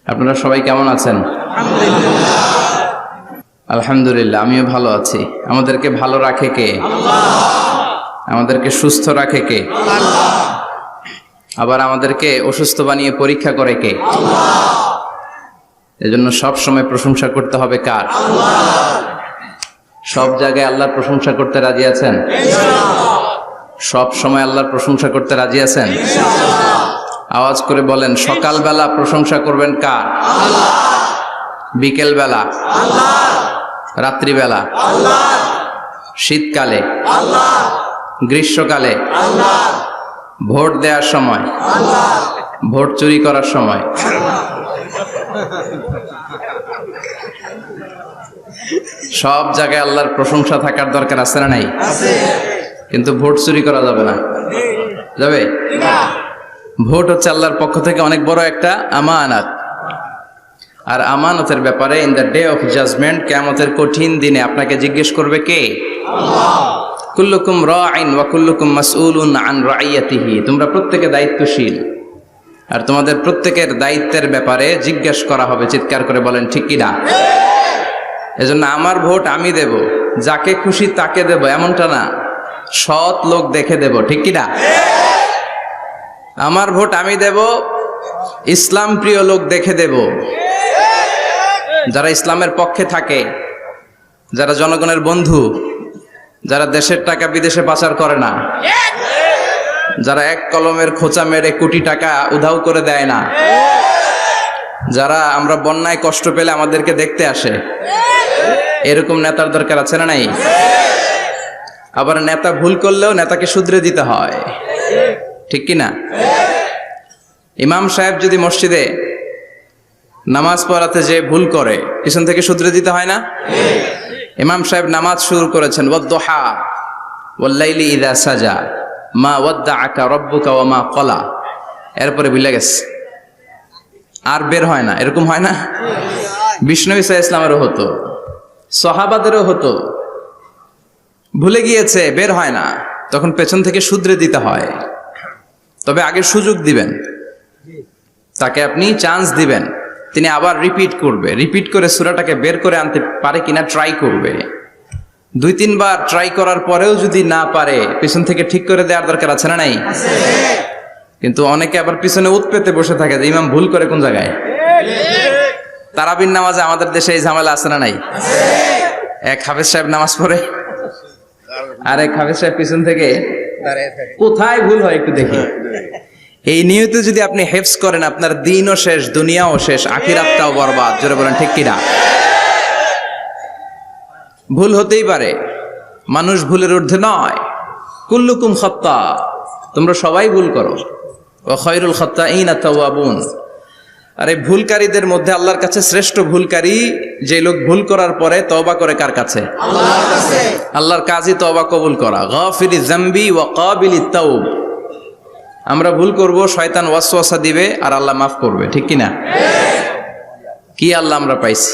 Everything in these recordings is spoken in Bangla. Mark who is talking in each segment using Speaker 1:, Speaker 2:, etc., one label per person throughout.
Speaker 1: আপনারা সবাই কেমন আছেন? আলহামদুলিল্লাহ, আমিও ভালো আছি। আমাদেরকে ভালো রাখে কে? আমাদেরকে সুস্থ রাখে কে? আবার আমাদেরকে অসুস্থ বানিয়ে পরীক্ষা করে কে? এজন্য সব সময় প্রশংসা করতে হবে কার? সব জায়গায় আল্লাহর প্রশংসা করতে রাজি আছেন? সব সময় আল্লাহর প্রশংসা করতে রাজি আছেন? আওয়াজ করে বলেন, সকালবেলা প্রশংসা করবেন কার? বিকেল বেলা? রাত্রিবেলা? শীতকালে? গ্রীষ্মকালে? ভোট দেওয়ার সময়? ভোট চুরি করার সময়? সব জায়গায় আল্লাহর প্রশংসা থাকার দরকার আছে না নাই? কিন্তু ভোট চুরি করা যাবে না। যাবে? ভোট হচ্ছে আল্লাহর পক্ষ থেকে অনেক বড় একটা আমানত। আর আমানতের ব্যাপারে in the day of judgement, কিয়ামতের কঠিন দিনে আপনাকে জিজ্ঞেস করবে কে? কুল্লুকুম রাঈন ওয়া কুল্লুকুম মাসউলুন আন রাইয়াতিহি। তোমরা প্রত্যেকে দায়িত্বশীল, আর তোমাদের প্রত্যেকের দায়িত্বের ব্যাপারে জিজ্ঞেস করা হবে। চিৎকার করে বলেন ঠিক কি না? এজন্য আমার ভোট আমি দেব, যাকে খুশি তাকে দেব এমনটা না, সৎ লোক দেখে দেব। ঠিক কি না? আমার ভোট আমি দেব, ইসলাম প্রিয় লোক দেখে দেব, যারা ইসলামের পক্ষে থাকে, যারা জনগণের বন্ধু, যারা দেশের টাকা বিদেশে পাচার করে না, যারা এক কলমের খোঁচা মেরে কোটি টাকা উধাও করে দেয় না, যারা আমরা বন্যায় কষ্ট পেলে আমাদেরকে দেখতে আসে, এরকম নেতার দরকার আছে না নাই? আবার নেতা ভুল করলেও নেতাকে শুধরে দিতে হয়। ঠিক কি না? ইমাম সাহেব যদি মসজিদে নামাজ পড়াতে যে ভুল করে, পিছন থেকে শুধরে দিতে হয় না? ইমাম সাহেব নামাজ শুরু করেছেন, ওয়াদ-দুহা ওয়াল-লাইলি ইযা সাজা মা ওয়াদ্দাআকা রাব্বুকা ওয়া মা ক্বালা, এরপরে ভুলে গেছে, আর বের হয় না। এরকম হয় না? বিষ্ণু ঈসা ইসলামেরও হতো, সাহাবাদেরও হতো। ভুলে গিয়েছে, বের হয় না, তখন পেছন থেকে শুধরে দিতে হয়। তবে আগে সুযোগ দিবেন, তাকে আপনি চান্স দিবেন, তিনি আবার রিপিট করবে, রিপিট করে সূরাটাকে বের করে আনতে পারে কিনা ট্রাই করবে। 2-3 বার ট্রাই করার পরেও যদি না পারে, পিছন থেকে ঠিক করে দেওয়ার দরকার আছে না নাই? কিন্তু অনেকে আবার পিছনে উৎ পেতে বসে থাকে যে ইমাম ভুল করে কোন জায়গায়। তারাবির নামাজে আমাদের দেশে এই ঝামেলা আছে না নাই? এক হাফেজ সাহেব নামাজ পড়ে, আর এক হাফেজ সাহেব পিছন থেকে কোথায় ভুল হয় একটু দেখি। এই নিয়তে যদি আপনি হেফজ করেন, আপনার দিনও শেষ, দুনিয়াও শেষ, আখিরাতটাও বরবাদ। জোরে বলেন ঠিক কিনা? ভুল হতেই পারে, মানুষ ভুলের ঊর্ধ্বে নয়। কুল্লুকুম খাত্তা, তোমরা সবাই ভুল করো। ওয়া খায়রুল খাত্তাইনা তাওয়াবুন, আর এই ভুলকারীদের মধ্যে আল্লাহর কাছে শ্রেষ্ঠ ভুলকারী যে লোক ভুল করার পরে তওবা করে কার কাছে? আল্লাহর কাছে। আল্লাহর কাজই তওবা কবুল করা। গাফিরিজ যামবি ওয়া কাবিলিত তাওব। আমরা ভুল করব, শয়তান ওয়াসওয়াসা দিবে, আর আল্লাহ মাফ করবে। ঠিক কি না? কি আল্লাহ আমরা পাইছি,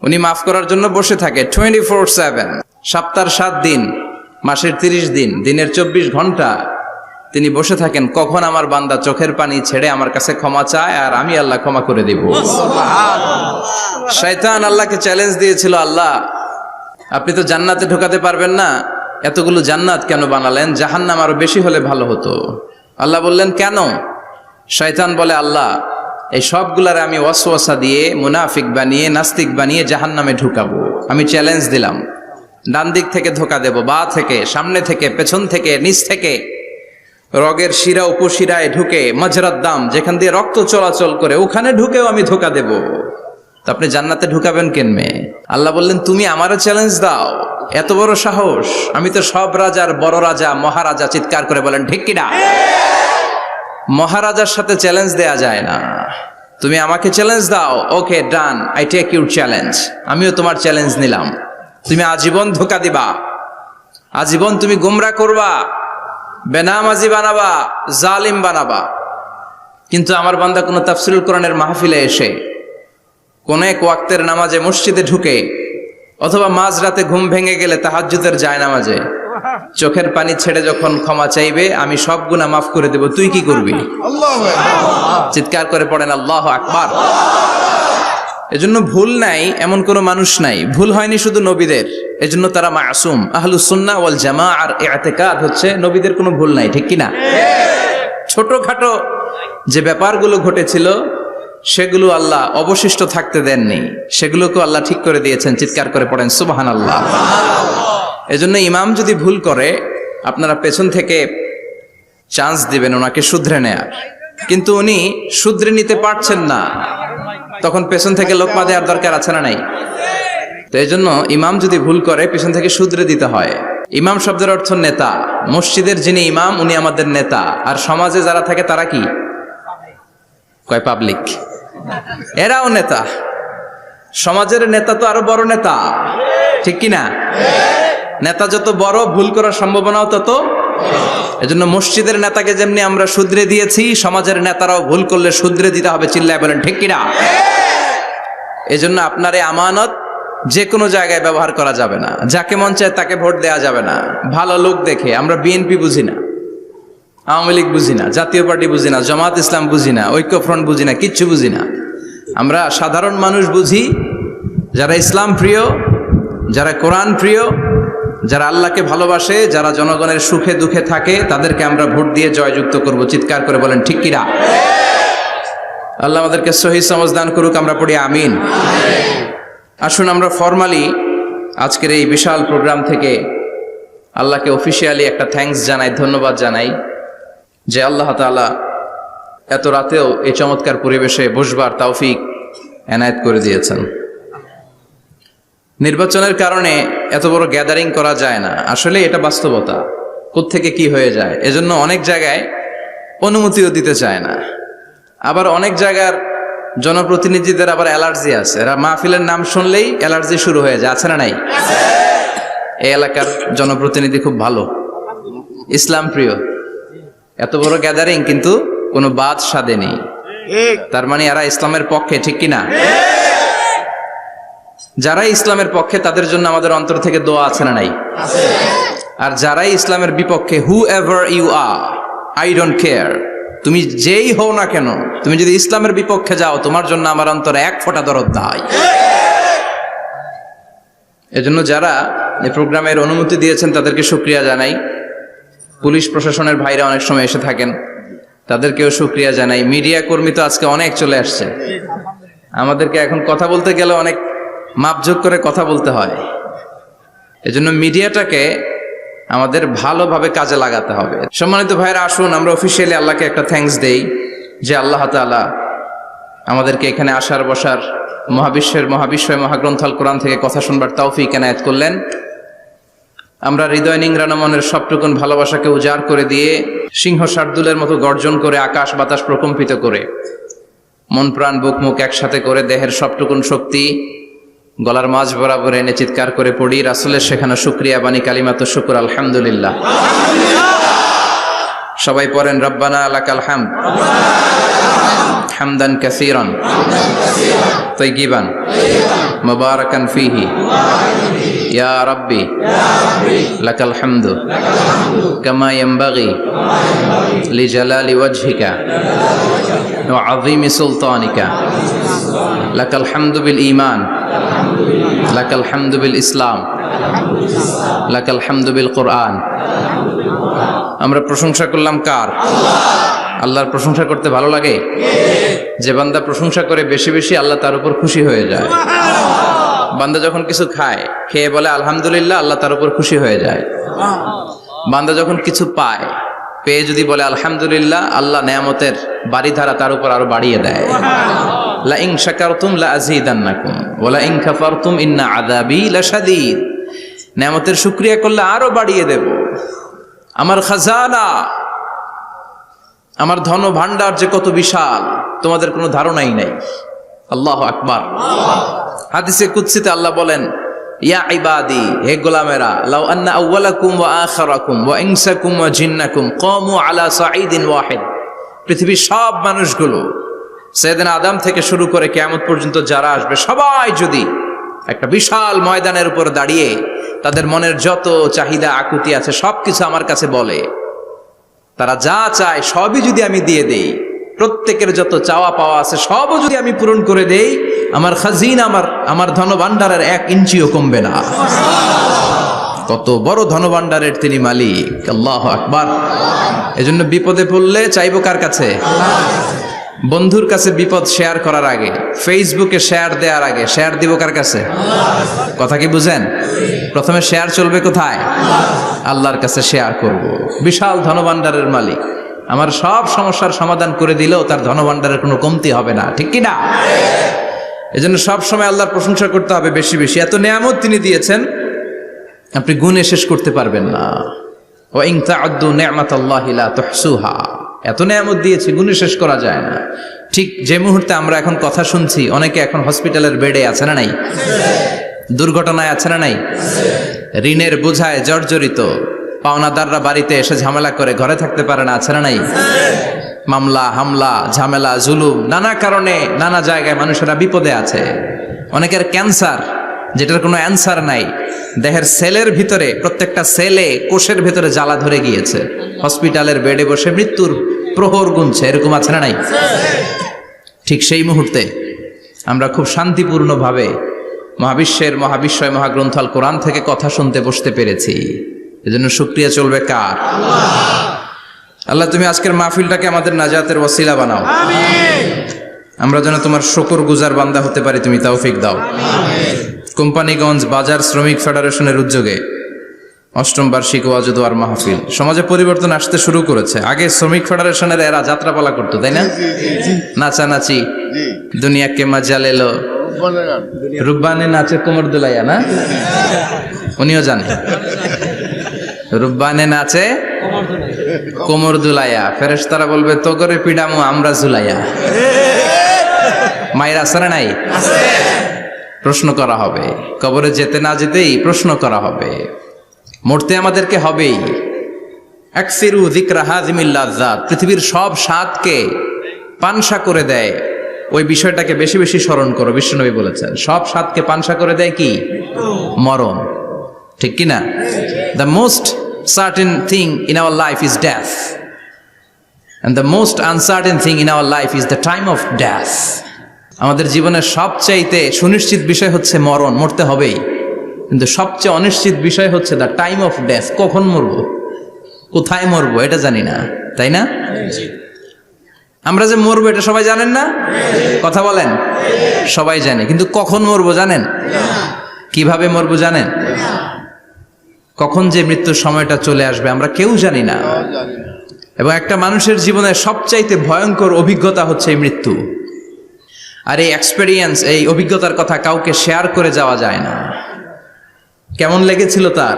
Speaker 1: উনি মাফ করার জন্য বসে থাকে 24/7, সপ্তাহের 7 দিন, মাসের 30 দিন, দিনের 24 ঘন্টা তিনি বসে থাকেন। কখন আমার বান্দা চোখের পানি ছেড়ে আমার কাছে ক্ষমা চায়, আর আমি আল্লাহ ক্ষমা করে দিব। শয়তান আল্লাহকে চ্যালেঞ্জ দিয়েছিল, আল্লাহ আপনি তো জান্নাতে ঢোকাতে পারবেন না, এতগুলো জান্নাত কেন বানালেন? জাহান্নাম আরো বেশি হলে ভালো হতো। আল্লাহ বললেন কেন? শয়তান বলে, আল্লাহ এই সবগুলারে আমি ওয়াসওয়াসা দিয়ে, মুনাফিক বানিয়ে, নাস্তিক বানিয়ে জাহান্নামে ঢুকাবো। আমি চ্যালেঞ্জ দিলাম, ডান দিক থেকে ধোকা দেব, বা থেকে, সামনে থেকে, পেছন থেকে, নিচ থেকে, রগের শিরা উপশিরায় ঢুকে, মাজরাত দাম যেখান দিয়ে রক্ত চলাচল করে ওখানে ঢুকেও আমি ধোকা দেব। তো আপনি জান্নাতে ঢুকাবেন কেনমে? আল্লাহ বললেন, তুমি আমারও চ্যালেঞ্জ দাও, এত বড় সাহস? আমি তো সব রাজার বড় রাজা, মহারাজা। চিৎকার করে বলেন ঠিক কিনা? মহারাজার সাথে চ্যালেঞ্জ দেয়া যায় না। তুমি আমাকে চ্যালেঞ্জ দাও, ওকে ডান, আই টেক ইউর চ্যালেঞ্জ। আমিও তোমার চ্যালেঞ্জ নিলাম। তুমি আজীবন ধোকা দিবা, আজীবন তুমি গুমরা করবা, বেনামাজি বানাবা, জালিম বানাবা। কিন্তু আমার বান্দা কোনো তাফসীরুল কোরআনের মাহফিলে এসে, কোন এক ওয়াক্তের নামাজে মসজিদে ঢুকে, অথবা মাঝরাতে ঘুম ভেঙে গেলে তাহাজ্জুদের জায়নামাজে চোখের পানি ছেড়ে যখন ক্ষমা চাইবে আমি সব গুনাহ মাফ করে দেব, তুই কি করবি? চিৎকার করে পড়েন আল্লাহু আকবার। এজন্য ভুল নাই এমন কোনো মানুষ নাই, ভুল হয়নি শুধু নবীদের, এজন্য তারা মাসুম। আহলুস সুন্নাহ ওয়াল জামাআর ইতিকাদ হচ্ছে নবীদের কোনো ভুল নাই, ঠিক কি না? ছোটখাটো যে ব্যাপারগুলো ঘটেছিল সেগুলো আল্লাহ অবশিষ্ট থাকতে দেননি, সেগুলোকে আল্লাহ ঠিক করে দিয়েছেন। চিৎকার করে পড়েন সুবহানাল্লাহ। এজন্য ইমাম যদি ভুল করে আপনারা পেছন থেকে চান্স দিবেন ওনাকে শুধরে নেয়ার, কিন্তু উনি শুধরে নিতে পারছেন না, তখন পেছন থেকে লোকমা দেওয়ার দরকার আছে না নাই? তো এই জন্য ইমাম যদি ভুল করে পেছন থেকে শুধরে দিতে হয়। ইমাম শব্দের অর্থ নেতা। মসজিদের যিনি ইমাম উনি আমাদের নেতা, আর সমাজে যারা থাকে তারা কি কয়? পাবলিক। এরাও নেতা। সমাজের নেতা তো আরো বড় নেতা, ঠিক কি না? নেতা যত বড় ভুল করার সম্ভাবনাও তত। এজন্য মসজিদের নেতাকে যেমনি আমরা শুধরে দিয়েছি, সমাজের নেতারাও ভুল করলে শুধরে দিতে হবে। চিল্লায় বলেন ঠিক কিনা? এজন্য আপনার এই আমানত যে কোনো জায়গায় ব্যবহার করা যাবে না, যাকে মন চায় তাকে ভোট দেওয়া যাবে না। ভালো লোক দেখে, আমরা বিএনপি বুঝি না, আওয়ামী লীগ বুঝি না, জাতীয় পার্টি বুঝি না, জামাত ইসলাম বুঝি না, ঐক্যফ্রন্ট বুঝি না, কিচ্ছু বুঝি না। আমরা সাধারণ মানুষ বুঝি, যারা ইসলাম প্রিয়, যারা কোরআন প্রিয়, যারা আল্লাহকে ভালোবাসে, যারা জনগণের সুখে দুঃখে থাকে, তাদেরকে আমরা ভোট দিয়ে জয়যুক্ত করব। চিৎকার করে বলেন ঠিক কিনা? আল্লাহ আমাদেরকে সহি সমাজ দান করুক, আমরা পড়ি আমিন। আসুন আমরা ফরমালি আজকের এই বিশাল প্রোগ্রাম থেকে আল্লাহকে অফিসিয়ালি একটা থ্যাঙ্কস জানাই, ধন্যবাদ জানাই যে আল্লাহ তাআলা এত রাতেও এই চমৎকার পরিবেশে বসবার তৌফিক এনায়েত করে দিয়েছেন। নির্বাচনের কারণে এত বড় গ্যাদারিং করা যায় না, আসলে এটা বাস্তবতা। কোত্থেকে কি হয়ে যায়, এজন্য অনেক জায়গায় অনুমতিও দিতে চায় না। আবার অনেক জায়গার জনপ্রতিনিধিদের আবার অ্যালার্জি আছে, এরা মাহফিলের নাম শুনলেই অ্যালার্জি শুরু হয়ে যায়, আছে না নাই? এই এলাকার জনপ্রতিনিধি খুব ভালো, ইসলাম প্রিয়, এত বড় গ্যাদারিং কিন্তু কোনো বাদ সাধে নেই, তার মানে এরা ইসলামের পক্ষে, ঠিক কিনা? যারাই ইসলামের পক্ষে তাদের জন্য আমাদের অন্তর থেকে দোয়া আছে না নাই? আর যারাই ইসলামের বিপক্ষে, whoever you are, I don't care, তুমি যেই হও না কেন, তুমি যদি ইসলামের বিপক্ষে যাও, তোমার জন্য আমার অন্তরে এক ফোঁটা দরদ নাই। এজন্য যারা এই প্রোগ্রামের অনুমতি দিয়েছেন তাদেরকে শুকরিয়া জানাই। পুলিশ প্রশাসনের ভাইরা অনেক সময় এসে থাকেন, তাদেরকেও শুকরিয়া জানাই। মিডিয়া কর্মী তো আজকে অনেক চলে আসছে, আমাদেরকে এখন কথা বলতে গেলে অনেক মাপযোগ করে কথা বলতে হয়। এজন্য মিডিয়াটাকে আমাদের ভালোভাবে কাজে লাগাতে হবে। সম্মানিত ভাইরা, আসুন আমরা অফিসিয়ালি আল্লাহকে একটা থ্যাঙ্কস দেই যে আল্লাহ তাআলা আমাদেরকে এখানে আসার বসার, মহাবিশ্বয় মহাগ্রন্থ আল কোরআন থেকে কথা শুনবার তৌফিক এনায়েত করলেন। আমরা হৃদয় নিংড়ানো মনের সবটুকুন ভালোবাসাকে উজাড় করে দিয়ে, সিংহ শার্দুলের মতো গর্জন করে, আকাশ বাতাস প্রকম্পিত করে, মন প্রাণ বুক মুখ একসাথে করে, দেহের সবটুকুন শক্তি গলার মাঝ বরাবর এনে চিৎকার করে পড়ি রাসূলের শেখানো শুকরিয়া বাণী কালিমাতুশ শুকর, আলহামদুলিল্লাহ। সবাই পড়েন রব্বানা লাকাল হামদ হামদান কাসীরান তাইয়িবান মুবারাকান ফীহি ইয়া রাব্বি লাকাল হামদু কামা ইয়ানবাগি লিজালালি ওয়াজহিকা ওয়া আযীমি সুলতানিকা লাকাল হামদু বিল ঈমান লাকাল হামদু বিল ইসলাম লাকাল হামদু বিল কুরআন। আমরা প্রশংসা করলাম কার? আল্লাহর প্রশংসা করতে ভালো লাগে? যে বান্দা প্রশংসা করে বেশি বেশি, আল্লাহ তার উপর খুশি হয়ে যায়। বান্দা যখন কিছু খায়, খেয়ে বলে আলহামদুলিল্লাহ, আল্লাহ তার উপর খুশি হয়ে যায়। বান্দা যখন কিছু পায়, পেয়ে যদি বলে আলহামদুলিল্লাহ, আল্লাহ নেয়ামতের বাড়িধারা তার উপর আরো বাড়িয়ে দেয়। লা ইন শাকারতুম লা আযীদান্নাকুম ওয়া লা ইন কাফারতুম ইন্না আযাবী লাশাদীদ। নেয়ামতের শুকরিয়া করলে আরো বাড়িয়ে দেব। আমার খাজানা, আমার ধন ভান্ডার যে কত বিশাল, তোমাদের কোনো ধারণাই নাই। আল্লাহু আকবার। হাদিসে কুদসিতে আল্লাহ বলেন, ইয়া ইবাদি, হে গোলামেরা, লাউ আন্না আউওয়ালাকুম ওয়া আখিরাকুম ওয়া ইনসাকুম ওয়া জিন্নাকুম কামু আলা সাঈদিন ওয়াহিদ। পৃথিবীর সব মানুষগুলো, সাইয়েদনা আদম থেকে শুরু করে কিয়ামত পর্যন্ত যারা আসবে, সবাই যদি একটা বিশাল ময়দানের উপর দাঁড়িয়ে তাদের মনের যত চাহিদা আকুতি আছে সবকিছু আমার কাছে বলে। তারা যা চায় সবই যদি আমি দিয়ে দেই, প্রত্যেকের যত চাওয়া পাওয়া আছে সবও যদি আমি পূরণ করে দেই, আমার খাজিনা, আমার ধনভাণ্ডারের 1 ইঞ্চিও কমবে না। কত বড় ধনভাণ্ডারের তিনি মালিক, আল্লাহু আকবার। এজন্য বিপদে পড়লে চাইবো কার কাছে? বন্ধুর কাছে বিপদ শেয়ার করার আগে, ফেসবুকে শেয়ার দেওয়ার আগে শেয়ার দিব কার কাছে? কথা কি বুঝেন? প্রথমে শেয়ার চলবে কোথায়? আল্লাহর কাছে শেয়ার করব। বিশাল ধনভাণ্ডারের মালিক আমার সব সমস্যার সমাধান করে দিলেও তার ধনভাণ্ডারের কোনো কমতি হবে না, ঠিক কি না? এজন্য সব সময় আল্লাহর প্রশংসা করতে হবে বেশি বেশি। এত নিয়ামত তিনি দিয়েছেন, আপনি গুণে শেষ করতে পারবেন না। ওয়া ইন তা'উদ্দু নি'মাতাল্লাহি লা তুহসুহা। এত নিয়ামত দিয়েছে, গুণে শেষ করা যায় না। ঠিক যে মুহূর্তে আমরা এখন কথা শুনছি, অনেকে এখন হসপিটালের বেডে আছে না নাই? দুর্ঘটনায় আছে না নাই? ঋণের বোঝায় জর্জরিত, পাওনাদাররা বাড়িতে এসে ঝামেলা করে ঘরে থাকতে পারে না, আছে না নাই? মামলা, হামলা, ঝামেলা, জুলুম, নানা কারণে নানা জায়গায় মানুষেরা বিপদে আছে। অনেকের ক্যান্সার, যেটার কোনো অ্যান্সার নাই। দেহের সেলের ভিতরে, প্রত্যেকটা সেলে, কোষের ভিতরে জ্বালা ধরে গিয়েছে, হসপিটালের বেডে বসে মৃত্যুর প্রহর গুনছে, এরকম আছে না নাই? ঠিক সেই মুহূর্তে আমরা খুব শান্তিপূর্ণভাবে মহাবিশ্বের মহাবিশ্বয় মহাগ্রন্থ আল কোরআন থেকে কথা শুনতে বসতে পেরেছি। এজন্য শুকরিয়া চলবে কার? আল্লাহ, তুমি আজকের মাহফিলটাকে আমাদের নাজাতের ওয়াসিলা বানাও। আমরা যেন তোমার শুকর গুজার বান্দা হতে পারি, তুমি তৌফিক দাও। কোম্পানিগঞ্জ বাজার শ্রমিক ফেডারেশনের উদ্যোগে 8ম বার্ষিক ওয়াজ ও দোয়ার মাহফিল। সমাজে পরিবর্তন আসতে শুরু করেছে। আগে শ্রমিক ফেডারেশনের এরা যাত্রাপালা করতো, তাই না? নাচানাচি, দুনিয়াকে মজা লেলো, রুব্বানে নাচে কোমর দুলাইয়া, না? উনিও জানে রুব্বানে নাচে কোমর দুলাইয়া। ফেরেশতারা বলবে তো করে পিডামু আমরা জুলাইয়া। মায়ের আসরে নাই? প্রশ্ন করা হবে, কবরে যেতে না যেতেই প্রশ্ন করা হবে। মরতে আমাদেরকে হবেই। আকসিরু যিকরা হাযিমিল লাযযাত, পৃথিবীর সব স্বাদকে পানসা করে দেয় ওই বিষয়টাকে বেশি বেশি স্মরণ করো। বিশ্বনবী বলেছেন সব স্বাদকে পানসা করে দেয় কি? মরণ, ঠিক কি না? The most certain thing in our life is death, and the most uncertain thing in our life is the time of death. আমাদের জীবনের সবচাইতে সুনিশ্চিত বিষয় হচ্ছে মরণ, মরতে হবেই। কিন্তু সবচেয়ে অনিশ্চিত বিষয় হচ্ছে দ্য টাইম অফ ডেথ, কখন মরবো, কোথায় মরবো এটা জানি না, তাই না? আমরা যে মরবো এটা সবাই জানেন না? কথা বলেন। সবাই জানে, কিন্তু কখন মরবো জানেন? কিভাবে মরবো জানেন? কখন যে মৃত্যুর সময়টা চলে আসবে আমরা কেউ জানি না। এবং একটা মানুষের জীবনের সবচাইতে ভয়ঙ্কর অভিজ্ঞতা হচ্ছে এই মৃত্যু। আর এই এক্সপেরিয়েন্স, এই অভিজ্ঞতার কথা কাউকে শেয়ার করে যাওয়া যায় না। কেমন লেগেছিল তার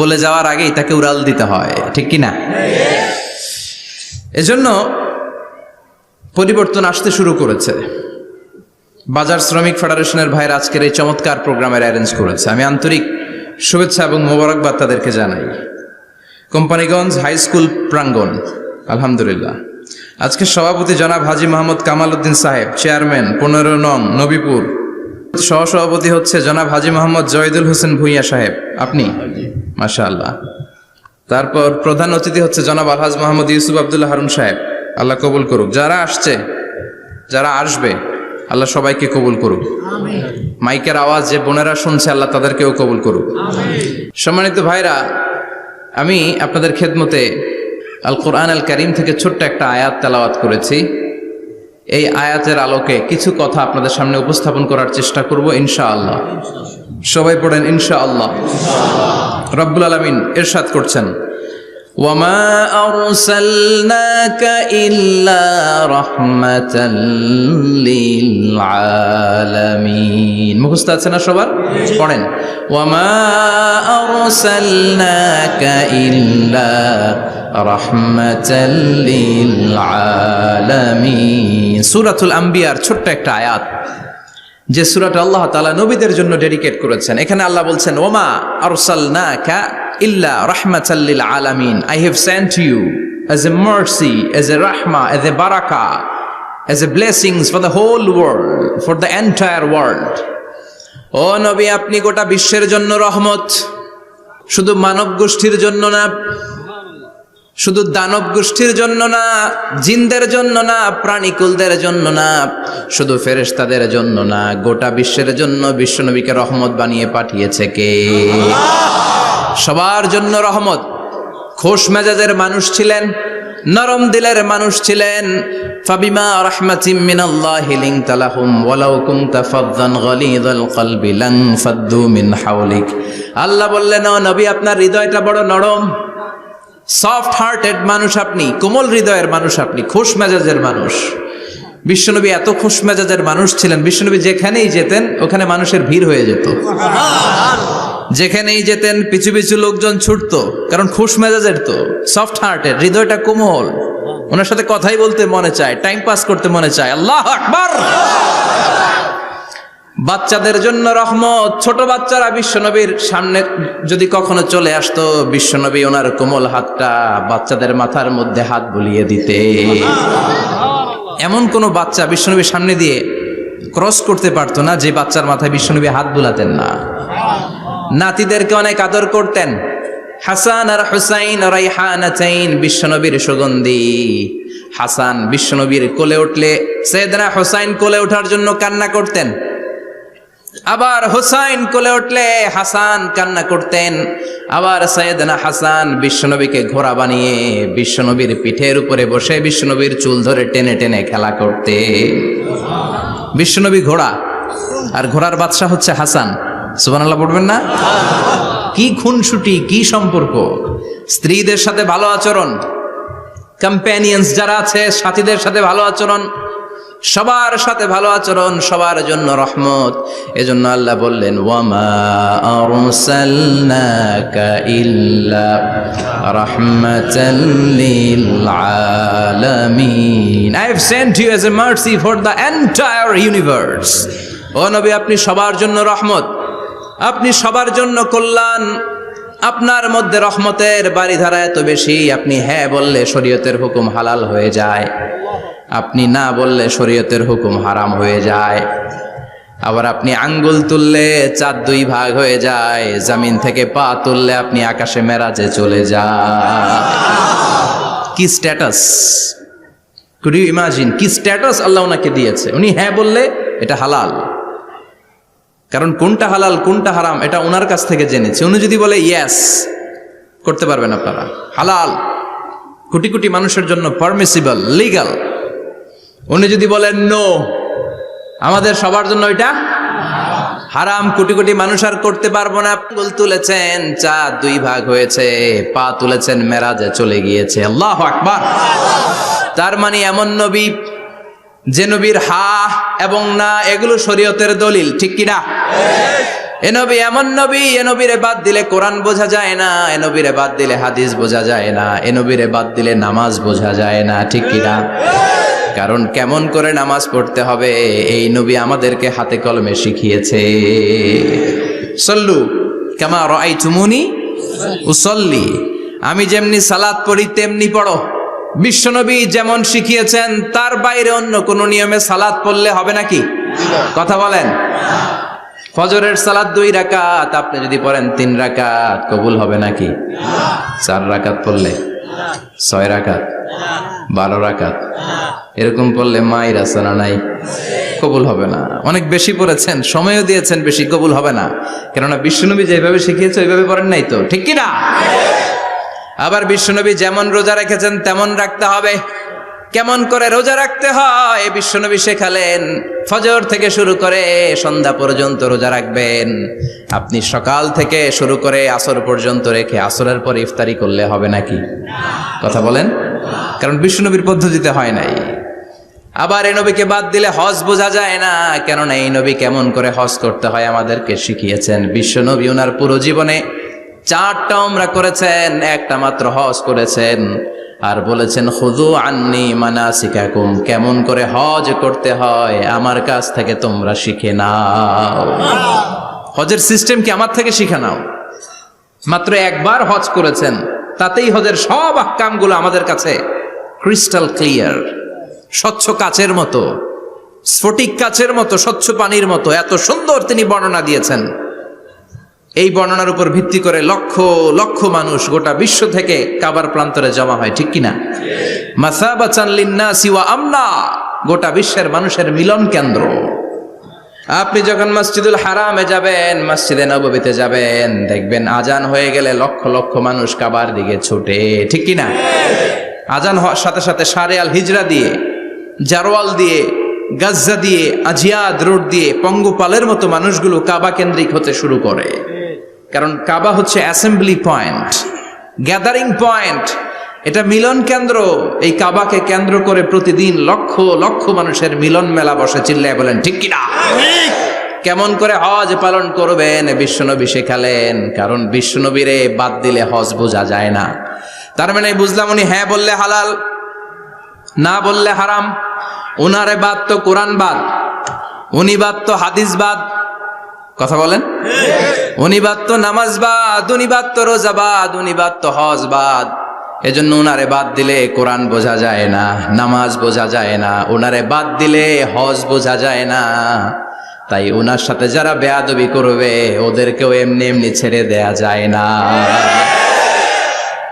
Speaker 1: বলে যাওয়ার আগেই তাকে উড়াল দিতে হয়, ঠিক কি না? এজন্য পরিবর্তন আসতে শুরু করেছে। বাজার শ্রমিক ফেডারেশনের ভাইয়ের আজকের এই চমৎকার প্রোগ্রামের অ্যারেঞ্জ করেছে। আমি আন্তরিক শুভেচ্ছা এবং মোবারকবাদ তাদেরকে জানাই। কোম্পানিগঞ্জ হাই স্কুল প্রাঙ্গণ, আলহামদুলিল্লাহ। আজকে সভাপতি জনাব হাজী মোহাম্মদ কামাল উদ্দিন সাহেব, চেয়ারম্যান 15 নং নবীপুর। সহসভাপতি হচ্ছে জনাব হাজী মোহাম্মদ জয়দুল হোসেন ভুঁইয়া সাহেব, আপনি? মাশাআল্লাহ। তারপর প্রধান অতিথি হচ্ছে জনাব আলহাজ মোহাম্মদ ইউসুফ আব্দুল্লাহ হারুন সাহেব, আল্লাহ কবুল করুক। যারা আসছে, যারা আসবে, আল্লাহ সবাইকে কবুল করুক। মাইকের আওয়াজ যে বোনেরা শুনছে, আল্লাহ তাদেরকেও কবুল করুক। সম্মানিত ভাইরা, আমি আপনাদের খেদমতে আল কোরআন আল কারীম থেকে ছোট্ট একটা আয়াত তেলাওয়াত করেছি। এই আয়াতের আলোকে কিছু কথা আপনাদের সামনে উপস্থাপন করার চেষ্টা করব ইনশাআল্লাহ। সবাই পড়েন ইনশাআল্লাহ। রব্বুল আলামিন ইরশাদ করছেন, وَمَا أَرْسَلْنَاكَ إِلَّا رَحْمَةً لِلْعَالَمِينَ। মুখস্থ আছে না সবার? পড়েন, وَمَا أَرْسَلْنَاكَ إِلَّا رَحْمَةً لِلْعَالَمِينَ। সূরাতুল আম্বিয়ার ছোট্ট একটা আয়াত, যে সূরাটা আল্লাহ তাআলা নবীদের জন্য ডেডিকেট করেছেন। এখানে আল্লাহ বলছেন, ওমা আরসালনাকা ইল্লা রাহমাতাল লিল আলামিন, I have sent you as a mercy, as a rahmah, as a barakah, as a blessings for the whole world, for the entire world. ও নবী, আপনি গোটা বিশ্বের জন্য রহমত। শুধু মানব গোষ্ঠীর জন্য না, শুধু দানব গোষ্ঠীর জন্য না, জিনদের জন্য না, প্রাণীকুলদের জন্য না, শুধু ফেরেশতাদের জন্য না, গোটা বিশ্বের জন্য বিশ্বনবীকে রহমত বানিয়ে পাঠিয়েছে কে? সবার জন্য রহমত। খোশ মেজাজের মানুষ ছিলেন, নরম দিলের মানুষ ছিলেন। ফাবিমা রাহমাতিম মিনাল্লাহি লিনতা লাহুম ওয়ালাউ কুনতা ফাযযান গালিযাল কলবি লান ফাদ্দু মিন হাওলিক। আল্লাহ বললেন, ও নবী, আপনার হৃদয়টা বড় নরম, সফট হার্টেড মানুষ আপনি, কোমল হৃদয়ের মানুষ আপনি, খোশ মেজাজের মানুষ। বিশ্বনবী এত খোশ মেজাজের মানুষ ছিলেন, বিশ্বনবী যেখানেই যেতেন ওখানে মানুষের ভিড় হয়ে যেত। যেখানেই যেতেন পিছু পিছু লোকজন ছুটতো, কারণ খোশ মেজাজের তো, সফট হার্টেড, হৃদয়টা কোমল, ওনার সাথে কথাই বলতে মনে চায়, টাইম পাস করতে মনে চায়। আল্লাহু আকবার। বাচ্চাদের জন্য রহমত। ছোট বাচ্চারা বিশ্বনবীর সামনে যদি কখনো চলে আসতো, বিশ্বনবী ওনার কোমল হাতটা বাচ্চাদের মাথার মধ্যে হাত বুলিয়ে দিতে। এমন কোন বাচ্চা বিশ্বনবীর সামনে দিয়ে ক্রস করতে পারতো না যে বাচ্চার মাথায় বিশ্বনবী হাত বুলাতেন না। নাতিদেরকে অনেক আদর করতেন। হাসান আর হুসাইন রাইহানাতাইন, বিশ্বনবীর সুগন্ধি। হাসান বিশ্বনবীর কোলে উঠলে সাইয়েদনা হুসাইন কোলে ওঠার জন্য কান্না করতেন, আবার হুসাইন কোলে উঠলে হাসান কান্না করতেন। আবার সাইয়েদনা হাসান বিশ্বনবীকে ঘোড়া বানিয়ে বিশ্বনবীর পিঠের উপরে বসে বিশ্বনবীর চুল ধরে টেনে টেনে খেলা করতে। বিশ্বনবী ঘোড়া, আর ঘোড়ার বাদশা হচ্ছে হাসান। সুবহানাল্লাহ পড়বেন না? কি খুনসুটি, কি সম্পর্ক! স্ত্রীদের সাথে ভালো আচরণ, কম্প্যানিয়ন্স যারা আছে সাথীদের সাথে ভালো আচরণ, সবার সাথে ভালো আচরণ, সবার জন্য রহমত। এজন্য আল্লাহ বললেন, ওয়ামা আরসালনাকা ইল্লা রাহমাতাল লিল আলামিন। I have sent you as a mercy for the entire universe. ও নবী, আপনি সবার জন্য রহমত, আপনি সবার জন্য কল্যাণ। আপনার মধ্যে রহমতের বাড়িধারা এত বেশি, আপনি হ্যাঁ বললে শরীয়তের হুকুম হালাল হয়ে যায়, আপনি না বললে শরীয়তের হুকুম হারাম হয়ে যায়। আবার আপনি আঙ্গুল তুললে চাঁদ দুই ভাগ হয়ে যায়, জমিন থেকে পা তুললে আপনি আকাশে মেরাজে চলে যান। কি স্ট্যাটাস! কুড ইউ ইমাজিন কি স্ট্যাটাস আল্লাহ ওনাকে দিয়েছে। উনি হ্যাঁ বললে এটা হালাল, কারণ কোনটা হালাল কোনটা হারাম এটা ওনার কাছ থেকে জেনেছে। উনি যদি বলে ইয়েস, করতে পারবেন আপনারা, হালাল, কোটি কোটি মানুষের জন্য পারমিসিবল, লিগাল। উনি যদি বলেন নো, আমাদের সবার জন্য এটা হারাম, কোটি কোটি মানুষ আর করতে পারবো না। আঙ্গুল তুলেছেন চাঁদ দুই ভাগ হয়েছে, পা তুলেছেন মেরাজে চলে গিয়েছে। আল্লাহু আকবার। তার মানে এমন নবী যে নবীর হা এবং না এগুলো শরীয়তের দলিল, ঠিক কিনা? এ নবী এমন নবী, এ নবীরে বাদ দিলে কোরআন বোঝা যায় না, এ নবীরে বাদ দিলে হাদিস বোঝা যায় না, এ নবীরে বাদ দিলে নামাজ বোঝা যায় না, ঠিক কিনা? কারণ কেমন করে নামাজ পড়তে হবে এই নবী আমাদেরকে হাতে কলমে শিখিয়েছে। সল্লু কামা রাআইতুমুনি উসাল্লি, আমি যেমনি সালাত পড়ি তেমনি পড়ো। বিশ্বনবী যেমন শিখিয়েছেন তার বাইরে অন্য কোন নিয়মে সালাত পড়লে হবে নাকি? কথা বলেন। ফজরের সালাত 2 রাকাত, আপনি যদি পড়েন 3 রাকাত, কবুল হবে নাকি? 4 রাকাত পড়লে, 6 রাকাত, 12 রাকাত এরকম পড়লে মায়ের আসানা নাই, কবুল হবে না। অনেক বেশি পড়েছেন, সময়ও দিয়েছেন বেশি, কবুল হবে না। কেননা বিশ্বনবী যেভাবে শিখিয়েছে ওইভাবে পড়েন নাই তো, ঠিক কিনা? আবার বিশ্বনবী যেমন রোজা রেখেছেন তেমন রাখতে হবে। কেমন করে রোজা রাখতে হয় বিশ্বনবী শেখালেন। ফজর থেকে শুরু করে সন্ধ্যা পর্যন্ত রোজা রাখবেন। আপনি সকাল থেকে শুরু করে আসর পর্যন্ত রেখে আসরের পর ইফতারি করলে হবে নাকি? কথা বলেন। কারণ বিশ্বনবীর পদ্ধতিতে হয় নাই। আবার এই নবীকে বাদ দিলে হজ বোঝা যায় না, কেননা এই নবী কেমন করে হজ করতে হয় আমাদেরকে শিখিয়েছেন। বিশ্বনবী ওনার পুরো জীবনে 4টা উমরা করেছেন, একটা মাত্র হজ করেছেন। আর বলেছেন খুযু আন্নী মানাসিকাকুম, কেমন করে হজ করতে হয় আমার কাছ থেকে তোমরা শিখে নাও। হজের সিস্টেম কি আমার থেকে শিখে নাও। মাত্র একবার হজ করেছেন, তাতেই হজের সব আহকামগুলো আমাদের কাছে ক্রিস্টাল ক্লিয়ার, স্বচ্ছ কাচের মতো, স্ফটিক কাচের মতো, স্বচ্ছ পানির মতো এত সুন্দর তিনি বর্ণনা দিয়েছেন। এই বর্ণনার উপর ভিত্তি করে লক্ষ লক্ষ মানুষ গোটা বিশ্ব থেকে কাবার প্রান্তরে জমা হয়, ঠিক কিনা? মাসাবাতান লিন্নাসি ওয়া আমনা, গোটা বিশ্বের মানুষের মিলন কেন্দ্র। আপনি যখন মসজিদুল হারামে যাবেন, মসজিদে নববীতে যাবেন, দেখবেন আজান হয়ে গেলে লক্ষ লক্ষ মানুষ কাবার দিকে ছুটে, ঠিক কিনা? আজান হওয়ার সাথে সাথে শারে আল হিজরা দিয়ে, জারওয়াল দিয়ে, গাজ্জা দিয়ে, আজিয়াদ রোড দিয়ে পঙ্গপালের মতো মানুষগুলো কাবা কেন্দ্রিক হতে শুরু করে। কারণ কাবা হচ্ছে অ্যাসেম্বলি পয়েন্ট, গ্যাদারিং পয়েন্ট, এটা মিলন কেন্দ্র। এই কাবাকে কেন্দ্র করে প্রতিদিন লক্ষ লক্ষ মানুষের মিলন মেলা বসে। চিল্লায় বলেন ঠিক কিনা? কেমন করে হজ পালন করবেন বিশ্বনবী শেখালেন, কারণ বিশ্বনবীরে বাদ দিলে হজ বোঝা যায় না। তার মানে বুঝলাম উনি হ্যাঁ বললে হালাল, না বললে হারাম। উনারে বাদ তো কোরআন বাদ, উনি বাদ তো হাদিস বাদ, কথা বলেন। উনি বাদ তো নামাজ বাদ, উনি বাদ তো রোজা বাদ, উনি বাদ তো হজ বাদ। এজন্য উনারে বাদ দিলে কোরআন বোঝা যায় না, নামাজ বোঝা যায় না, উনারে বাদ দিলে হজ বোঝা যায় না। তাই উনার সাথে যারা বেয়াদবি করবে ওদেরকেও এমনি এমনি ছেড়ে দেয়া যায় না।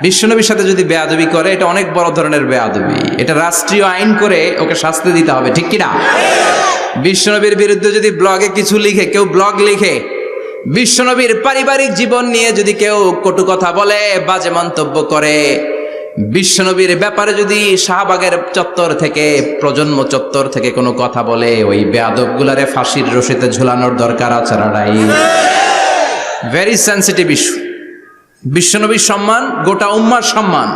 Speaker 1: বিশ্বনবীর সাথে যদি বেয়াদবি করে এটা অনেক বড় ধরনের বেয়াদবি, এটা রাষ্ট্রীয় আইন করে ওকে শাস্তি দিতে হবে, ঠিক কিনা? বিশ্বনবীর বিরুদ্ধে যদি ব্লগে কিছু লিখে, কেউ ব্লগ লিখে, বিশ্বনবীর পারিবারিক জীবন নিয়ে যদি কেউ কটু কথা বলে, বাজে মন্তব্য করে, বিশ্বনবীর ব্যাপারে যদি শাহবাগের চত্বর থেকে, প্রজন্ম চত্বর থেকে কোনো কথা বলে, ওই বেয়াদবগুলারে ফাঁসির রশিতে ঝুলানোর দরকার আছে না নাই? Very sensitive issue. বিশ্বনবীর সম্মান গোটা উম্মার সম্মান,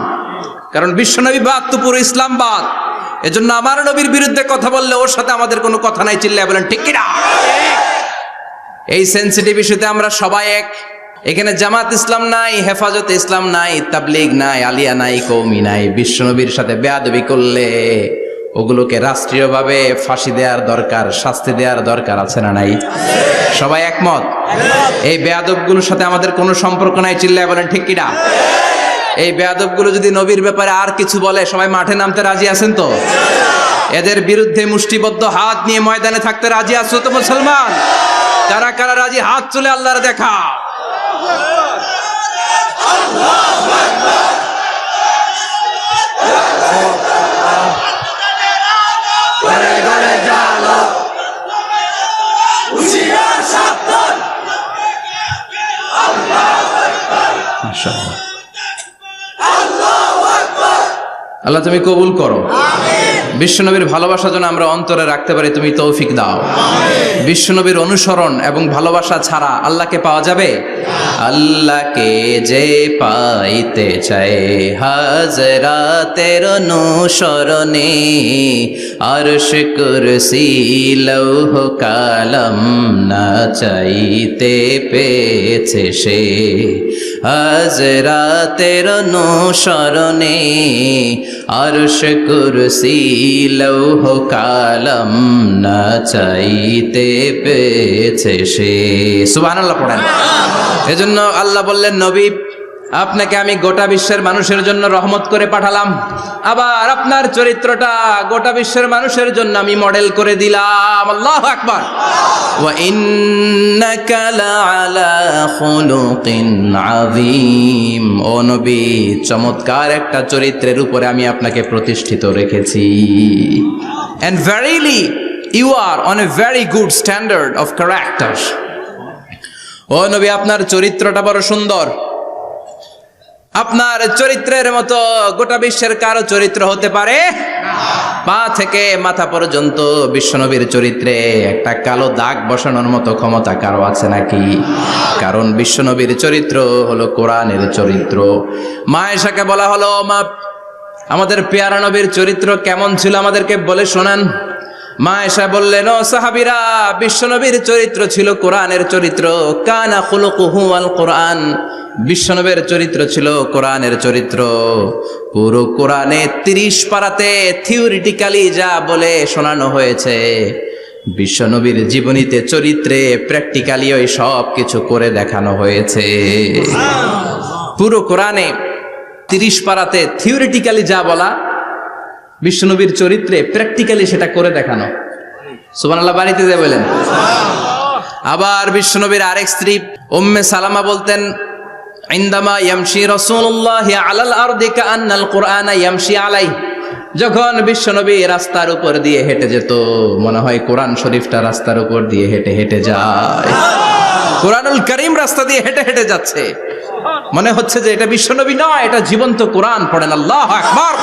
Speaker 1: কারণ বিশ্বনবী বাদ তো পুরো ইসলাম বাদ। এজন্য আমার নবীর বিরুদ্ধে কথা বললে ওর সাথে আমাদের কোনো কথা নাই। চিল্লায় বলেন ঠিক কিনা? এই সেনসিটিভ ইস্যুতে আমরা সবাই এক। এখানে জামাত ইসলাম নাই, হেফাজত ইসলাম নাই, তাবলীগ নাই, আলিয়া নাই, কওমি নাই। বিশ্বনবীর সাথে বেয়াদবি করলে ওগুলোকে রাষ্ট্রীয়ভাবে ফাঁসি দেওয়ার দরকার, শাস্তি দেওয়ার দরকার আছে না নাই? সবাই একমত? এই বেয়াদবগুলোর সাথে আমাদের কোনো সম্পর্ক নাই। চিল্লায় বলেন ঠিক কিনা? এই বেয়াদবগুলো যদি নবীর ব্যাপারে আর কিছু বলে সবাই মাঠে নামতে রাজি আছেন তো? এদের বিরুদ্ধে মুষ্টিবদ্ধ হাত নিয়ে ময়দানে থাকতে রাজি আছো তো মুসলমান? কারা কারা রাজি হাত তুলে আল্লাহর দেখা। আল্লাহ তুমি কবুল করো। বিশ্বনবীর ভালোবাসা যেন আমরা অন্তরে রাখতে পারি, তুমি তৌফিক দাও। বিশ্বনবীর অনুসরণ এবং ভালোবাসা ছাড়া আল্লাহকে পাওয়া যাবে? আল্লাহকে যে পাইতে চায় হাজরাতের অনুসরণে, আরশ কুরসি লৌহ কালাম না চাইতে পেয়েছে সে। হাজরাতের অনুসরণে আরশ কুরসি লৌহ কালাম না চাইতে পেয়েছে সে। সুবহানাল্লাহ পড়েন। এজন্য আল্লাহ বললেন, নবী আপনাকে আমি গোটা বিশ্বের মানুষের জন্য রহমত করে পাঠালাম, আবার আপনার চরিত্রটা গোটা বিশ্বের মানুষের জন্য আমি মডেল করে দিলাম। আল্লাহু আকবার। ওয়া ইন্নাকা লাআলা খুলুকিন আযীম। ও নবী, চমৎকার একটা চরিত্রের উপরে আমি আপনাকে প্রতিষ্ঠিত রেখেছি। And verily you are on a very good standard of character. ও নবী, আপনার চরিত্রটা বড় সুন্দর। আপনার চরিত্রের মতো গোটা বিশ্বের কারো চরিত্র হতে পারে পা থেকে মাথা পর্যন্ত বিশ্বনবীর চরিত্রে একটা কালো দাগ বসানোর মতো ক্ষমতা কারো আছে নাকি? কারণ বিশ্বনবীর চরিত্র হলো কোরআনের চরিত্র। মা আয়েশাকে বলা হলো, মা আমাদের পেয়ারা নবীর চরিত্র কেমন ছিল আমাদেরকে বলে শোনান। মা আয়েশা বললেন, ও সাহাবীরা, বিশ্বনবীর চরিত্র ছিল কোরআনের চরিত্র। কানা খুলুকুহু আল কোরআন। বিশ্বনবীর চরিত্র ছিল কোরআনের চরিত্র। পুরো কোরআনে 30 পারাতে থিওরিটিক্যালি যা বলে শোনানো হয়েছে, বিশ্বনবীর জীবনীতে চরিত্রে প্র্যাকটিক্যালি ওই সব কিছু করে দেখানো হয়েছে। পুরো কোরআনে 30 পারাতে থিওরিটিক্যালি যা বলা, বিশ্বনবীর চরিত্রে প্র্যাকটিক্যালি সেটা করে দেখানো। সুবহানাল্লাহ বাড়িতে যে বলেন। আবার বিশ্বনবীর আরেক স্ত্রী উম্মে সালামা বলতেন, ইনদামা ইয়ামশি রাসূলুল্লাহ আলাল আরদি কাআন্নাল কুরআনা ইয়ামশি আলাইহি, যখন বিশ্বনবী রাস্তার উপর দিয়ে হেঁটে যেত মনে হয় কোরআন শরীফটা রাস্তার উপর দিয়ে হেঁটে হেঁটে যায়। কোরআনুল কারীম রাস্তা দিয়ে হেঁটে হেঁটে যাচ্ছে, মনে হচ্ছে যে এটা বিশ্বনবী নয়, এটা জীবন্ত কোরআন। পড়েন আল্লাহু আকবার।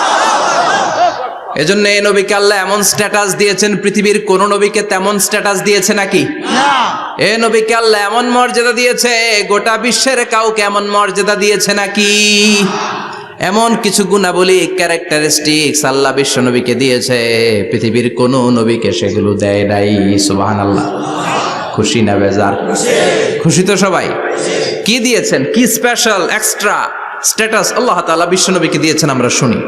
Speaker 1: এজন্য এই নবীকে আল্লাহ এমন স্ট্যাটাস দিয়েছেন, পৃথিবীর কোন নবীকে তেমন স্ট্যাটাস দিয়েছে নাকি? এই নবীকে আল্লাহ এমন মর্যাদা দিয়েছে, গোটা বিশ্বের কাউকে এমন মর্যাদা দিয়েছে নাকি? এমন কিছু গুণাবলী, ক্যারেক্টারিস্টিক্স আল্লাহ বিশ্ব নবীকে দিয়েছে, পৃথিবীর কোন নবীকে সেগুলো দেয় নাই। সুবহানাল্লাহ। খুশি না বেজার? খুশি তো সবাই। কি দিয়েছেন, কি স্পেশাল এক্সট্রা স্ট্যাটাস আল্লাহ তাআলা বিশ্ব নবীকে দিয়েছেন আমরা শুনি।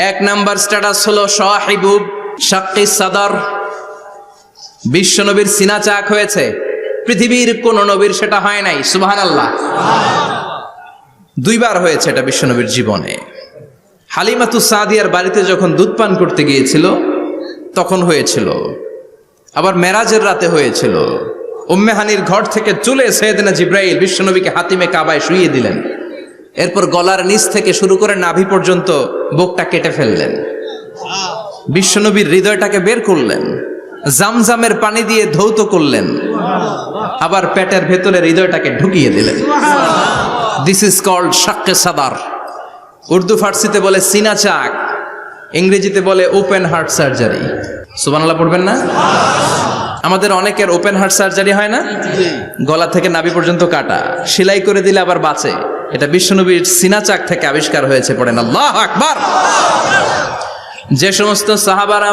Speaker 1: এক নাম্বার স্ট্যাটাস হলো সাহিবু শাক্কি সাদর। বিশ্ব নবীর সিনা চাক হয়েছে, পৃথিবীর কোন নবীর সেটা হয় নাই। সুবহানাল্লাহ। দুইবার হয়েছে এটা বিশ্ব নবীর জীবনে। হালিমাতু সাদিয়ার বাড়িতে যখন দুধ পান করতে গিয়েছিল তখন হয়েছিল, আবার মেরাজের রাতে হয়েছিল। উম্মে হানির ঘর থেকে চলে সাইয়েদনা জিবরাইল বিশ্ব নবীকে হাতিমে কাবায় শুইয়ে দিলেন, এরপর গলার নিচ থেকে শুরু করে নাভি পর্যন্ত বুকটা কেটে ফেললেন, বিশ্বনবীর হৃদয়টাকে বের করলেন, জামজামের পানি দিয়ে ধৌত করলেন, আবার পেটের ভেতরে হৃদয়টাকে ঢুকিয়ে দিলেন। দিস ইজ কল্ড শাক্কে সাদার। উর্দু ফার্সিতে বলে সিনা চাক, ইংরেজিতে বলে ওপেন হার্ট সার্জারি। সুবহানাল্লাহ পড়বেন না? আমাদের অনেকের ওপেন হার্ট সার্জারি হয় না, গলা থেকে নাভি পর্যন্ত কাটা, সেলাই করে দিলে আবার বাঁচে। এটা বিশ্বনবীর সিনা চাক থেকে আবিষ্কার হয়েছে। পড়েন আল্লাহু আকবার। যে সমস্ত সাহাবারা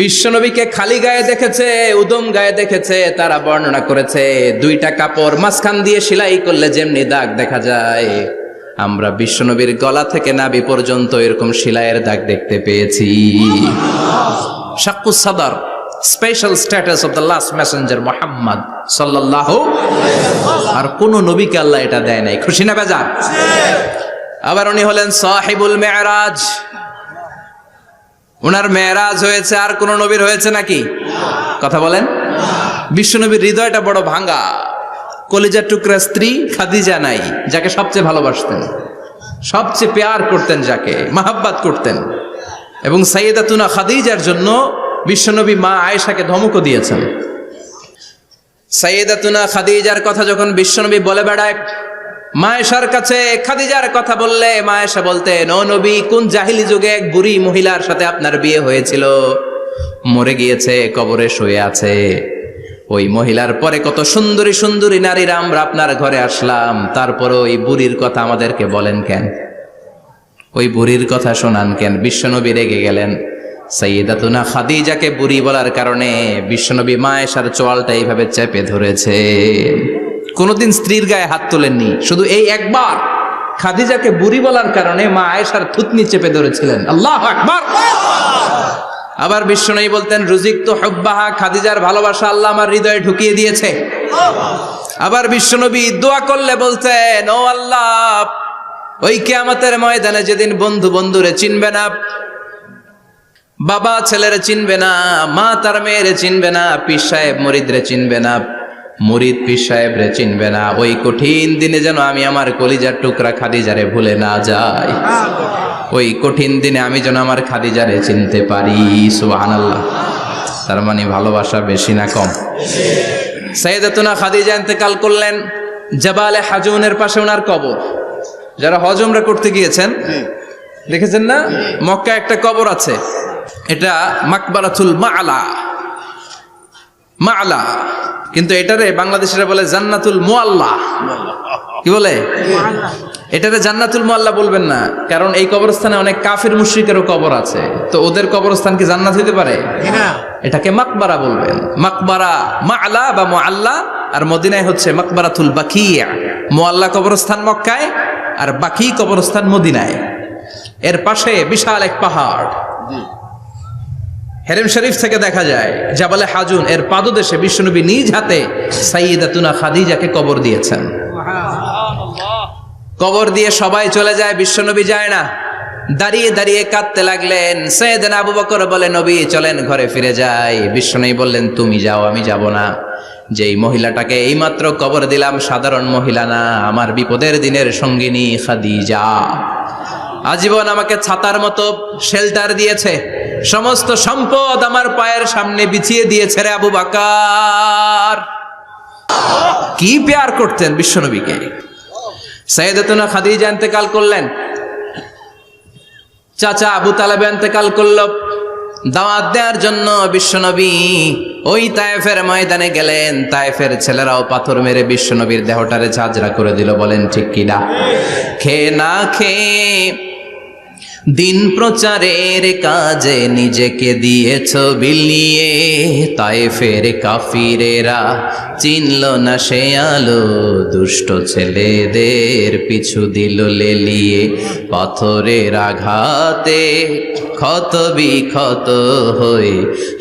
Speaker 1: বিশ্বনবীকে খালি গায়ে দেখেছে, উদম গায়ে দেখেছে, তারা বর্ণনা করেছে দুইটা কাপড় মাঝখান দিয়ে সেলাই করলে যেমনি দাগ দেখা যায়, আমরা বিশ্বনবীর গলা থেকে নাভি পর্যন্ত এরকম সেলাইয়ের দাগ দেখতে পেয়েছি। শাক্কুস সাদর, special status of the last Messenger Muhammad সাল্লাল্লাহু আলাইহি ওয়াসাল্লাম। আর কোন নবীকে আল্লাহ এটা দেয় নাই। খুশি না বেজার? আবার উনি হলেন সাহিবুল মেরাজ। ওনার মেরাজ হয়েছে, আর কোন নবীর হয়েছে নাকি? কথা বলেন। বিশ্বনবীর হৃদয়টা বড় ভাঙা, কলিজার টুকরা স্ত্রী খাদিজা নাই, যাকে সবচেয়ে ভালোবাসতেন, সবচেয়ে প্যার করতেন, যাকে মাহাব্বাত করতেন। এবং সাইয়েদাতুনা খাদিজার জন্য বিশ্বনবী মা আয়েশাকে ধমকও দিয়েছেন। সাইয়েদাতুনা খাদিজার কথা যখন বিশ্বনবী বলে বেড়ায় মা আয়েশার কাছে, খাদিজার কথা বললে মা আয়েশা বলতেন, ও নবী, কোন জাহিলি যুগে এক বুড়ি মহিলার সাথে আপনার বিয়ে হয়েছিল, মরে গিয়েছে, কবরে শুয়ে আছে। ওই মহিলার পরে কত সুন্দরী সুন্দরী নারীরা আমরা আপনার ঘরে আসলাম, তারপরে ওই বুড়ির কথা আমাদেরকে বলেন কেন? ওই বুড়ির কথা শোনান কেন? বিশ্বনবী রেগে গেলেন। সাইয়েদাতুনা খাদিজাকে বুড়ি বলার কারণে বিশ্বনবী মা আয়েশার চোয়ালটা এইভাবে চেপে ধরেছে। কোনোদিন স্ত্রীর গায়ে হাত তোলেননি, শুধু এই একবার খাদিজাকে বুড়ি বলার কারণে মা আয়েশার থুতনি চেপে ধরেছিলেন। আল্লাহু আকবার। আবার বিশ্বনবী বলতেন, রুজিকতু হুব্বাহা, খাদিজার ভালোবাসা আল্লাহ আমার হৃদয়ে ঢুকিয়ে দিয়েছে। আবার বিশ্বনবী দোয়া করলে বলতেন, ও আল্লাহ, ওই কিয়ামতের ময়দানে যেদিন বন্ধু বন্ধুরে চিনবে না, বাবা ছেলেরে চিনবে না, মা তার মেয়েরে চিনবে না, পীর সাহেব মুরিদরে চিনবে না, মুরিদ পীর সাহেবরে চিনবে না, ওই কঠিন দিনে যেন আমি আমার কলিজার টুকরা খাদিজারে ভুলে না যাই। ওই কঠিন দিনে আমি যেন আমার খাদিজারে চিনতে পারি। সুবহানাল্লাহ। তার মানে ভালোবাসা বেশি না কম? সাইয়েদাতুনা খাদিজা ইন্তেকাল করলেন, জাবালে হাজুনের পাশে ওনার কবর। যারা হজ উমরা করতে গিয়েছেন দেখেছেন না, মক্কায় একটা কবর আছে, এটা মাকবারাতুল মা'লা। মা'লা, কিন্তু এটারে বাংলাদেশিরা বলে জান্নাতুল মুআল্লা। কি বলে? এটারে জান্নাতুল মুআল্লা বলবেন না, কারণ এই কবরস্থানে অনেক কাফির মুশরিকেরও কবর আছে, তো ওদের কবরস্থান কি জান্নাত হইতে পারে? এটাকে মাকবারা বলবেন। মাকবারা মা'লা বা মুআল্লা, আর মদিনায় হচ্ছে মাকবারাতুল বাকিয়া। মুআল্লা কবরস্থান মক্কায়, আর বাকি কবরস্থান মদিনায়। এর পাশে বিশাল এক পাহাড়, হেরেম শরীফ থেকে দেখা যায় জাবালে হাজুন, এর পাদদেশে বিশ্বনবী নিজ হাতে সাইয়েদাতুনা খাদিজাকে কবর দিয়েছেন। কবর দিয়ে সবাই চলে যায়, বিশ্বনবী যায় না। দাঁড়িয়ে দাঁড়িয়ে কাঁদতে লাগলেন। সাইয়েদনা আবু বকর বলে, নবী চলেন ঘরে ফিরে যাই। বিশ্বনবী বললেন, তুমি যাও, আমি যাব না। যেই মহিলাটাকে এইমাত্র কবর দিলাম সাধারণ মহিলা না, আমার বিপদের দিনের সঙ্গিনী খাদিজা। আজীবন আমাকে ছাতার মতো শেল্টার দিয়েছে, সমস্ত সম্পদ আমার পায়ের সামনে বিছিয়ে দিয়েছে রে আবু বকর। কি প্যার করতেন বিশ্বনবীকে। সাইয়েদাতুনা খাদিজা ইন্তেকাল করলেন, চাচা আবু তালেব ইন্তেকাল করল। দাওয়াত দেওয়ার জন্য বিশ্বনবী ওই তায়েফের ময়দানে গেলেন। তায়েফের ছেলেরাও পাথর মেরে বিশ্বনবীর দেহটারে ঝাঁঝরা করে দিল। বলেন ঠিক কিনা? খেয়ে না খেয়ে দিন প্রচারের কাজে নিজেকে দিয়েছ বিলিয়ে, তায়েফের কাফিরেরা চিনল না সে আলো, দুষ্ট ছেলেদের পিছু দিল লেলিয়ে। পাথরের আঘাতে ক্ষত বিক্ষত হয়ে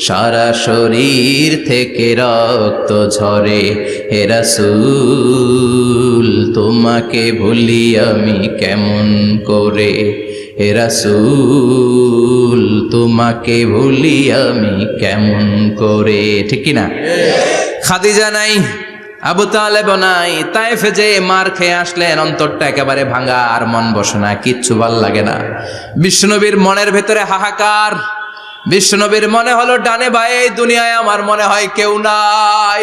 Speaker 1: সারা শরীর থেকে রক্ত ঝরে। হে রাসূল তোমাকে ভুলি আমি কেমন করে, হে রাসূল তোমাকে ভুলি আমি কেমন করে। ঠিক কি না? খাদিজা নাই, আবু তালেব নাই, তায়েফে যে মার খেয়ে আসলেন, অন্তরটা একেবারে ভাঙা, আর মন বসে না, কিচ্ছু ভাল লাগে না। বিশ্বনবীর মনের ভেতরে হাহাকার। বিশ্বনবীর মনে হলো ডানে বায়ে দুনিয়ায় আমার মনে হয় কেউ নাই।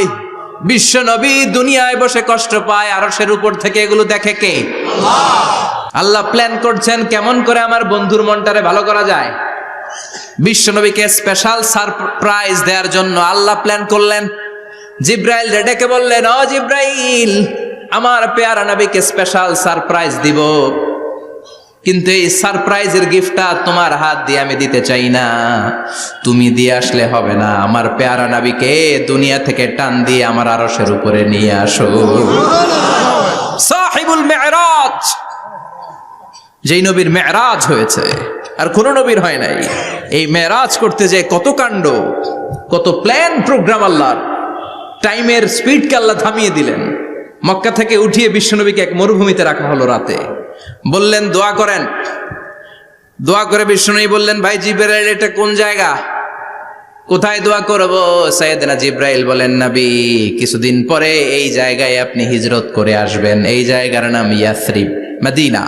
Speaker 1: বিশ্বনবী দুনিয়ায় বসে কষ্ট পায়, আরশের উপর থেকে এগুলো দেখে কে? আল্লাহ প্ল্যান করছেন কেমন করে আমার বন্ধুর মনটারে ভালো করা যায়। বিশ্বনবীকে স্পেশাল সারপ্রাইজ দেওয়ার জন্য আল্লাহ প্ল্যান করলেন। জিব্রাইল ডেকে বললেন, ও জিব্রাইল, আমার পেয়ারা নবীকে স্পেশাল সারপ্রাইজ দিব, কিন্তু এই সারপ্রাইজের গিফটটা তোমার হাত দিয়ে আমি দিতে চাই না, তুমি দিয়ে আসলে হবে না। আমার পেয়ারা নবীকে দুনিয়া থেকে টান দিয়ে আমার আরশের উপরে নিয়ে আসো। সাহিবুল মেরাজ, যেই নবীর মেরাজ হয়েছে আর কোন নবীর হয় নাই। এই মেরাজ করতে যে কত কাণ্ড, কত প্ল্যান প্রোগ্রাম আল্লাহর। টাইমের স্পিডকে আল্লাহ থামিয়ে দিলেন। মক্কা থেকে উঠিয়ে বিশ্বনবীকে এক মরুভূমিতে রাখা হলো রাতে। বললেন দোয়া করেন। দোয়া করে বিশ্বনবী বললেন, ভাই জিবরাইল, এটা কোন জায়গা, কোথায় দোয়া করব? সাইয়েদনা জিবরাইল বলেন, নবী কিছুদিন পরে এই জায়গায় আপনি হিজরত করে আসবেন, এই জায়গার নাম ইয়াসরিব, মদিনা।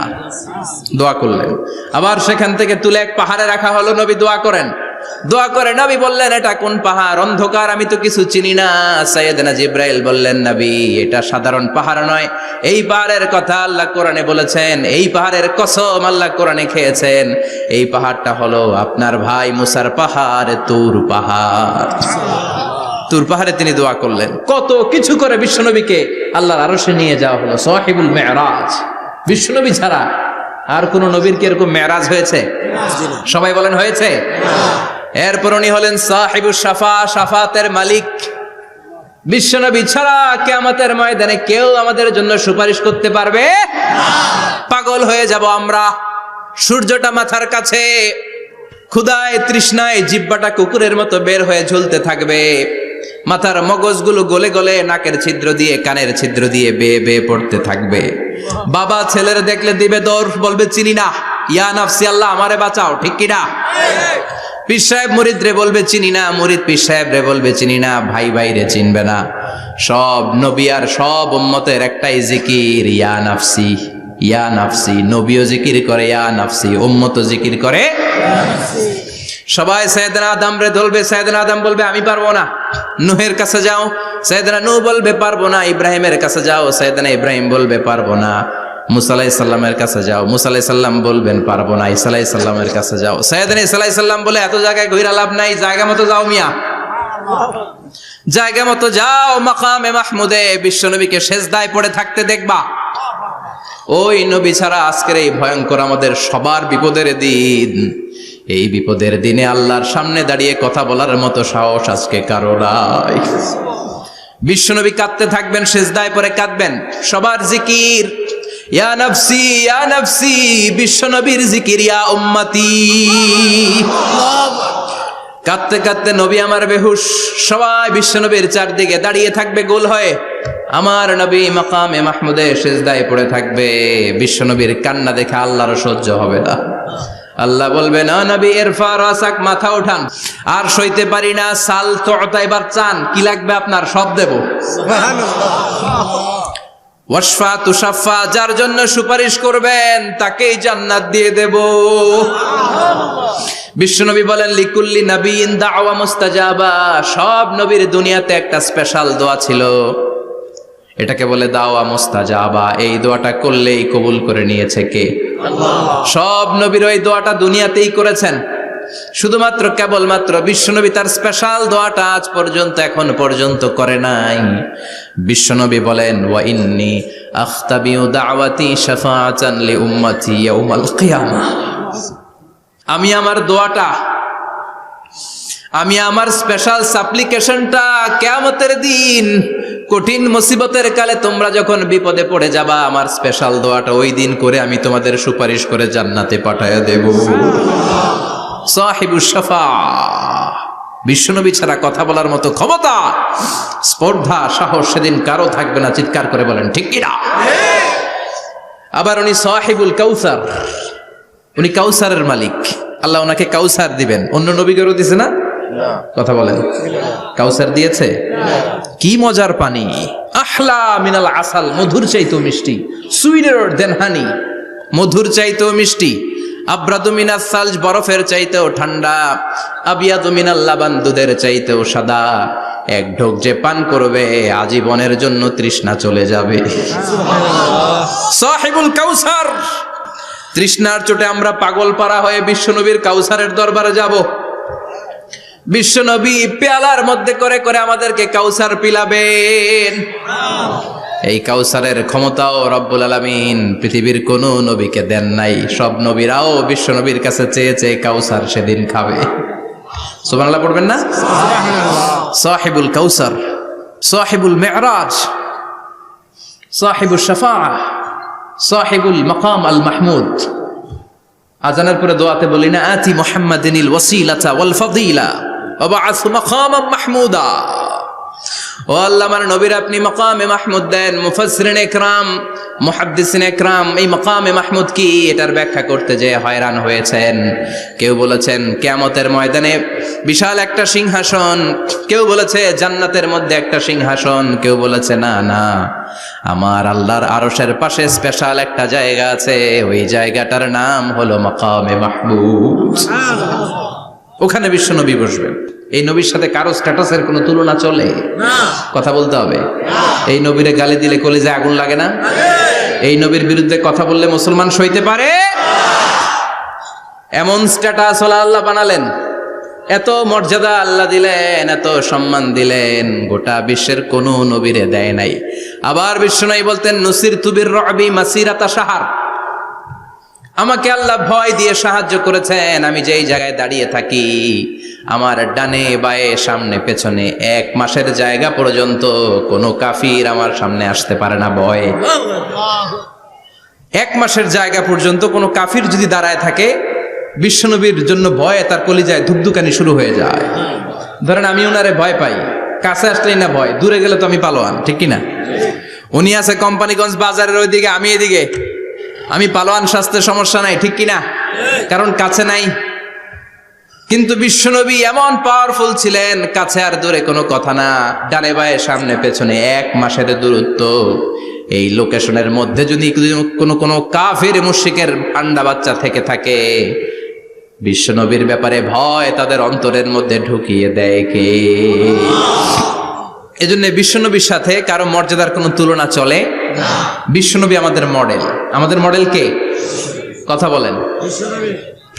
Speaker 1: দোয়া করলেন। আবার সেখান থেকে তুলে এক পাহাড়ে রাখা হলো। নবী দোয়া করেন। দোয়া করে নবী বললেন, এটা কোন পাহাড়? অন্ধকার, আমি তো কিছু চিনি না। সাইয়েদনা জিবরাইল বললেন, নবী এটা সাধারণ পাহাড় নয়, এই পাহাড়ের কথা আল্লাহ কোরআনে বলেছেন, এই পাহাড়ের কসম আল্লাহ কোরআনে খেয়েছেন। এই পাহাড়টা হলো আপনার ভাই মুসার পাহাড়, তুর পাহাড়। তুর পাহাড়ে তিনি দোয়া করলেন। কত কিছু করে বিশ্বনবীকে আল্লাহর আরশে নিয়ে যাওয়া হলো। সাহিবুল মেরাজ। বিশ্বনবী ছাড়া আর কোন নবীর কি এরকম মেরাজ হয়েছে? সবাই বলেন হয়েছে। এরপর উনি হলেন সাহিবুস শাফা, শাফাতের মালিক। বিশ্বনবী ছাড়া কিয়ামতের ময়দানে কেউ আমাদের জন্য সুপারিশ করতে পারবে না। পাগল হয়ে যাব আমরা। সূর্যটা মাথার কাছে, ক্ষুধায় তৃষ্ণায় জিহ্বাটা কুকুরের মতো বের হয়ে ঝুলতে থাকবে। মাথার মগজগুলো গলে গলে নাকের ছিদ্র দিয়ে, কানের ছিদ্র দিয়ে বেয়ে বেয়ে পড়তে থাকবে। বাবা ছেলের দেখলে দিবে দৌড়, বলবে চিনি না, ইয়া নাফসি, আল্লাহ আমারে বাঁচাও। ঠিক কিনা? পীর সাহেব মুরিদ রে বলবে চিনি না, মুরিদ পীর সাহেব রে বলবে চিনি না, ভাই ভাই রে চিনবে না। সব নবী আর সব উম্মতের একটাই জিকির, ইয়া নাফসি, ইয়া নাফসি। নবীও জিকির করে ইয়া নাফসি, উম্মতও জিকির করে ইয়া নাফসি। সবাই সাইয়েদনা আদম রে ধরবে। সাইয়েদনা আদম বলবে আমি পারবো না। নূহের কাছে যাও। সাইয়েদনা নূহ বলবে পারবো না। ইব্রাহিমের কাছে যাও। সাইয়েদনা ইব্রাহিম বলবে পারবো না। মুসা আলাইহিস সালামের কাছে যাও। মুসা আলাইহিস সালাম বলবেন পারবো না। ঈসা আলাইহিস সালামের কাছে যাও। সাইয়েদনা ঈসা আলাইহিস সালাম বলে এত জায়গায় ঘুরে লাভ নাই, জায়গা মতো যাও মিয়া, জায়গা মতো যাও। মাকামে মাহমুদে বিশ্বনবীকে সেজদায় পড়ে থাকতে দেখবা। ওই নবী ছাড়া আজকের এই ভয়ঙ্কর আমাদের সবার বিপদের দিন। এই বিপদের দিনে আল্লাহর সামনে দাঁড়িয়ে কথা বলার মতো সাহস আজকে কারো নাই। বিশ্বনবী কাঁদতে থাকবেন, সেজদায় পড়ে কাঁদবেন। সবার জিকির ইয়া নাফসি, ইয়া নাফসি। বিশ্বনবীর জিকির ইয়া উম্মতি। কাঁদতে কাঁদতে নবী আমার বেহুশ। সবাই বিশ্বনবীর চারদিকে দাঁড়িয়ে থাকবে গোল হয়ে। আমার নবী মাকামে মাহমুদে সেজদায় পড়ে থাকবে। বিশ্বনবীর কান্না দেখে আল্লাহর সহ্য হবে না। আল্লাহ বলবেন ও নবী ইরফা রাসাক, মাথা উঠান। আর সইতে পারি না, সাল তুতা, এবার চান, কি লাগবে আপনার, সব দেব। ওয়াশফা তুশাফা, যার জন্য সুপারিশ করবেন তাকেই জান্নাত দিয়ে দেব। বিশ্বনবী বলেন লিকুল্লি নবিয়িন দাওয়া মুস্তাজাবা, সব নবীর দুনিয়াতে একটা স্পেশাল দোয়া ছিল, এটাকে বলে দাওয়া মুস্তাজাবা। এই দোয়াটা করলেই কবুল করে নিয়েছে কে? আল্লাহ। সব নবীর ওই দোয়াটা দুনিয়াতেই করেছেন, শুধুমাত্র কেবলমাত্র বিশ্বনবী তার স্পেশাল দোয়াটা আজ পর্যন্ত, এখন পর্যন্ত করে নাই। বিশ্বনবী বলেন ওয়া ইন্নী আখতাবিউ দাওয়াতি শাফাআতান লি উম্মতি ইয়াউমাল কিয়ামাহ, আমি আমার দোয়াটা, আমি আমার স্পেশাল সাপ্লিকেশনটা কিয়ামতের দিন, কঠিন মুসিবতের কালে তোমরা যখন বিপদে পড়ে যাবা, আমার স্পেশাল দোয়াটা ওই দিন করে আমি তোমাদের সুপারিশ করে জান্নাতে পাঠায়া দেব। সাহিবুশ শাফাআহ, বিশ্বনবী ছাড়া কথা বলার মতো ক্ষমতা, স্পর্ধা, সাহস সেদিন কারো থাকবে না। চিৎকার করে বলেন ঠিক কি না? আবার উনি সাহিবুল কাউসার, উনি কাউসারের মালিক। আল্লাহ ওনাকে কাউসার দিবেন। অন্য নবীদেরও দিয়েছে না? কথা বলেন, কাউসার দিয়েছে? কি মজার পানি, আহলা মিনাল আসাল, মধুর চাইতেও মিষ্টি, সুইটার দেন হানি, মধুর চাইতেও মিষ্টি, আব্রাদু মিনাস সালজ, বরফের চাইতেও ঠান্ডা, আবিয়াদু মিনাল লাবান, দুধের চাইতেও সাদা। এক ঢোক যে পান করবে আজীবনের জন্য তৃষ্ণা চলে যাবে। সাহিবুল কাউসার, তৃষ্ণার চোটে আমরা পাগল পারা হয়ে বিশ্বনবীর কাউসারের দরবারে যাব। বিশ্বনবী পেয়ালার মধ্যে করে করে আমাদেরকে কাউসার পিলাবেন। এই কাউসারের ক্ষমতাও রব্বুল আলামিন পৃথিবীর কোন নবীকে দেন নাই। সব নবীরাও বিশ্বনবীর কাছে চেয়ে চেয়ে কাউসার সেদিন খাবে। সুবহানাল্লাহ পড়বেন না? সাহিবুল কাউসার, সাহিবুল মিরাজ, সাহিবুশ শাফাআহ, সাহিবুল মাকাম আল মাহমুদ। আজানের পরে দোয়াতে বলি না, আতি মুহাম্মাদিনিল ওয়াসিলাতা ওয়াল ফাদিলা ওয়া বা'আসহু মাকামান মাহমুদা। ও আল্লাহ, আমার নবীর আপনি মাকামে মাহমুদ দেন। মুফাসসিরিন ইকরাম, মুহাদ্দিসিন ইকরাম এই মাকামে মাহমুদ কি, এটার ব্যাখ্যা করতে যে হয়রান হয়েছেন। কেউ বলেছেন কিয়ামতের ময়দানে বিশাল একটা সিংহাসন, কেউ বলেছে জান্নাতের মধ্যে একটা সিংহাসন, কেউ বলেছে না না, আমার আল্লাহর আরশের পাশে স্পেশাল একটা জায়গা আছে, ওই জায়গাটার নাম হলো মাকামে মাহমুদ। ওখানে বিশ্বনবী বসবেন। এই নবীর সাথে কারো স্ট্যাটাসের কোনো তুলনা চলে? কথা বলতে হবে। এই নবীরে গালি দিলে কলিজায় আগুন লাগে না? এই নবীর বিরুদ্ধে কথা বললে মুসলমান সইতে পারে? এমন স্ট্যাটাস হলো আল্লাহ বানালেন, এত মর্যাদা আল্লাহ দিলেন, এত সম্মান দিলেন, গোটা বিশ্বের কোন নবীরে দেয় নাই। আবার বিশ্বনবী বলতেন নুসিরতু বির-রু'বি মাসিরাতা শাহর, আমাকে আল্লাহ ভয় দিয়ে সাহায্য করেছেন। আমি যেই জায়গায় দাঁড়িয়ে থাকি, আমার ডানে বায়ে সামনে পেছনে 1 মাসের জায়গা পর্যন্ত কোনো কাফির আমার সামনে আসতে পারে না ভয়ে। 1 মাসের জায়গা পর্যন্ত কোনো কাফির যদি দাঁড়ায় থাকে, বিশ্বনবীর জন্য ভয়ে তার কলিজায় ধুকধুকানি শুরু হয়ে যায়। ধরেন আমি ওনারে ভয় পাই, কাছে আসলেই না ভয়, দূরে গেলে তো আমি পালোয়ান, ঠিক কিনা? উনি আছে কোম্পানিগঞ্জ বাজারের ওইদিকে, আমি এদিকে, আমি পালোয়ান, স্বাস্থ্যের সমস্যা নাই, ঠিক কিনা? কারণ কাছে নাই। কিন্তু বিশ্বনবী এমন পাওয়ারফুল ছিলেন, কাছে আর দূরে কোনো কথা না, ডানে বায়ে সামনে পেছনে 1 মাসের দূরত্ব। এই লোকেশনের মধ্যে যদি কোনো কাফির মুশরিকের আন্ডা বাচ্চা থেকে থাকে, বিশ্বনবীর ব্যাপারে ভয় তাদের অন্তরের মধ্যে ঢুকিয়ে দেয় কে? এজন্য বিশ্বনবীর সাথে কারো মর্যাদার কোনো তুলনা চলে না। বিশ্বনবী আমাদের মডেল। আমাদের মডেল কে? কথা বলেন,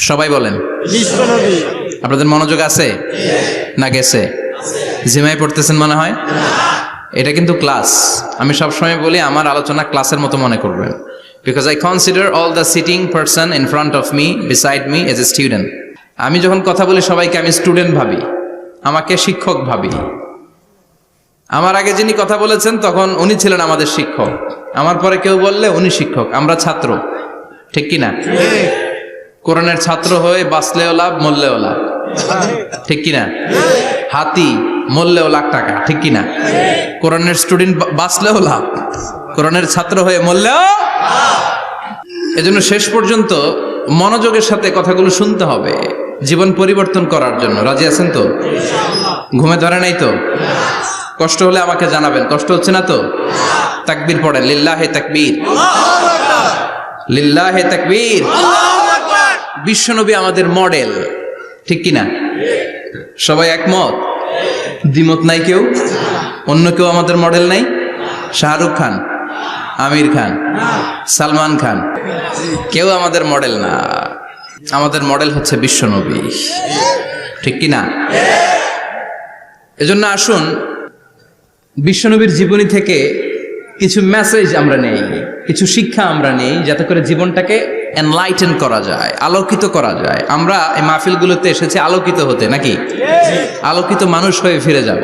Speaker 1: সবাই বলেন বিশ্বনবী। আপনাদের মনোযোগ আছে না গেছে? জিমাই পড়তেছেন মনে হয়। এটা কিন্তু ক্লাস। আমি সবসময় বলি আমার আলোচনা ক্লাসের মতো মনে করবেন, because I consider all the sitting person in front of me, beside me as a student. আমি যখন কথা বলি সবাইকে আমি স্টুডেন্ট ভাবি, আমাকে শিক্ষক ভাবি। আমার আগে যিনি কথা বলেছেন তখন উনি ছিলেন আমাদের শিক্ষক, আমার পরে কেউ বললে উনি শিক্ষক, আমরা ছাত্র, ঠিক কি না? কোরআনের ছাত্র হয়ে বাঁচলেও লাভ, মরলেও লাভ, ঠিক কি না? হাতি মরলেও লাখ টাকা, ঠিক কি না? কোরআনের স্টুডেন্ট বাঁচলেও লাভ, কোরআনের ছাত্র হয়ে মরলেও। এজন্য শেষ পর্যন্ত মনোযোগের সাথে কথাগুলো শুনতে হবে জীবন পরিবর্তন করার জন্য। রাজি আছেন তো? ঘুমে ধরে নাই তো? কষ্ট হলে আমাকে জানাবেন। কষ্ট হচ্ছে না তো? তাকবীর পড়েন, লিল্লাহে তাকবীর, লিল্লাহে তাকবীর। বিশ্বনবী আমাদের মডেল, ঠিক কিনা? সবাই একমত? দ্বিমত নাই কেউ? অন্য কেউ আমাদের মডেল নাই? শাহরুখ খান, আমির খান, সালমান খান, কেউ আমাদের মডেল না। আমাদের মডেল হচ্ছে বিশ্বনবী, ঠিক কিনা? এজন্য আসুন বিশ্বনবীর জীবনী থেকে কিছু মেসেজ আমরা নেই, কিছু শিক্ষা আমরা নেই, যাতে করে জীবনটাকে এনলাইটেন করা যায়, আলোকিত করা যায়। আমরা এই মাহফিলগুলোতে এসেছি আলোকিত হতে, নাকি আলোকিত মানুষ হয়ে ফিরে যাব।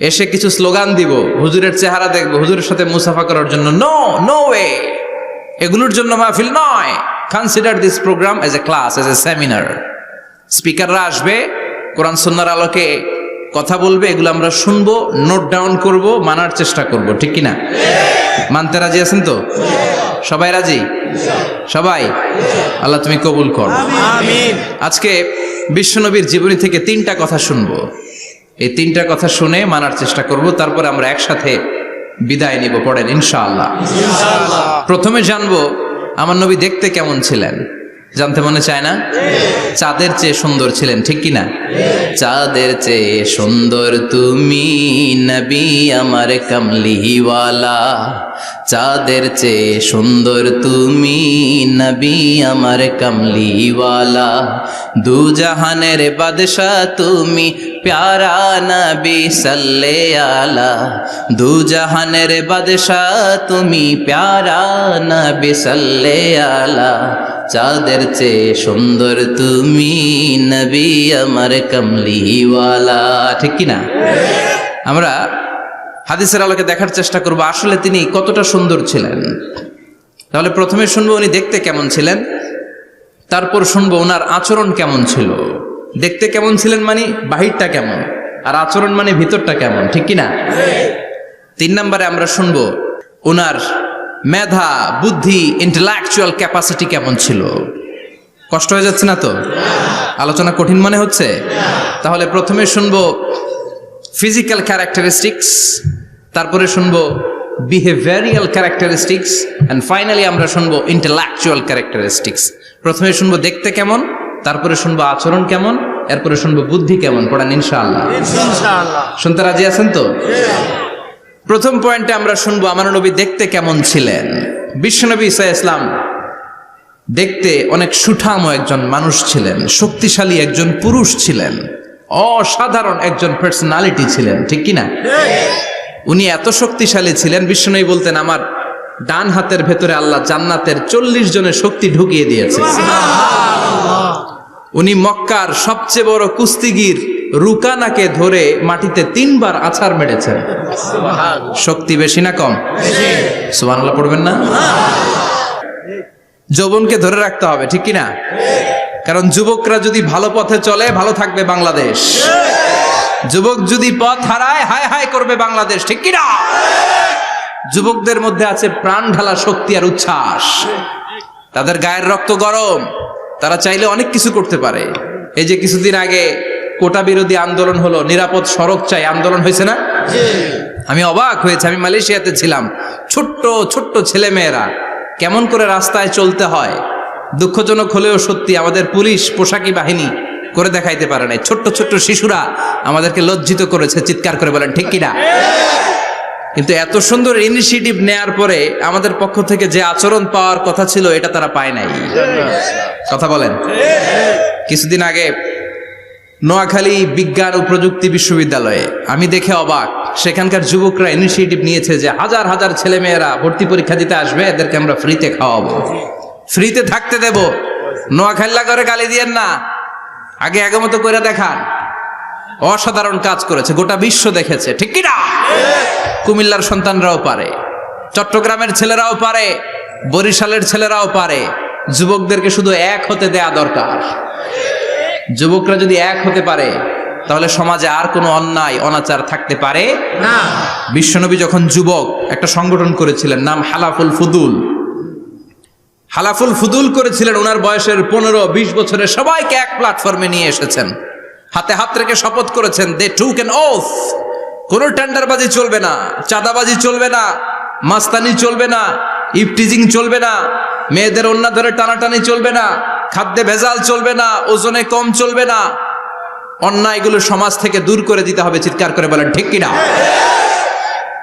Speaker 1: এসে কিছু স্লোগান দিব, হুজুরের চেহারা দেখবো, হুজুরের সাথে মুসাফা করার জন্য, নো নো ওয়ে, এগুলোর জন্য মাহফিল নয়। Consider this program as a class, as a seminar. স্পিকাররা আসবে, কোরআন সুন্নাহর আলোকে কথা বলবে, এগুলো আমরা শুনবো, নোট ডাউন করব, মানার চেষ্টা করব, ঠিক কিনা? মানতে রাজি আছেন তো? সবাই রাজি? সবাই? আল্লাহ তুমি কবুল কর, আমিন। আজকে বিশ্বনবীর জীবনী থেকে 3টা কথা শুনবো। এই 3টা কথা শুনে মানার চেষ্টা করব, তারপরে আমরা একসাথে বিদায় নিব। পড়েন ইনশাআল্লাহ। প্রথমে জানবো আমার নবী দেখতে কেমন ছিলেন। জানতে মনে চায় না? চাঁদের চেয়ে সুন্দর ছিলেন, ঠিক কিনা? চাঁদের চেয়ে সুন্দর তুমি নবী আমার কামলিওয়ালা, চাঁদের চেয়ে সুন্দর তুমি নবী আমার কামলিওয়ালা, দু জাহানের বাদশাহ তুমি প্যারা নবী সাল্লে আলা, দু জাহানের বাদশাহ তুমি প্যারা নবী সাল্লে আলা, চাঁদের চেয়ে সুন্দর তুমি নবী আমার কামলিওয়ালা, ঠিক কিনা? আমরা হাদিসের আলোকে দেখার চেষ্টা করব আসলে তিনি কতটা সুন্দর ছিলেন। তাহলে প্রথমে শুনবো উনি দেখতে কেমন ছিলেন, তারপর শুনবো ওনার আচরণ কেমন ছিল। দেখতে কেমন ছিলেন মানে বাহিরটা কেমন, আর আচরণ মানে ভিতরটা কেমন, ঠিক কিনা? 3 নম্বরে আমরা শুনবো ওনার মেধা, বুদ্ধি, ইন্টেলেকচুয়াল ক্যাপাসিটি কেমন ছিল। কষ্ট হয়ে যাচ্ছে না তো? আলোচনা কঠিন মনে হচ্ছে? তাহলে প্রথমে শুনবো ফিজিক্যাল ক্যারেক্টারিস্টিক্স, তারপরে শুনবো বিহেভিয়ারিয়াল ক্যারেক্টারিস্টিক্স, এন্ড ফাইনালি আমরা শুনবো ইন্টেলেকচুয়াল ক্যারেক্টারিস্টিক্স। প্রথমে শুনবো দেখতে কেমন, তারপরে শুনবো আচরণ কেমন, এরপরে শুনবো বুদ্ধি কেমন। পড়েন ইনশাআল্লাহ। শুনতে রাজি আছেন তো? প্রথম পয়েন্টে আমরা শুনবো আমার নবী দেখতে কেমন ছিলেন। বিশ্বনবী ঈসা ইসলাম দেখতে অনেক সুঠাম একজন মানুষ ছিলেন, শক্তিশালী একজন পুরুষ ছিলেন, অসাধারণ একজন পার্সোনালিটি ছিলেন, ঠিক কিনা? উনি এত শক্তিশালী ছিলেন, বিশ্বনবী বলতেন আমার ডান হাতের ভেতরে আল্লাহ জান্নাতের 40 জনের শক্তি ঢুকিয়ে দিয়েছে। উনি মক্কার সবচেয়ে বড় কুস্তিগির রুকানাকে ধরে মাটিতে 3 বার আছাড় মেরেছেন। শক্তি বেশি না কম? সুবহানাল্লাহ পড়বেন না? যৌবনকে ধরে রাখতে হবে, ঠিক কিনা? কারণ যুবকরা যদি ভালো পথে চলে ভালো থাকবে বাংলাদেশ, যুবক যদি পথ হারায় হায় হায় করবে বাংলাদেশ, ঠিক কিনা? যুবকদের মধ্যে আছে প্রাণ ঢালা শক্তি আর উচ্ছ্বাস, তাদের গায়ের রক্ত গরম, তারা চাইলে অনেক কিছু করতে পারে। এই যে কিছুদিন আগে কোটা বিরোধী আন্দোলন হলো, নিরাপদ সড়ক চাই আন্দোলন হয়েছে না? আমি অবাক হয়েছে, আমি মালয়েশিয়াতে ছিলাম, ছোট্ট ছোট্ট ছেলে মেয়েরা কেমন করে রাস্তায় চলতে হয় দুঃখজনক হলেও সত্যি আমাদের পুলিশ পোশাকি বাহিনী করে দেখাইতে পারে নাই। ছোট্ট ছোট্ট শিশুরা আমাদেরকে লজ্জিত করেছে, চিৎকার করে, বলেন ঠিক কিনা? কিন্তু এত সুন্দর ইনিশিয়েটিভ নেয়ার পরে আমাদের পক্ষ থেকে যে আচরণ পাওয়ার কথা ছিল এটা তারা পায় নাই। কথা বলেন। কিছুদিন আগে নোয়াখালী বিজ্ঞান ও প্রযুক্তি বিশ্ববিদ্যালয়ে আমি দেখে অবাক, সেখানকার যুবকরা ইনিশিয়েটিভ নিয়েছে যে হাজার হাজার ছেলে মেয়েরা ভর্তি পরীক্ষা দিতে আসবে, এদেরকে আমরা ফ্রিতে খাওয়াবো, ফ্রিতে থাকতে দেব। নোয়াখালী করে গালি দিয়েন না, আগে মতো করে দেখান। অসাধারণ কাজ করেছে, গোটা বিশ্ব দেখেছে, ঠিক কিনা? কুমিল্লার সন্তানরাও পারে, চট্টগ্রামের ছেলেরাও পারে, বরিশালের ছেলেরাও পারে। যুবকদেরকে শুধু এক হতে দেয়া দরকার। যুবকরা যদি এক হতে পারে তাহলে সমাজে আর কোনো অন্যায় অনাচার থাকতে পারে না। বিশ্বনবী যখন যুবক একটা সংগঠন করেছিলেন, নাম হালাফুল ফুদুল। হালাফুল ফুদুল করেছিলেন, ওনার বয়সের 15-20 বছরে সবাইকে এক প্ল্যাটফর্মে নিয়ে এসেছেন, হাতে হাত রেখে শপথ করেছেন, দে টুক অ্যান ওথ, কোনো টেন্ডারবাজি চলবে না, চাঁদাবাজি চলবে না, মাস্তানি চলবে না, ইফটিজিং চলবে না, মেয়েদের ওন্না ধরে টানাটানি চলবে না, খাদ্যে ভেজাল চলবে না, ওজনে কম চলবে না, অন্যায়গুলো সমাজ থেকে দূর করে দিতে হবে। চিৎকার করে বলেন ঠিক কিনা?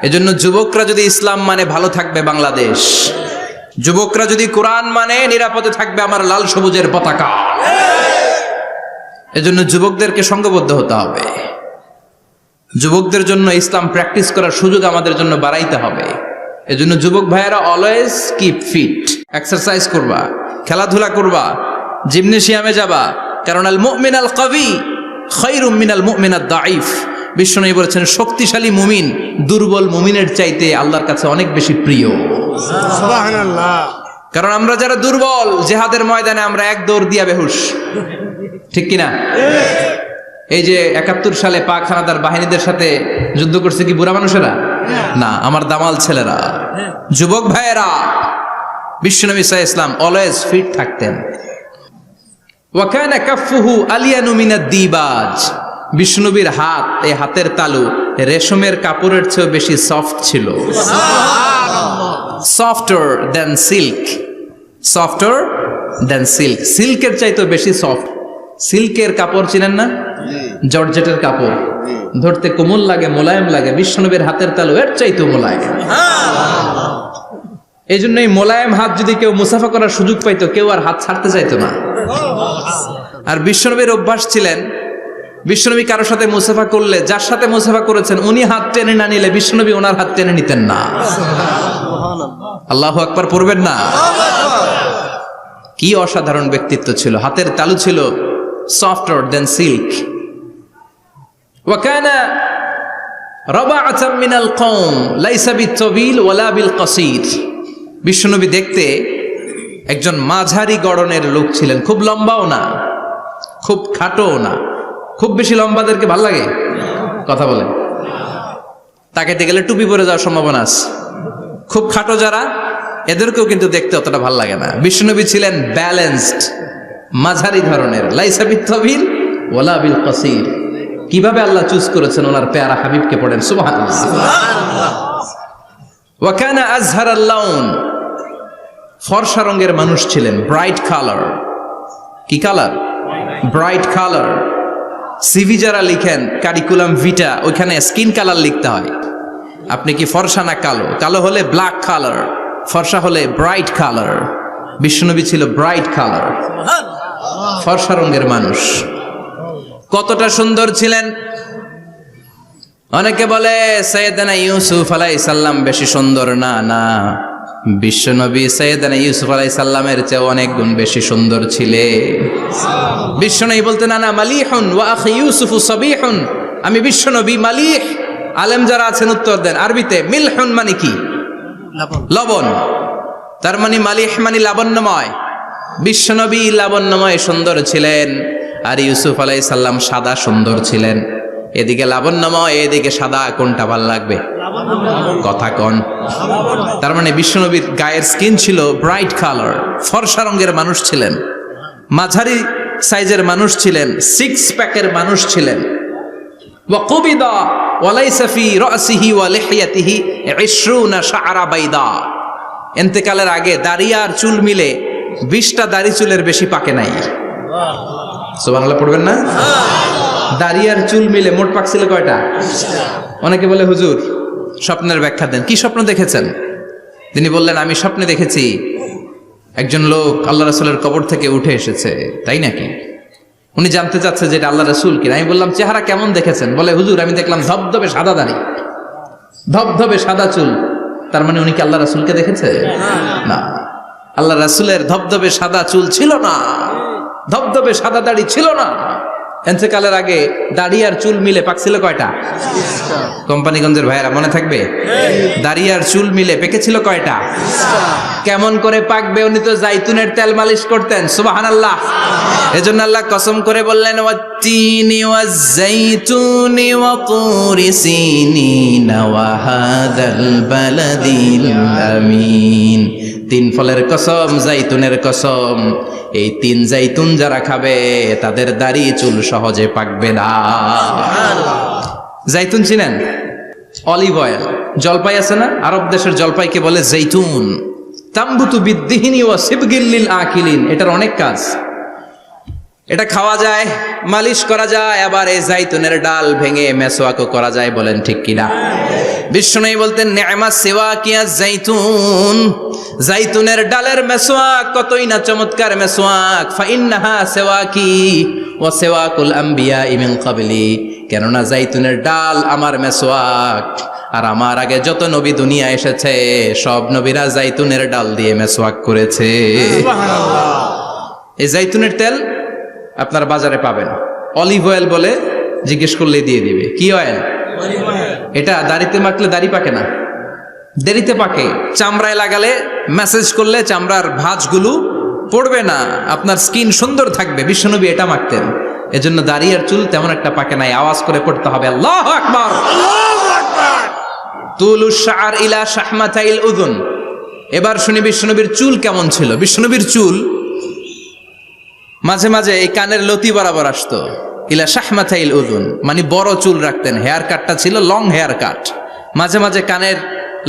Speaker 1: এজন্য যুবকরা যদি ইসলাম মানে ভালো থাকবে বাংলাদেশ, যুবকরা যদি কোরআন মানে নিরাপদে থাকবে আমার লাল সবুজের পতাকা। এজন্য যুবকদেরকে সংঘবদ্ধ হতে হবে, যুবকদের জন্য ইসলাম প্র্যাকটিস করার সুযোগ আমাদের জন্য বাড়াইতে হবে। এজন্য যুবক ভাইয়েরা অলওয়েজ কিপ ফিট, এক্সারসাইজ করবা, খেলাধুলা করবা, জিমনেশিয়ামে যাবা, কারণ আল মুমিন আল কবি খায়রুম মিনাল মুমিন আদ দাঈফ। বিশ্বনবী বলেছেন শক্তিশালী মুমিন দুর্বল মুমিনের চাইতে আল্লাহর কাছে অনেক বেশি প্রিয়। সুবহানাল্লাহ। কারণ আমরা যারা দুর্বল, জিহাদের ময়দানে আমরা এক দৌড় দিয়া বেহুশ, ঠিক কিনা? এই যে 71 সালে পাক হানাদার বাহিনীদের সাথে যুদ্ধ করছে কি বুড়া মানুষেরা? না, আমার দামাল ছেলেরা, যুবক ভাইয়েরা। বিশ্বনবী সাল্লাল্লাহু আলাইহি ওয়াসাল্লাম অলওয়েজ ফিট থাকতেন। ওয়া কানা কাফফুহু আলিয়ানু মিনাদ দিবাজ। বিশ্বনবীর হাত, এই হাতের তালু রেশমের কাপড়ের চেয়ে বেশি সফট ছিল। Softer than silk, softer than silk, সিল্কের চাইতে বেশি সফট। সিল্কের কাপড় চিনেন না? জর্জেটের কাপড় ধরতে কোমল লাগে, মোলায়েম লাগে। বিশ্বনবীর হাতের তালু এর চাইতে মোলায়েম। এই জন্য এই মোলায়েম হাত যদি কেউ মুসাফা করার সুযোগ পাইতো, কেউ আর হাত ছাড়তে চাইতো না। আর বিশ্বনবীর অভ্যাস ছিলেন, বিশ্বনবী কারোর সাথে মুসাফা করলে, যার সাথে মুসাফা করেছেন উনি হাত টেনে না নিলে বিশ্বনবী ওনার হাত টেনে নিতেন না। আল্লাহু আকবার পড়বেন না? কি অসাধারণ ব্যক্তিত্ব ছিল, হাতের তালু ছিল softer than silk. وكان ربعة من القوم ليس بالطويل ولا بالقصير. বিশ্বনবী দেখতে একজন মাঝারি গড়নের লোক ছিলেন, খুব লম্বাও না খুব খাটোও না। খুব বেশি লম্বাদেরকে ভাল লাগে? কথা বলেন। তাকাইতে গেলে টুপি পরে যাওয়ার সম্ভাবনা আছে। খুব খাটো যারা, এদেরকেও কিন্তু দেখতে অতটা ভাল লাগে না। বিশ্বনবী ছিলেন ব্যালেন্সড, মাঝারি ধরনের। লাইসা বিত-তাবিল ওয়ালা বিল কাসীর। কিভাবে আল্লাহ চুজ করেছেন ওনার পেয়ারা হাবিবকে, পড়েন সুবহানাল্লাহ। ওয়া কানা আযহারাল লাউন, ফর্সা রঙের মানুষ ছিলেন, ব্রাইট কালার। কি কালার? Bright colour. সিভি যারা লিখেন কারিকুলাম ভিটা, ওইখানে স্কিন কালার লিখতে হয়। আপনি কি ফর্সা না কালো? কালো হলে ব্ল্যাক কালার, ফর্সা হলে ব্রাইট কালার। বিশ্বনবী ছিল ব্রাইট কালার, ফর্সা রঙের মানুষ। কতটা সুন্দর ছিলেন! অনেকে বলে সাইয়েদনা ইউসুফ আলাইহিস সালাম বেশি সুন্দর। না না, বিশ্বনবী সাইয়েদনা ইউসুফ আলাইহিস সালামের চেয়ে অনেক গুণ বেশি সুন্দর ছিলেন। বিশ্বনবী বলতেন আনা মালিহুন ওয়া আখি ইউসুফু সাবিহুন। আমি বিশ্বনবী মালিহ। আলেম যারা আছেন উত্তর দেন আরবিতে। মিলহুন মানে কি? লবণ। তার মানে মালিহ মানে লাবণ্যময়। বিশ্বনবী লাবণ্যময় সুন্দর ছিলেন, আর ইউসুফ আলাইহিস সালাম সাদা সুন্দর ছিলেন। এদিকে লাবণ্যময়, এদিকে সাদা, কোনটা ভাল লাগবে? কথা কন। তার মানে বিশ্বনবীর গায়ের স্কিন ছিল ব্রাইট কালার, ফর্সা রঙের মানুষ ছিলেন, মাঝারি সাইজের মানুষ ছিলেন, সিক্স প্যাকের মানুষ ছিলেন। ওয়া কুবিদা ওয়া লাইসা ফি রাসিহি ওয়া লিহিয়াতিহি 20 শাআরা বাইদা। ইন্তেকালের আগে দাড়ি আর চুল মিলে 20টা দাড়ি চুলের বেশি পাকে নাই। সুবহানাল্লাহ পড়বেন না? দাড়ি আর চুল মিলে মোট পাকছিল কয়টা? অনেকে বলে হুজুর স্বপ্নের ব্যাখ্যা দেন। কি স্বপ্ন দেখেছেন? তিনি বললেন আমি স্বপ্নে দেখেছি একজন লোক আল্লাহ রাসূলের কবর থেকে উঠে এসেছে। তাই নাকি? উনি জানতে চাচ্ছে যে এটা আল্লাহ রাসূল কিনা। আমি বললাম চেহারা কেমন দেখেছেন? বলে হুজুর আমি দেখলাম ধবধবে সাদা দাড়ি, ধবধবে সাদা চুল। তার মানে উনি কি আল্লাহ রাসূলকে দেখেছে? না, আল্লাহ রাসূলের ধবধবে সাদা চুল ছিল না, ধবধবে সাদা দাড়ি ছিল না। ইন্তেকালের আগে দাড়ি আর চুল মিলে পাকছিল কয়টা? কোম্পানিগঞ্জের ভাইয়েরা মনে থাকবে? দাড়ি আর চুল মিলে পেকেছিল কয়টা? কেমন করে পাকবে? উনি তো জাইতুনের তেল মালিশ করতেন। সুবহানাল্লাহ। এজন্য আল্লাহ কসম করে বললেন ওয়াত্তিনি ওয়াজ-জাইতুনি ওয়া তুরি সিনিন ওয়া হাদাল বালাদিল আমিন। তিন ফলের কসম, জাইতুনের কসম, এই তিন জাইতুন যারা খাবে তাদের দাড়ি চুল সহজে পাকবে না। জাইতুন চিনেন? Olive oil. জলপাই আছে না, আরব দেশের জলপাইকে বলে জাইতুন। তাম্বুতু বিদ্দিহিনি ওয়া সিবগিল লিল আকিলিন। এটার অনেক কাজ। এটা খাওয়া যায়, মালিশ করা যায়, আবার এই জাইতুনের ডাল ভেঙে মেসওয়াকও করা যায়। বলেন ঠিক কিনা? বিশ্বনবী বলতেন নি'মা সিওয়াকিয়া জাইতুন, জাইতুনের ডালের মেসওয়াক কতই না চমৎকার মেসওয়াক। ফাইন্নাহা সিওয়াকি ওয়া সিওয়াকুল আম্বিয়া মিন ক্বাবলি, কেননা জাইতুনের ডাল আমার মেসওয়াক, আর আমার আগে যত নবী দুনিয়া এসেছে সব নবীরা জাইতুনের ডাল দিয়ে মেসওয়াক করেছে। এই জাইতুনের তেল আপনারা বাজারে পাবেন, অলিভ অয়েল বলে, জিজ্ঞেস করলে দিয়ে দিবে। কি অয়েল? এটা দাড়িতে মাখলে দাড়ি পাকে না, দেরিতে পাকে। চামড়ায় লাগালে, ম্যাসেজ করলে চামড়ার ভাঁজগুলো পড়বে না, আপনার স্কিন সুন্দর থাকবে। বিশ্বনবী এটা মাখতেন, এজন্য দাড়ি আর চুল তেমন একটা পাকে নাই। আওয়াজ করে পড়তে হবে আল্লাহু আকবার। তুলুশ শাআর ইলা শাহমাতাইল উযুন। এবার শুনি বিশ্বনবীর চুল কেমন ছিল। বিশ্বনবীর চুল মাঝে মাঝে এই কানের লতি বরাবর আসতো। ইলা শাহমাতাইল উযুন মানে বড় চুল রাখতেন। হেয়ার কাটটা ছিল লং হেয়ার কাট, মাঝে মাঝে কানের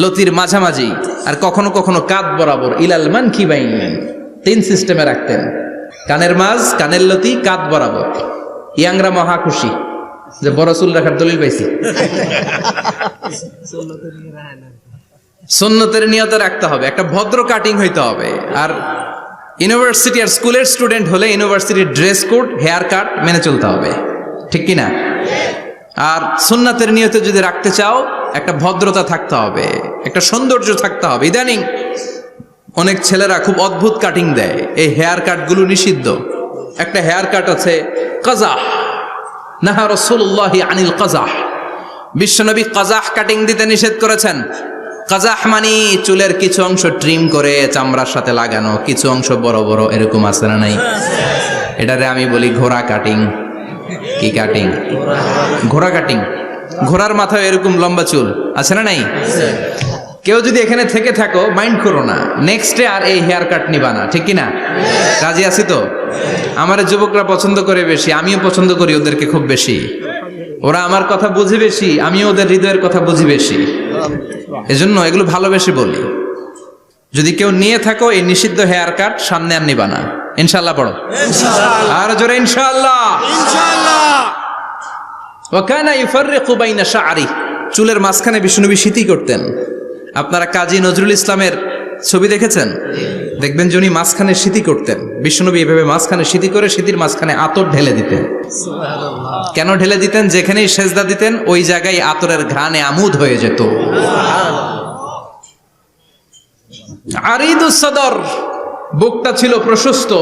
Speaker 1: লতির মাঝামাঝি, আর কখনো কখনো কাঁধ বরাবর। ইলাল মানকিবাইন, তিন সিস্টেমে রাখতেন। কানের মাঝ, কানের লতি, কাঁধ বরাবর। ইয়াংরা মহা খুশি যে বড় চুল রাখার দলিল পাইছি। সুন্নতের নিয়তে রাখতে হবে, একটা ভদ্র কাটিং হইতে হবে। আর ইউনিভার্সিটি আর স্কুলের স্টুডেন্ট হলে ইউনিভার্সিটির ড্রেস কোড, হেয়ার কাট মেনে চলতে হবে, ঠিক কিনা? আর সুন্নাতের নিয়তে যদি রাখতে চাও একটা ভদ্রতা থাকতে হবে, একটা সৌন্দর্য থাকতে হবে। ইদানিং অনেক ছেলেরা খুব অদ্ভুত কাটিং দেয়, এই হেয়ার কাটগুলো নিষিদ্ধ। একটা হেয়ার কাট আছে কাজাহ, নাহা রাসূলুল্লাহি আনিল কাজাহ। বিশ্বনবী কাজাহ কাটিং দিতে নিষেধ করেছেন। কাজাহ মানি চুলের কিছু অংশ ট্রিম করে চামড়ার সাথে লাগানো, কিছু অংশ বড় বড়, এরকম আছে না নাই? এটারে আমি বলি ঘোড়া কাটিং। কি কাটিং? ঘোড়া কাটিং। ঘোড়ার মাথায় এরকম লম্বা চুল আছে না নাই? কেউ যদি এখানে থেকে থাকো মাইন্ড করো না, নেক্সট ডে আর এই হেয়ার কাট নিবা না, ঠিক কিনা? রাজি আছি তো? আমার যুবকরা পছন্দ করে বেশি, আমিও পছন্দ করি ওদেরকে খুব বেশি। ওরা আমার কথা বুঝে বেশি, আমিও ওদের হৃদয়ের কথা বুঝি বেশি, এজন্য এগুলো ভালোবেসে বলি। যদি কেউ নিয়ে থাকো এই নিষিদ্ধ হেয়ার কাট, সামনে আর নিবা না। ইনশাআল্লাহ পড়ো, আর জোরে ইনশাআল্লাহ। ওয়া কানা ইউফাররিকু বাইনা শা'রি, চুলের মাঝখানে বিষ্ণুনবী সিতি করতেন। আপনারা কাজী নজরুল ইসলামের ছবি দেখেছেন? দেখবেন যে উনি মাঝখানে সিতি করতেন। বিষ্ণুনবী এভাবে মাঝখানে সিতি করে সিতির মাঝখানে আতর ঢেলে দিতেন। কেন ঢেলে দিতেন? যেখানেই সেজদা দিতেন ওই জায়গায় আতরের ঘ্রাণে আমুদ হয়ে যেত। আরিদুস সদর, বুকটা ছিল প্রশস্ত।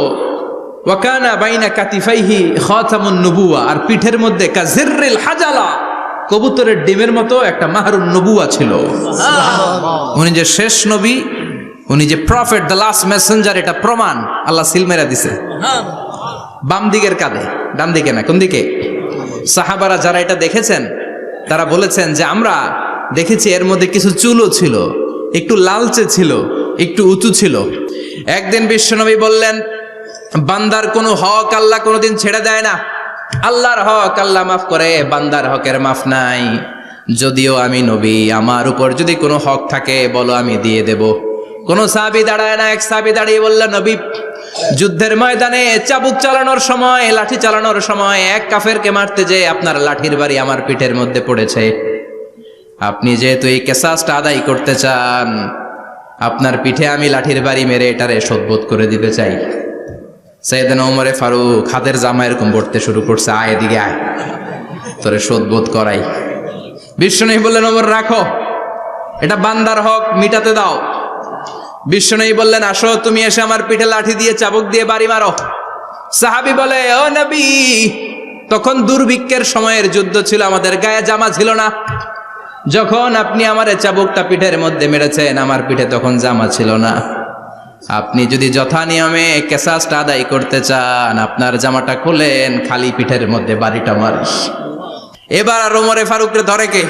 Speaker 1: ওয়া কানা বাইনা কাতিফাইহি খাতামুন নবুওয়া, আর পিঠের মধ্যে কাজিররিল হাজালা, কবুতরের ডিমের মতো একটা মাহরুন নবুওয়া ছিল। উনি যে শেষ নবী, উনি যে প্রফেট, দ্য লাস্ট মেসেঞ্জার, এটা প্রমাণ আল্লাহ সিল মেরা দিছে। বাম দিকের কাঁধে, ডান দিকে না। কোন দিকে? সাহাবারা যারা এটা দেখেছেন তারা বলেছেন যে আমরা দেখেছি এর মধ্যে কিছু চুলও ছিল, একটু লালচে ছিল, একটু উঁচু ছিল। একদিন বিশ্বনবী বললেন, বান্দার কোনো হক আল্লাহ কোনোদিন ছেড়ে দেয় না। আল্লাহর হক আল্লাহ মাফ করে, বান্দার হকের মাফ নাই। যদিও আমি নবী, আমার উপর যদি কোনো হক থাকে বলো, আমি দিয়ে দেব। কোন সাহাবী দাঁড়ায় না। এক সাহাবী দাঁড়িয়ে বলল, নবী, যুদ্ধের ময়দানে চাবুক চালানোর সময়, লাঠি চালানোর সময় এক কাফেরকে মারতে যেয়ে আপনার লাঠির বাড়ি আমার পিঠের মধ্যে পড়েছে। আপনি যেহেতু এই কেসাসটা আদায় করতে চান, আপনার পিঠে আমি লাঠির বাড়ি মেরে এটারে শোধবোধ করে দিতে চাই। সাইয়েদনা ওমরে ফারুক হাতের জামা এরকম পড়তে শুরু করছে, আয় এদিকে আয়, তোরে শোধবোধ করাই। বিশ্বনবী বললেন, ওমর রাখো, এটা বান্দার হক, মিটাতে দাও। বিশ্বনবী বললেন, আসো, তুমি এসে আমার পিঠে লাঠি দিয়ে চাবুক দিয়ে বাড়ি মারো। সাহাবী বলে, ও নবী, তখন দুর্ভিক্ষের সময়ের যুদ্ধ ছিল, আমাদের গায়ে জামা ছিল না। যখন আপনি আমার চাবুকটা পিঠের মধ্যে মেরেছেন, আমার পিঠে তখন জামা ছিল না। আপনি যদি যথা নিয়মে কেসাসটা আদায় করতে চান, আপনার জামাটা খুলেন, খালি পিঠের মধ্যে বাড়িটা মারিস। এবার আর ওমরে ফারুকরে ধরে কে?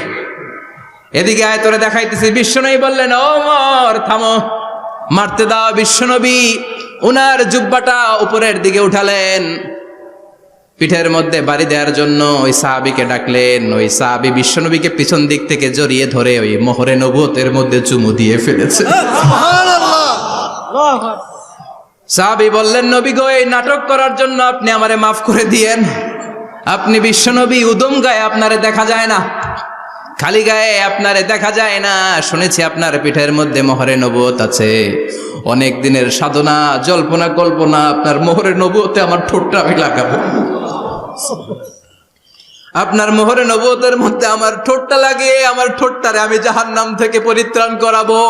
Speaker 1: এদিকে আয়, তোরে দেখাইতেছি। বিশ্বনবী বললেন, ওমর থামো, মারতে দাও। বিশ্বনবী উনার জুব্বাটা উপরের দিকে উঠালেন, পিঠের মধ্যে বাড়ি দেওয়ার জন্য ওই সাহাবীকে ডাকলেন। ওই সাহাবী বিশ্বনবীকে পিছন দিক থেকে জড়িয়ে ধরে ওই মোহরে নবুয়তের মধ্যে চুমু দিয়ে ফেলেছে। সাহাবী বললেন, নবী গো, এই নাটক করার জন্য আপনি আমারে মাফ করে দিয়েন। আপনি বিশ্বনবী, উদম গায়ে আপনারে দেখা যায় না, খালি গায়ে আপনারে দেখা যায় না। শুনেছি আপনার পিঠের মধ্যে মোহরে নবুয়ত আছে। অনেক দিনের সাধনা, জল্পনা কল্পনা, আপনার মোহরে নবুয়তে আমার ঠোঁটটা আমি লাগাবো। আপনার মোহরে নবুয়তের মধ্যে আমার ঠোঁটটা লাগিয়ে আমার ঠোঁটটারে আমি জাহান্নাম থেকে পরিত্রাণ করাবো।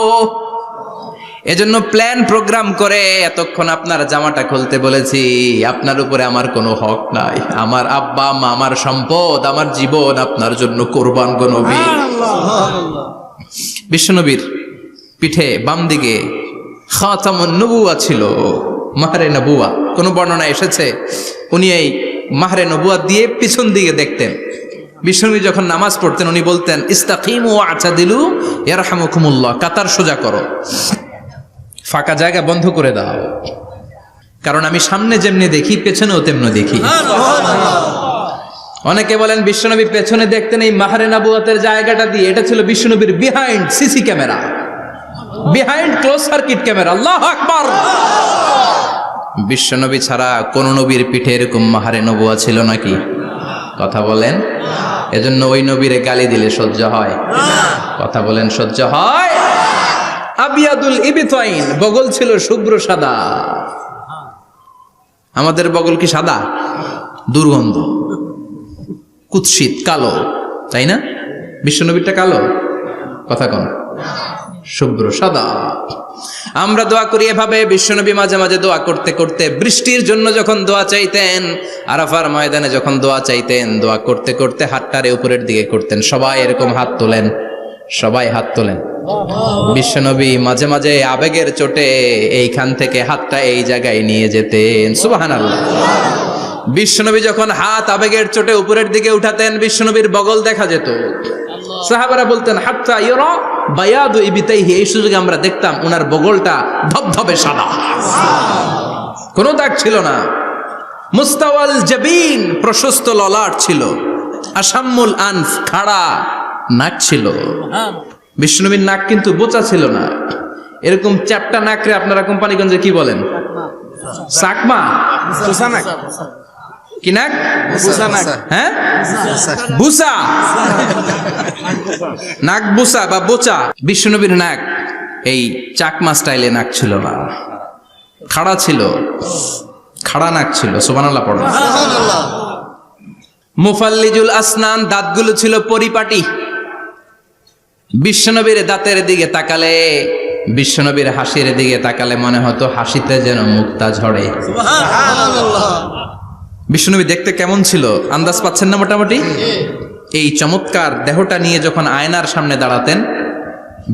Speaker 1: এজন্য প্ল্যান প্রোগ্রাম করে এতক্ষণ আপনার জামাটা খুলতে বলেছি। আপনার উপরে আমার কোনো হক নাই। আমার আব্বা মা, আমার সম্পদ, আমার জীবন আপনার জন্য কোরবান গো নবী। বিশ্বনবীর পিঠে বাম দিকে খাতামুন নবুয়া ছিল, মাহরে নবুয়া। কোন বর্ণনা এসেছে উনি এই মাহরে নবুয়া দিয়ে পিছন দিকে দেখতেন। বিশ্বনবী যখন নামাজ পড়তেন উনি বলতেন, ইস্তাকিমু ওয়া'তাদিলু ইয়ারহামুকুমুল্লাহ, কাতার সোজা করো, ফাঁকা জায়গা বন্ধ করে দাও, কারণ আমি সামনে যেমনি দেখি পেছনেও তেমনি দেখি। অনেকে বলেন বিশ্বনবী পেছনে দেখতেন এই মাহরে নবুয়াতের জায়গাটা দিয়ে। এটা ছিল বিশ্বনবীর behind CC camera, behind close circuit camera. আল্লাহু আকবার। বিশ্বনবী ছাড়া কোন নবীর পিঠে এরকম মাহরে নবুয়া ছিল নাকি? কথা বলেন। এজন্য ওই নবীরে গালি দিলে সহ্য হয়? কথা বলেন, সহ্য হয়? আবিয়াদুল ইবতাইন, বগল ছিল শুভ্র সাদা। আমাদের বগল কি সাদা? দুর্গন্ধ, কুৎসিত, কালো, তাই না? বিশ্বনবীরটা কালো? কথা কোন? শুভ্র সাদা। আমরা দোয়া করি এভাবে। বিশ্বনবী মাঝে মাঝে দোয়া করতে করতে বৃষ্টির জন্য যখন দোয়া চাইতেন, আরাফার ময়দানে যখন দোয়া চাইতেন, দোয়া করতে করতে হাতটারে উপরের দিকে করতেন। সবাই এরকম হাত তোলেন, সবাই হাত তোলেন। বিশ্বনবী মাঝে মাঝে আবেগের চোটে এইখান থেকে হাতটা এই জায়গায় নিয়ে যেতেন। সুবহানাল্লাহ। বিশ্বনবী যখন হাত আবেগের চোটে উপরের দিকে উঠাতেন, বিশ্বনবীর বগল দেখা যেত। সাহাবারা বলতেন, হাত্তা ইরা বায়াদু ইবতাইহি, এই সুযোগে আমরা দেখতাম ওনার বগলটা ধবধবে সাদা, কোনো দাগ ছিল না। মুস্তাওয়াল জাবিন, প্রশস্ত ললাট ছিল। আসাম্মুল আনফ, খাড়া নাক ছিল। বিষ্ণুবীর নাক কিন্তু বোচা ছিল না। এরকম চ্যাপটা নাকরে আপনারা কোম্পানিগঞ্জে কি বলেন? চাকমা, কি নাক? হ্যাঁ, বুসা, নাক বুসা বা বোচা। বিশ্বনবীর নাক এই চাকমা স্টাইলে নাক ছিল না, খাড়া ছিল, খাড়া নাক ছিল। সুবহানাল্লাহ পড়ো। মুফাল্লিজুল আসনান, দাঁতগুলো ছিল পরিপাটি। বিশ্বনবীর দাঁতের দিকে তাকালে, বিশ্বনবীর হাসির দিকে তাকালে মনে হতো হাসিতে যেন মুক্তা ঝরে। বিশ্বনবী দেখতে কেমন ছিল আন্দাজ পাচ্ছেন না মোটামুটি? এই চমৎকার দেহটা নিয়ে যখন আয়নার সামনে দাঁড়াতেন,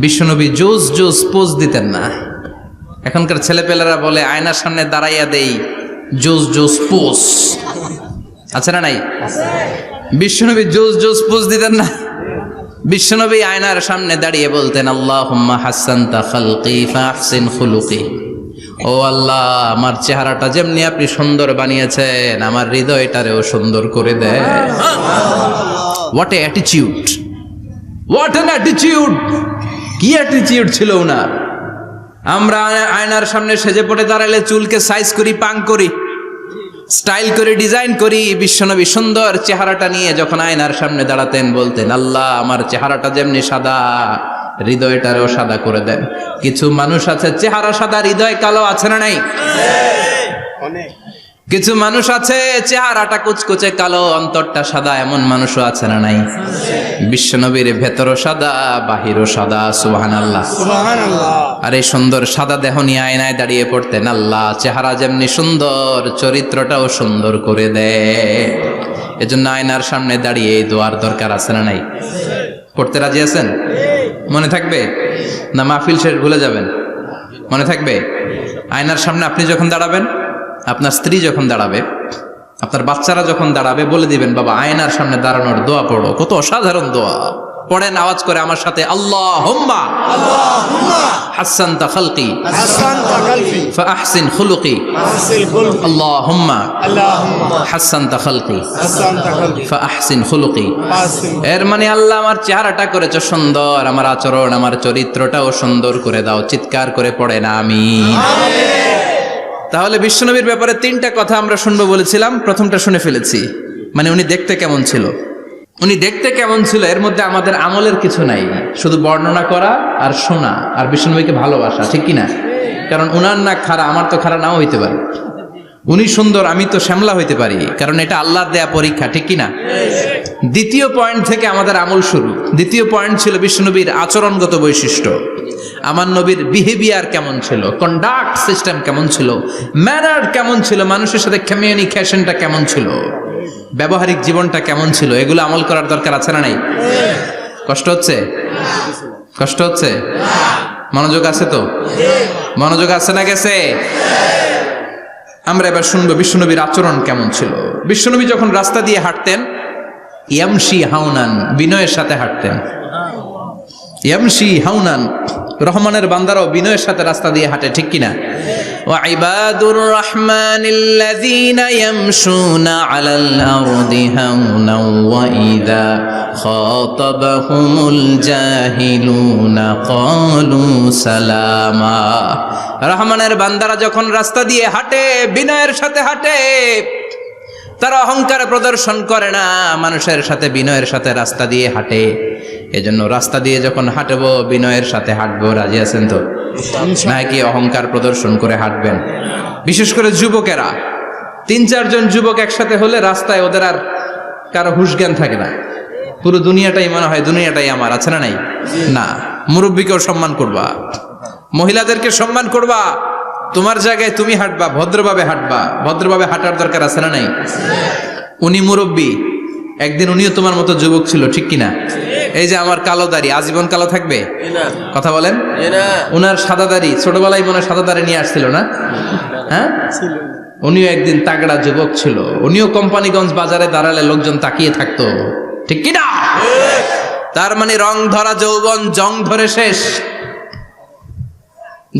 Speaker 1: বিশ্বনবী জোস জোস পোজ দিতেন না। এখনকার ছেলেপেলেরা বলে আয়নার সামনে দাঁড়াইয়া দেই জোস জোস পোজ, আছে না নাই? বিশ্বনবী জোস জোস পোজ দিতেন না। বিশ্বনবী আয়নার সামনে দাঁড়িয়ে বলতেন, আল্লাহুম্মা হাসানতা খালকি ফাহসিন খুলুকি। ও আল্লাহ, আমার চেহারাটা যেমনি আপনি সুন্দর বানিয়েছেন, আমার হৃদয়টারেও সুন্দর করে দেন। What a attitude, what an attitude! কি অ্যাটিটিউড ছিল ওনার! আমরা আয়নার সামনে সেজে পড়ে দাঁড়ালে চুলকে সাইজ করি, পাং করি, স্টাইল করে, ডিজাইন করি। বিশ্বনবী সুন্দর চেহারাটা নিয়ে যখন আয়নার সামনে দাঁড়াতেন বলতেন, আল্লাহ, আমার চেহারাটা যেমনি সাদা, হৃদয়টারও সাদা করে দেন। কিছু মানুষ আছে চেহারা সাদা, হৃদয় কালো, আছে না নাই? কিছু মানুষ আছে চেহারাটা কুচকুচে কালো, অন্তরটা সাদা, এমন মানুষও আছে না নাই? বিশ্বনবীর ভেতরও সাদা, বাহিরও সাদা। সুবহানাল্লাহ। আর এই সুন্দর সাদা দেহ নিয়ে আয়নায় দাঁড়িয়ে পড়তেন, আল্লাহ, চেহারা যেমনি সুন্দর, চরিত্রটাও সুন্দর করে দেয়। এজন্য আয়নার সামনে দাঁড়িয়ে এই দোয়ার দরকার আছে না নাই? পড়তে রাজি আছেন? মনে থাকবে না মাহফিল শেষ ভুলে যাবেন? মনে থাকবে? আয়নার সামনে আপনি যখন দাঁড়াবেন, আপনার স্ত্রী যখন দাঁড়াবে, আপনার বাচ্চারা যখন দাঁড়াবে, বলে দিবেন, বাবা, আয়নার সামনে দাঁড়ানোর দোয়া পড়ো। কত অসাধারণ দোয়া! পড়েন আওয়াজ করে আমার সাথে, আল্লাহুম্মা হাসানতা খালকি ফাআহসিন খুলুকি। আল্লাহুম্মা হাসানতা খালকি ফাআহসিন খুলুকি। এর মানে আল্লাহ আমার চেহারাটা করেছো সুন্দর, আমার আচরণ আমার চরিত্রটাও সুন্দর করে দাও। চিৎকার করে পড়েন আমিন। তাহলে বিশ্বনবীর ব্যাপারে 3টা কথা আমরা শুনবো বলেছিলাম, প্রথমটা শুনে ফেলেছি। মানে উনি দেখতে কেমন ছিল, উনি দেখতে কেমন ছিল, এর মধ্যে আমাদের আমলের কিছু নাই, শুধু বর্ণনা করা আর শোনা আর বিশ্বনবীকে ভালোবাসা, ঠিক কিনা? কারণ উনার না খাড়া, আমার তো খাড়া নাও হইতে পারে। উনি সুন্দর, আমি তো শ্যামলা হইতে পারি, কারণ এটা আল্লাহর দেয়া পরীক্ষা, ঠিক কিনা? দ্বিতীয় পয়েন্ট থেকে আমাদের আমল শুরু। দ্বিতীয় পয়েন্ট ছিল বিশ্বনবীর আচরণগত বৈশিষ্ট্য। আমার নবীর বিহেভিয়ার কেমন ছিল, কন্ডাক্ট সিস্টেম কেমন ছিল, ম্যানার কেমন ছিল, মানুষের সাথে কমিউনিকেশনটা কেমন ছিল, ব্যবহারিক জীবনটা কেমন ছিল, এগুলো আমল করার দরকার আছে না নাই? কষ্ট হচ্ছে? কষ্ট হচ্ছে? মনোযোগ আছে তো? মনোযোগ আছে না গেছে? আমরা এবার শুনবো বিশ্বনবীর আচরণ কেমন ছিল। বিশ্বনবী যখন রাস্তা দিয়ে হাঁটতেন, ইয়ামশি হাউনান, বিনয়ের সাথে হাঁটতেন। ইয়ামশি হাউনান, রহমানের বান্দারাও বিনয়ের সাথে রাস্তা দিয়ে হাঁটে, ঠিক কিনা? ওয়া ইবাদুর রহমানিল্লাযীনা ইয়ামশুনা আলাল আরদি হাওনাও ওয়া ইযা খাতাবাহুমুল জাহিলুনা ক্বালু সালামা। রহমানের বান্দারা যখন রাস্তা দিয়ে হাঁটে, বিনয়ের সাথে হাঁটে, তারা অহংকার প্রদর্শন করে না, মানুষের সাথে বিনয়ের সাথে রাস্তা দিয়ে হাঁটে। এজন্য রাস্তা দিয়ে যখন হাঁটবো বিনয়ের সাথে হাঁটবো। রাজি আছেন তো? নাকি অহংকার প্রদর্শন করে হাঁটবেন? বিশেষ করে যুবকেরা, 3-4 জন যুবক একসাথে হলে রাস্তায় ওদের আর কারো হুঁশ জ্ঞান থাকে না, পুরো দুনিয়াটাই মনে হয় দুনিয়াটাই আমার, আছে না নাই? না, মুরব্বীকেও সম্মান করবা, মহিলাদেরকে সম্মান করবা, তোমার জায়গায় তুমি হাঁটবা, ভদ্রভাবে হাঁটবা। ভদ্রভাবে হাঁটার দরকার আছে না নাই? উনি মুরব্বী, একদিন উনিও তোমার মতো যুবক ছিল, ঠিক কিনা? এই যে আমার কালো দাড়ি আজীবন কালো থাকবে? কথা বলেন। উনার সাদা দাড়ি ছোটবেলায় মনে সাদা দাড়ি নিয়ে আসছিল না? হ্যাঁ, উনিও একদিন তাগড়া যুবক ছিল। উনিও কোম্পানিগঞ্জ বাজারে দাঁড়ালে লোকজন তাকিয়ে থাকতো, ঠিক কিনা? তার মানে রং ধরা যৌবন জং ধরে শেষ।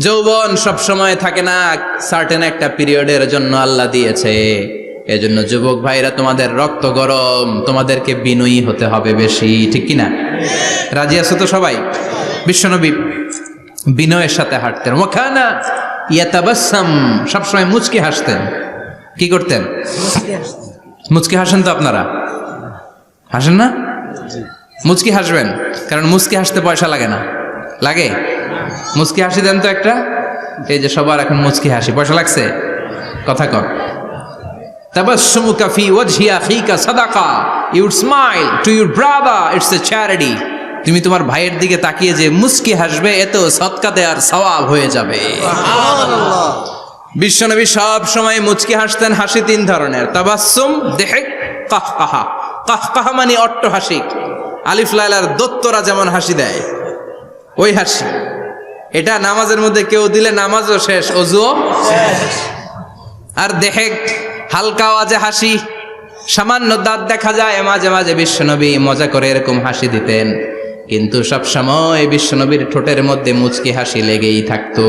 Speaker 1: যৌবন সব সময় থাকে না, সার্টেন একটা পিরিয়ডের জন্য আল্লাহ দিয়েছে। এজন্য যুবক ভাইরা, তোমাদের রক্ত গরম, তোমাদেরকে বিনয়ী হতে হবে বেশি, ঠিক কিনা? রাজি আছো তো সবাই? বিশ্বনবী বিনয়ের সাথে হাঁটতেন। ওয়াকানা ইয়াতাবাসসাম, সবসময় মুচকি হাসতেন। কি করতেন? মুচকি হাসেন তো আপনারা? হাসেন না? মুচকি হাসবেন, কারণ মুচকি হাসতে পয়সা লাগে না। লাগে? মুচকি হাসি দেন তো একটা। এই যে সবার এখন মুচকি হাসি, পয়সা লাগছে? কথা কর। তাবাসসুমুকা ফি ওয়াজহি আখিকা সাদাকা, you smile to your brother, it's a charity. তুমি তোমার ভাইয়ের দিকে তাকিয়ে যে মুচকি হাসবে, এতেও সদকা দেওয়ার সওয়াব হয়ে যাবে। সুবহানাল্লাহ। বিশ্বনবী সব সময় মুচকি হাসতেন। হাসি 3 ধরনের, তাবাসসুম, দিহক, কাহকাহা। কাহকাহা মানে অট্টহাসি, আলিফ লাইলার দত্তরা যেমন হাসি দেয় ওই হাসি। এটা নামাজের মধ্যে কেউ দিলে নামাজও শেষ, ওযুও শেষ। আর দেহেক, হালকা আওয়াজে হাসি, সামান্য দাঁত দেখা যায় মাঝে মাঝে। বিশ্বনবী মজা করে এরকম হাসি দিতেন, কিন্তু সব সময় বিশ্বনবীর ঠোঁটের মধ্যে মুচকি হাসি লেগেই থাকতো।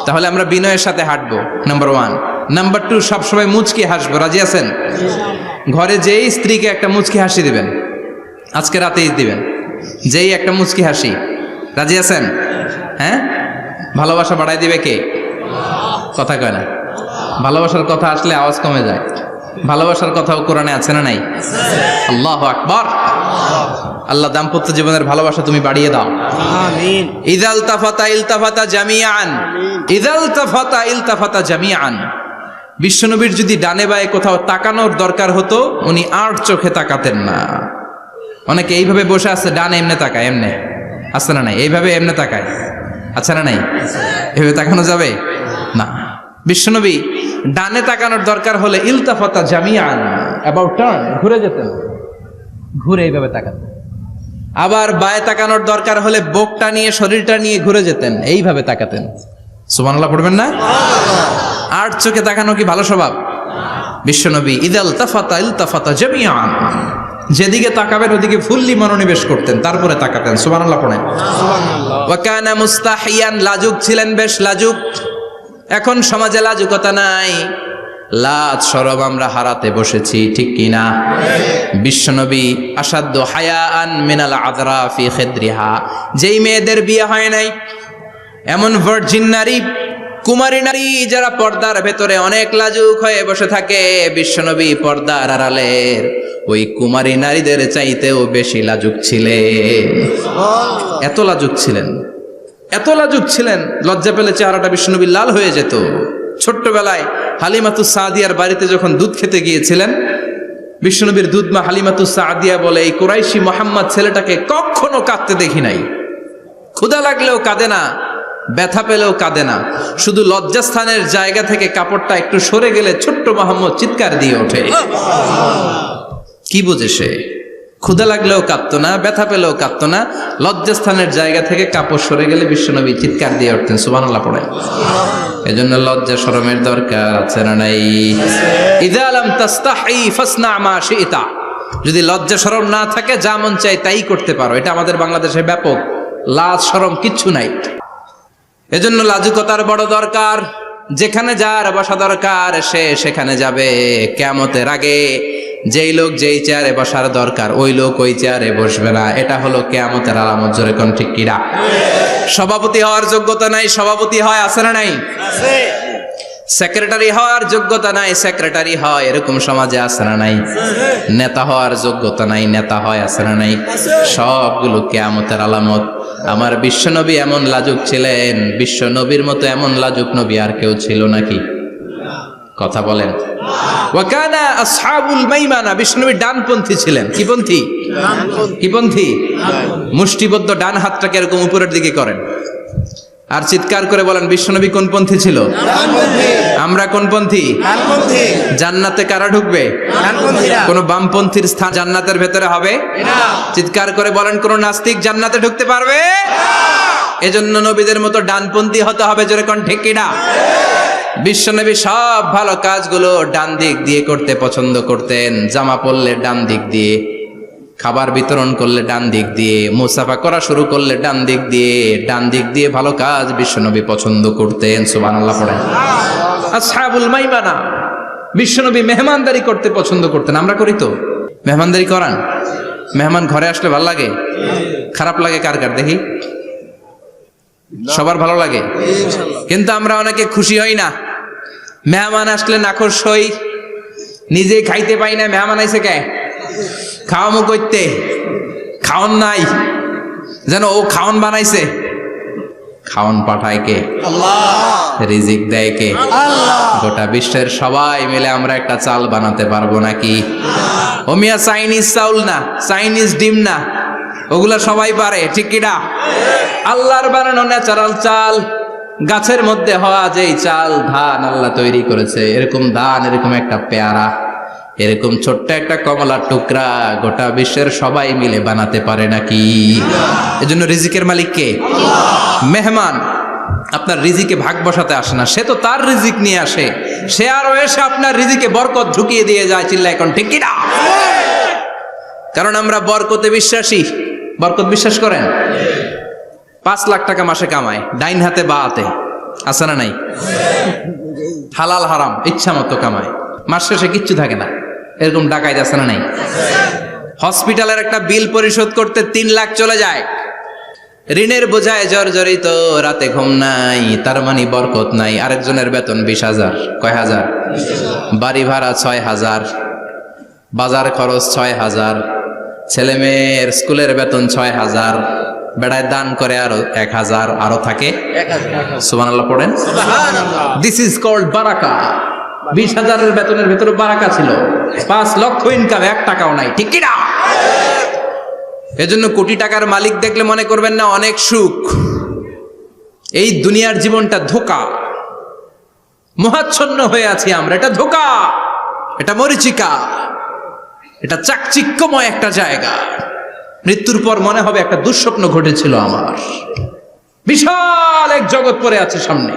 Speaker 1: তাহলে আমরা বিনয়ের সাথে হাঁটবো, নাম্বার 1। নাম্বার 2, সব সময় মুচকি হাসবো। রাজি আছেন? ঘরে যেই স্ত্রীকে একটা মুচকি হাসি দিবেন, আজকে রাতেই দিবেন, যেই একটা মুচকি হাসি। রাজি আছেন? হ্যাঁ, ভালোবাসা বাড়াই দিবে কে? কথা কয় না। ভালোবাসার কথা আসলে আওয়াজ কমে যায়। ভালোবাসার কথাও কোরআনে আছে না নাই? আল্লাহু আকবার। আল্লাহ দাম্পত্য জীবনের ভালোবাসা তুমি বাড়িয়ে দাও, আমিন। ইযাল তাফাতা ইলতাফাতা জামিআন, ইযাল তাফাতা ইলতাফাতা জামিআন। বিশ্বনবীর যদি ডানে বায়ে কোথাও তাকানোর দরকার হতো, উনি আর চোখে তাকাতেন না। অনেকে এইভাবে বসে আছে, ডানে এমনে তাকায়, এমনে আছে না নাই? এইভাবে এমনে তাকায়, আছে না নাই? এভাবে তাকানো যাবে না। বিশ্বনবী ডানে তাকানোর দরকার হলে ইলতাফাতা জামিআন, অ্যাবাউট টার্ন, ঘুরে যেতেন, ঘুরে এইভাবে তাকাতেন। আবার বায়ে তাকানোর দরকার হলে বুকটা নিয়ে, শরীরটা নিয়ে ঘুরে যেতেন, এইভাবে তাকাতেন। সুবহানাল্লাহ পড়বেন না? আর চোখে তাকানো কি ভালো স্বভাব? বিশ্বনবী ইযাল তাফাতা ইলতাফাতা জামিআন, যেদিকে তাকাবেন ওদিকে ফুললি মনোনিবেশ করতেন, তারপরে তাকাতেন। সুবহানাল্লাহ পড়েন। ওয়া কানা মুস্তাহিয়ান, লাজুক ছিলেন, বেশ লাজুক। এখন সমাজে লাজুকতা নাই, লাজ শরম আমরা হারাতে বসেছি, ঠিক কি না? বিশ্বনবী আসাদ্দু হায়াআন মিনাল আযরা ফি খিদ্রিহা, যেই মেয়েদের বিয়ে হয় নাই, এমন ভার্জিন নারী, কুমারী নারী যারা পর্দার ভেতরে অনেক লাজুক হয়ে বসে থাকে, বিশ্বনবী পর্দার আড়ালের ওই কুমারী নারীদের চাইতেও বেশি লাজুক ছিলেন। এত লাজুক ছিলেন, এত লাজুক ছিলেন, লজ্জা পেলে চেহারাটা বিশ্বনবী লাল হয়ে যেত। ছোট্টবেলায় হালিমাতুস সাদিয়ার বাড়িতে যখন দুধ খেতে গিয়েছিলেন, বিশ্বনবীর দুধমা হালিমাতুস সাদিয়া বলে, এই কুরাইশি মোহাম্মদ ছেলেটাকে কখনো কাঁদতে দেখি নাই। ক্ষুধা লাগলেও কাঁদে না, ব্যথা পেলেও কাঁদে না, শুধু লজ্জাস্থানের জায়গা থেকে কাপড়টা একটু সরে গেলে ছোট্ট মোহাম্মদ চিৎকার দিয়ে ওঠে। কি বুঝে সে? ক্ষুধা লাগলেও কাঁদতো না, ব্যথা পেলেও কাঁদতো না, লজ্জাস্থানের জায়গা থেকে কাপড় সরে গেলে বিশ্বনবী চিৎকার দিয়ে উঠতেন। সুবহানাল্লাহ পড়ে। এজন্য লজ্জা শরমের দরকার আছে না নাই? ইযা লাম তাস্তাহি ফাসনা মা শিতা, যদি লজ্জা শরম না থাকে যা মন চাই তাই করতে পারো। এটা আমাদের বাংলাদেশে ব্যাপক, লাজ শরম কিচ্ছু নাই। এজন্য লাজুকতার বড় দরকার। যেখানে যার বসা দরকার সে সেখানে যাবে। কিয়ামতের আগে যেই লোক যেই চেয়ারে বসার দরকার ওই লোক ওই চেয়ারে বসবে না। এটা হলো কিয়ামতের আলামত। জোরে কোন ঠিক কিনা? সভাপতি হওয়ার যোগ্যতা নাই, সভাপতি হয়, আছে না নাই? আছে। সেক্রেটারি হওয়ার যোগ্যতা নাই, সেক্রেটারি হয়, এরকম সমাজে আছে না নাই? নেতা হওয়ার যোগ্যতা নাই, নেতা হয়, আছে না নাই? সবগুলো কিয়ামতের আলামত। আমার বিশ্বনবী এমন লাজুক ছিলেন, বিশ্বনবীর মতো এমন লাজুক নবী আর কেউ ছিল নাকি? কথা বলেন। ওয়া কানা আসহাবুল মাইমানা, বিশ্বনবী ডানপন্থী ছিলেন। কি পন্থী? কি পন্থী? মুষ্টিবদ্ধ ডান হাতটাকে এরকম উপরের দিকে করেন আর চিৎকার করে বলেন, বিশ্বনবী কোন পন্থী ছিল? আমরা কোন পন্থী? জান্নাতে কারা ঢুকবে? কোন বামপন্থীর স্থান জান্নাতের ভেতরে হবে? চিৎকার করে বলেন, কোন নাস্তিক জান্নাতে ঢুকতে পারবে? এজন্য নবীদের মতো ডানপন্থী হতে হবে। জোরে কোন ঠিক কিনা? বিশ্বনবী সব ভালো কাজগুলো ডান দিক দিয়ে করতে পছন্দ করতেন। জামা পরলে ডান দিক দিয়ে, খাবার বিতরণ করলে ডান দিক দিয়ে, মুসাফা করা শুরু করলে ডান দিক দিয়ে, ডান দিক দিয়ে ভালো কাজ বিশ্বনবী পছন্দ করতেন। সুবহানাল্লাহ পড়েন। আসহাবুল মাইমানা, বিশ্বনবী মেহমানদারি করতে পছন্দ করতেন। আমরা করি তো? মেহমানদারি করান? মেহমান ঘরে আসলে ভালো লাগে? খারাপ লাগে কার কার দেখি? সবার ভালো লাগে, কিন্তু আমরা অনেকে খুশি হই না। মেহমান আসলে নাখোশ হই, নিজে খাইতে পাই না। মেহমান আইছে কে? খাওয়ামু করতে, খাওন নাই, যেন ও খাওন বানাইছে। খাওন পাঠায় কে? আল্লাহ। রিজিক দেয় কে? আল্লাহ। গোটা বিশ্বের সবাই মিলে আমরা একটা চাল বানাতে পারবো নাকি? ও মিয়া চাইনিজ চাউল না, চাইনিজ ডিম না, ওগুলা সবাই পারে, ঠিক কিনা? আল্লাহর বানানো ন্যাচারাল চাল, গাছের মধ্যে হওয়া যেই চাল, ধান আল্লাহ তৈরি করেছে, এরকম ধান, এরকম একটা পেয়ারা, এরকম ছোট্ট একটা কমলার টুকরা গোটা বিশ্বের সবাই মিলে বানাতে পারে নাকি? এজন্য রিজিকের মালিক কে? মেহমান আপনার রিজিকে ভাগ বসাতে আসে না, সে তো তার রিজিক নিয়ে আসে। সে আরো এসে আপনার রিজিকে বরকত ঢুকিয়ে দিয়ে যায়। চিল্লা এখন ঠিক কিনা? কারণ আমরা বরকতে বিশ্বাসী। বরকত বিশ্বাস করেন? 5 লাখ টাকা মাসে কামায়, ডাইন হাতে বা হাতে, আছে না নাই? হালাল হারাম ইচ্ছা মতো কামায়, মাস শেষে কিচ্ছু থাকে না, এরকম ডাকাইত আছে না নাই? হসপিটালের একটা বিল পরিশোধ করতে 3 লাখ চলে যায়, ঋণের বোঝায় জর্জরিত, রাতে ঘুম নাই, তার মানে বরকত নাই। আরেকজনের বেতন 20,000, কয় হাজার? বাড়ি ভাড়া 6,000, বাজার খরচ 6,000, ছেলে মেয়ের স্কুলের বেতন 6,000, বেড়ায় দান করে আরো 1,000, আরো থাকে। সুবহানাল্লাহ পড়েন। দিস ইজ কল্ড বারাকা। 20,000-এর বেতনের ভেতরে বারাকা ছিল। 5 লক্ষ ইনকাম, 1 টাকাও নাই, ঠিক কি না? এজন্য কোটি টাকার মালিক দেখলে মনে করবেন না অনেক সুখ। এই দুনিয়ার জীবনটা ধোঁকা, মোহাচ্ছন্ন হয়ে আছি আমরা। এটা ধোঁকা, এটা মরিচিকা, এটা চাকচিক্যময় একটা জায়গা। মৃত্যুর পর মনে হবে একটা দুঃস্বপ্ন ঘটেছিল আমার, বিশাল এক জগৎ পড়ে আছে সামনে।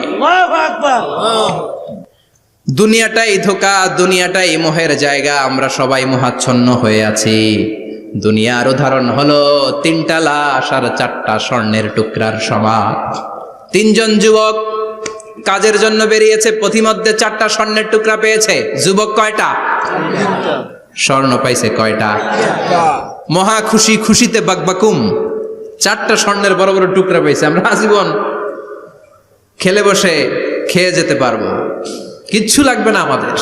Speaker 1: দুনিয়াটাই ধোঁকা, দুনিয়াটাই মোহের জায়গা, আমরা সবাই মোহাচ্ছন্ন হয়ে আছি। দুনিয়ার উদাহরণ হলো 3টা লাশ আর 4টা স্বর্ণের টুকরার সমান। 3জন যুবক কাজের জন্য বেরিয়েছে, পথিমধ্যে 4টা স্বর্ণের টুকরা পেয়েছে। যুবক কয়টা? স্বর্ণ পাইছে কয়টা? মহা খুশি, খুশিতে বাকবাকুম। 4টা স্বর্ণের বড় বড় টুকরা পেয়েছে। আমরা আজীবন খেলে বসে খেয়ে যেতে পারবো, কিচ্ছু লাগবে না আমাদের।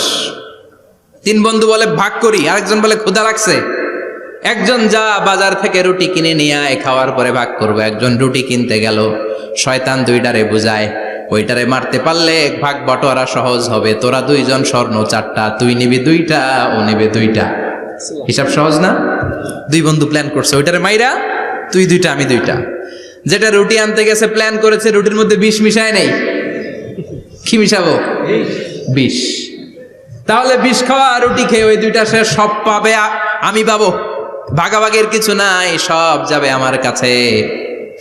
Speaker 1: 3 বন্ধু বলে ভাগ করি, আরেকজন বলে ক্ষুধা লাগছে। একজন যা বাজার থেকে রুটি কিনে নিয়ে আয়, খাওয়ার পরে ভাগ করবো। একজন রুটি কিনতে গেল, শয়তান 2টারে বুঝায়, ওইটারে মারতে পারলে ভাগ বটোয়ারা সহজ হবে। তোরা 2 জন স্বর্ণ 4টা, তুই নিবি 2টা, ও নিবে 2টা। হিসাব সহজ না? 2 বন্ধু প্ল্যান করছে, ওইটারে মাইরা তুই 2টা আমি 2টা। যেটা রুটি আনতে গেছে প্ল্যান করেছে, রুটির মধ্যে বিষ মিশায় নেই। কি মিশাবো? বিষ। তাহলে বিষ খাওয়া রুটি খেয়ে ওই 2টা সে সব পাবে, আমি পাবো। ভাগাভাগের কিছু নাই, সব যাবে আমার কাছে।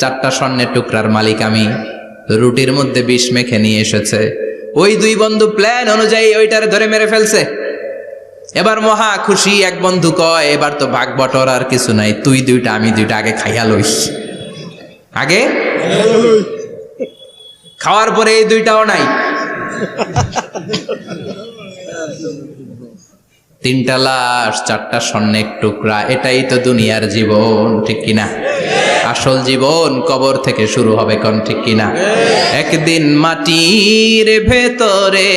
Speaker 1: 4টা স্বর্ণের টুকরার মালিক আমি। রুটির মধ্যে বিষ মেখে নিয়ে এসেছে। ওই 2 বন্ধু প্ল্যান অনুযায়ী ওইটারে ধরে মেরে ফেলছে। এবার মহা খুশি। এক বন্ধু কয়, এবার তো ভাগ বটর আর কিছু নাই, তুই 2টা আমি 2টা, আগে খাইয়া লইস। আগে খাওয়ার পরে এই 2টাও নাই। 3টা লাশ, 4টা স্বর্ণের টুকরা, এটাই তো দুনিয়ার জীবন, ঠিক কিনা? আসল জীবন কবর থেকে শুরু হবে, কোন ঠিক কিনা? একদিন মাটির ভেতরে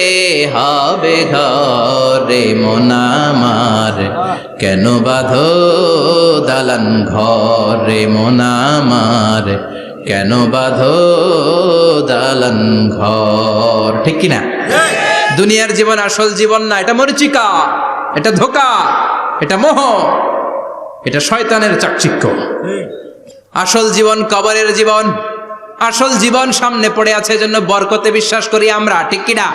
Speaker 1: হবে ঘরে মন আমার, কেন বাঁধো দালান ঘরে মন আমার, কেন বাঁধো দালান ঘর, ঠিক কিনা? দুনিয়ার জীবন আসল জীবন না, এটা মরিচিকা, এটা ধোঁকা, এটা মোহ, এটা শয়তানের চাকচিক্য। আসল জীবন কবরের জীবন। আসল জীবন সামনে পড়ে আছে, জন্য বরকতে বিশ্বাস করি আমরা, ঠিক কিনা?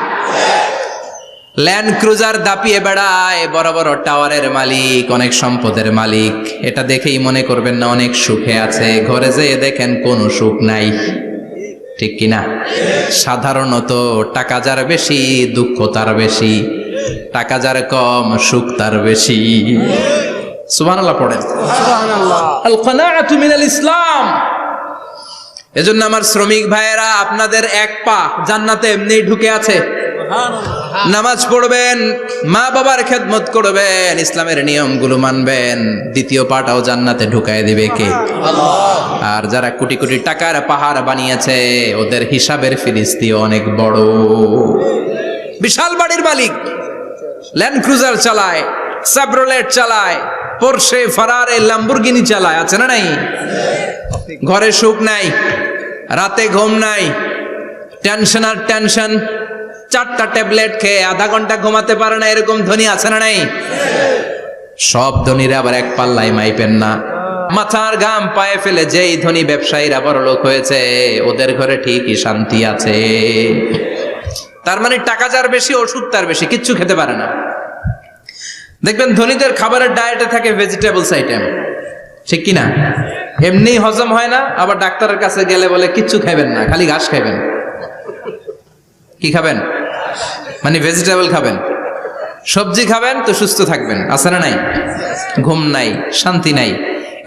Speaker 1: ল্যান্ড ক্রুজার দাপিয়ে বেড়ায়, বড় বড় টাওয়ারের মালিক, অনেক সম্পদের মালিক। এটা দেখেই মনে করবেন না অনেক সুখে আছে, ঘরে যেয়ে দেখেন কোনো সুখ নাই, ঠিক কিনা? সাধারণত টাকা যার বেশি দুঃখ তার বেশি, টাকা যার কম সুখ তার বেশি। সুবহানাল্লাহ পড়েন। আল কানাআতু মিনাল ইসলাম। এজন্য আমার শ্রমিক ভাইয়েরা, আপনাদের এক পা জান্নাতে এমনি ঢুকে আছে। নামাজ পড়বেন, মা বাবার খেদমত করবেন, ইসলামের নিয়মগুলো মানবেন, 2য় পাটাও জান্নাতে ঢুকায় দিবে কে? আল্লাহ। আর যারা কোটি কোটি টাকার পাহাড় বানিয়েছে, ওদের হিসাবের ফিরিস্তিও অনেক বড়। বিশাল বাড়ির মালিক, ল্যান্ড ক্রুজার চালায়, সাবরোলেট চালায়, পোরশে, ফারারে, ল্যাম্বরগিনি চালায়, আছে না নাই? ঘরে সুখ নাই, রাতে ঘুম নাই, টেনশন আর টেনশন। 4টা ট্যাবলেট খেয়ে আধা ঘন্টা ঘুমাতে পারে না, এরকম ধনী আছে না নাই? সব ধনীরা আবার এক পাল্লায় মাইপেন না। মাথার ঘাম পায়ে ফেলে যেই ধনী ব্যবসায়ীরা বড় লোক হয়েছে, ওদের ঘরে ঠিকই শান্তি আছে। তার মানে টাকা যার বেশি, ওষুধ তার বেশি, কিচ্ছু খেতে পারে না। দেখবেন ধনীদের খাবারের ডায়েটে থাকে ভেজিটেবলস আইটেম, ঠিক কিনা? এমনি হজম হয় না, আবার ডাক্তারের কাছে গেলে বলে কিচ্ছু খাবেন না, খালি ঘাস খাবেন। কি খাবেন? মানে ভেজিটেবল খাবেন, সবজি খাবেন তো সুস্থ থাকবেন, আছে না নাই? ঘুম নাই, শান্তি নাই।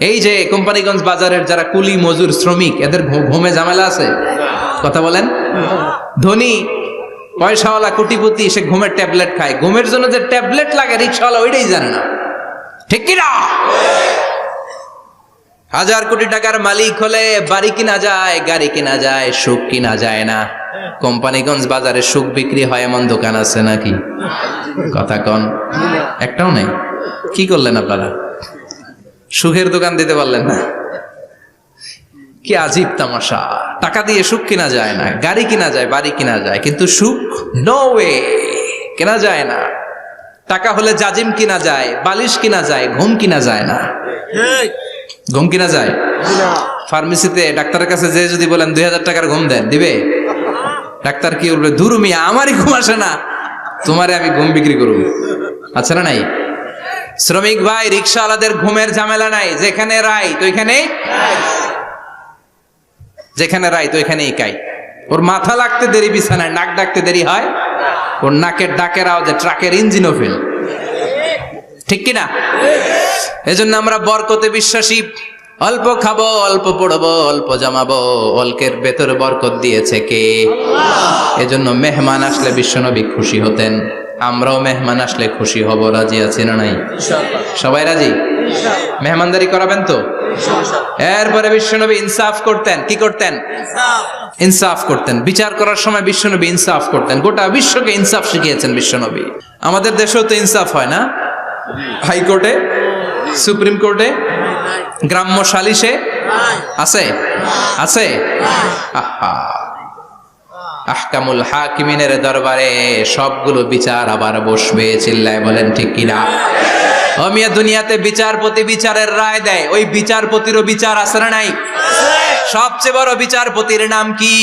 Speaker 1: এই যে কোম্পানিগঞ্জ বাজারের যারা কুলি মজুর শ্রমিক, এদের ঘুমে ঝামেলা আছে? কথা বলেন। ধনী পয়সাওয়ালা কোটিপতি, সে ঘুমের ট্যাবলেট খায়। ঘুমের জন্য যে ট্যাবলেট লাগে রিক্সাওয়ালা ওইটাই জানে না, ঠিক কিনা? 1000 কোটি টাকার মালিক হলে বাড়ি কিনা যায়, গাড়ি কিনা যায়, সুখ কিনা যায় না। কোম্পানিগঞ্জ বাজারে সুখ বিক্রি হয় এমন দোকান আছে নাকি? কথা কন, একটাও নেই। কি করলেন আপনারা? সুখের দোকান দিতে পারলেন না? কি আজীব তামাশা। টাকা দিয়ে সুখ কিনা যায় না, গাড়ি কিনা যায়, বাড়ি কিনা যায়, কিন্তু সুখ নো ওয়ে, কেনা যায় না। টাকা হলে জাজিম কিনা যায়, বালিশ কিনা যায়, ঘুম কিনা যায় না। ঘুম কিনা যায়? ফার্মেসিতে ডাক্তারের কাছে যে যদি বলেন 2000 টাকার ঘুম দেন, দিবে? ডাক্তার কি বলবে? ধুরু মিয়া, আমারই ঘুম আসে না, তোমারে আমি ঘুম বিক্রি করব। আচ্ছা না নাই? শ্রমিক ভাই, রিক্সাওয়ালাদের ঘুমের ঝামেলা নাই, যেখানে রাই তো ওইখানে, যেখানে রাই তো ওইখানেই কাই। ওর মাথা লাগতে দেরি বিছানায়, নাক ডাকতে দেরি হয়, ওর নাকের ডাকের আওয়াজে ট্রাকের ইঞ্জিনও ফেল, ঠিক কিনা? এজন্য আমরা বরকতে বিশ্বাসী। অল্প খাবো, অল্প পড়বো, অল্প জমাবো, অল্পের ভেতর বরকত দিয়েছে কে? এজন্য মেহমান আসলে বিশ্বনবী খুশি হতেন, আমরাও মেহমান আসলে খুশি হব। রাজি আছি না নাই? সবাই রাজি? মেহমানদারি করাবেন তো? এরপরে বিশ্বনবী ইনসাফ করতেন। কি করতেন? ইনসাফ করতেন। বিচার করার সময় বিশ্বনবী ইনসাফ করতেন। গোটা বিশ্বকে ইনসাফ শিখিয়েছেন বিশ্বনবী। আমাদের দেশেও তো ইনসাফ হয় না? হাইকোর্টে, সুপ্রিম কোর্টে, গ্রাম্য সালিশে আছে? আছে? আহা, আহকামুল হাকিমিনের দরবারে সবগুলো বিচার আবার বসবে। চিল্লায় বলেন ঠিক কিনা? ও মিয়া, দুনিয়াতে বিচারপতি বিচারের রায় দেয়, ওই বিচারপতিরও বিচার আছে না নাই? সবচেয়ে বড় বিচারপতির নাম কি?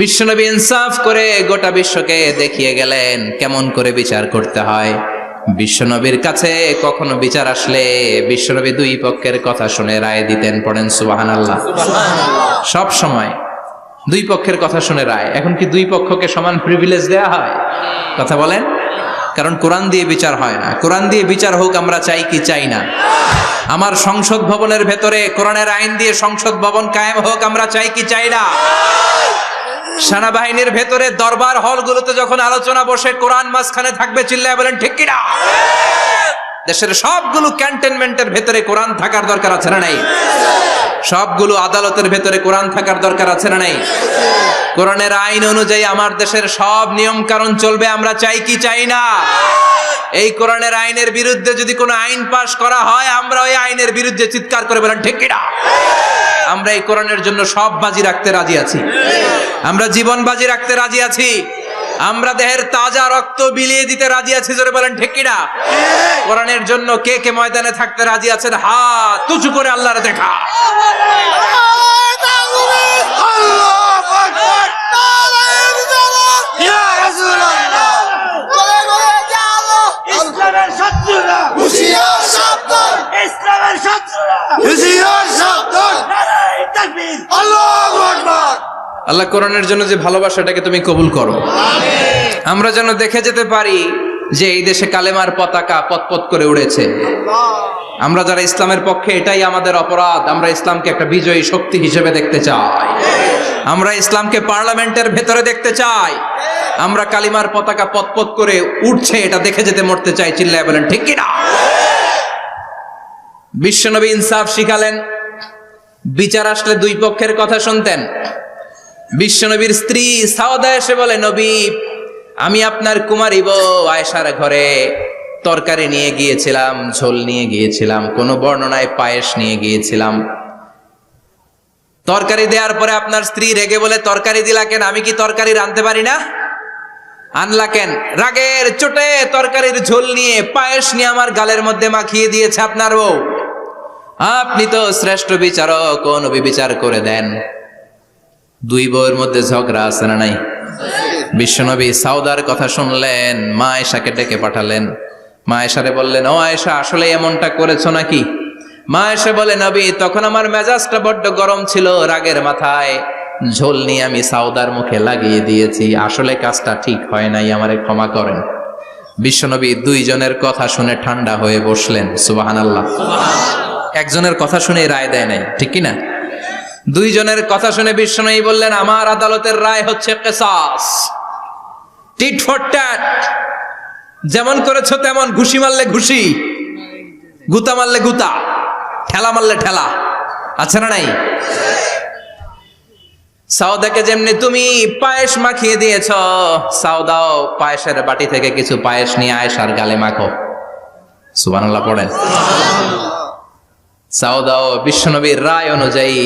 Speaker 1: বিশ্বনবী ইনসাফ করে গোটা বিশ্বকে দেখিয়ে গেলেন কেমন করে বিচার করতে হয়। বিশ্বনবীর কাছে কখনো বিচার আসলে বিশ্বনবী দুই পক্ষের কথা শুনে রায় দিতেন। পড়েন সুবহানাল্লাহ। সব সময় দুই পক্ষের কথা শুনে রায়। এখন কি দুই পক্ষকে সমান প্রিভিলেজ দেয়া হয়? কথা বলেন। কারণ কোরআন দিয়ে বিচার হয় না। কোরআন দিয়ে বিচার হোক আমরা চাই কি চাই না? আমার সংসদ ভবনের ভেতরে কোরআনের আইন দিয়ে সংসদ ভবন কায়েম হোক আমরা চাই কি চাই না? সেনাবাহিনীর ভেতরে দরবার হলগুলোতে যখন আলোচনা বসে কোরআন মাঝখানে থাকবে। চিল্লায় বলেন ঠিক কিনা? দেশের সবগুলো ক্যান্টনমেন্টের ভেতরে কোরআন থাকার দরকার আছে না নাই? সবগুলো আদালতের ভেতরে কোরআন থাকার দরকার আছে না নাই? কোরআনের আইন অনুযায়ী আমার দেশের সব নিয়ম কানুন চলবে আমরা চাই কি চাই না? এই কোরআনের আইনের বিরুদ্ধে যদি কোনো আইন পাশ করা হয় আমরা ওই আইনের বিরুদ্ধে চিৎকার করে বলেন ঠিক কিনা? আমরা এই কোরআনের জন্য সব বাজি রাখতে রাজি আছি। আমরা জীবন বাজি রাখতে রাজি আছি। আমরা দেহের তাজা রক্ত বিলিয়ে দিতে রাজি আছি। জোরে বলেন ঠিক কিনা? কোরআনের জন্য কে কে ময়দানে থাকতে রাজি আছেন? হাত উঁচু করে আল্লাহর দেখা।
Speaker 2: ইসলামের শত্রুরা হুঁশিয়ার সাবধান, ইসলামের শত্রুরা হুঁশিয়ার সাবধান। নারায়ে তাকবীর, আল্লাহু আকবার।
Speaker 1: আল্লাহ কোরআনের জন্য যে ভালোবাসাটাকে তুমি কবুল করো। আমরা যেন দেখে যেতে পারি যে এই দেশে কালেমার পতাকা পতপত করে উড়েছে। আমরা যারা ইসলামের পক্ষে, এটাই আমাদের অপরাধ। আমরা ইসলামকে একটা বিজয়ী শক্তি হিসেবে দেখতে চাই। আমরা ইসলামকে পার্লামেন্টের ভেতরে দেখতে চাই। আমরা কালিমার পতাকা পতপত করে উঠছে এটা দেখে যেতে মরতে চাই। চিল্লায় বলেন ঠিক কিনা? বিশ্বনবী ইনসাফ শিখালেন। বিচার আসলে দুই পক্ষের কথা শুনতেন। বিশ্বনবীর স্ত্রী সাওদা এসে বলে, নবী, আমি আপনার কুমারী বউ আয়েশার ঘরে তরকারি নিয়ে গিয়েছিলাম, ঝোল নিয়ে গিয়েছিলাম, কোন বর্ণনায় পায়েস নিয়ে গিয়েছিলাম। তরকারি দেওয়ার পরে আপনার স্ত্রী রেগে বলে, তরকারি দিলা কেন? আমি কি তরকারি রাঁধতে পারি না? আনলা কেন? রাগের চোটে তরকারির ঝোল নিয়ে পায়েস নিয়ে আমার গালের মধ্যে মাখিয়ে দিয়েছে আপনার বউ। আপনি তো শ্রেষ্ঠ বিচারক, ও নবী বিচার করে দেন। দুই বউয়ের মধ্যে ঝগড়া আছে না নাই? বিশ্বনবী সাউদার কথা শুনলেন, মা আয়েশাকে ডেকে পাঠালেন। মা আয়েশারে বললেন, ও আয়েশা, আসলে এমনটা করেছো নাকি? মা আয়েশা বলে, নবী, তখন আমার মেজাজটা বড্ড গরম ছিল, রাগের মাথায় ঝোল নিয়ে আমি সাউদার মুখে লাগিয়ে দিয়েছি। আসলে কাজটা ঠিক হয় নাই, আমারে ক্ষমা করেন। বিশ্বনবী দুইজনের কথা শুনে ঠান্ডা হয়ে বসলেন। সুবহানাল্লাহ। একজনের কথা শুনে রায় দেয় নাই, ঠিক কিনা? দুইজনের কথা শুনে বিশ্বনবী বললেন, আমার আদালতের রায় হচ্ছে কিসাস, টিট ফর ট্যাট। যেমন করেছো তেমন, ঘুষি মারলে ঘুষি, গুতা মারলে গুতা, ঠেলা মারলে ঠেলা, আছে না নাই? সাউদাকে যেমনি তুমি পায়েস মাখিয়ে দিয়েছ, সাউদাও পায়েসের বাটি থেকে কিছু পায়েস নিয়ে আয়েশার গালে মাখো। সুবহানাল্লাহ পড়েন। সাউদাও বিশ্বনবীর রায় অনুযায়ী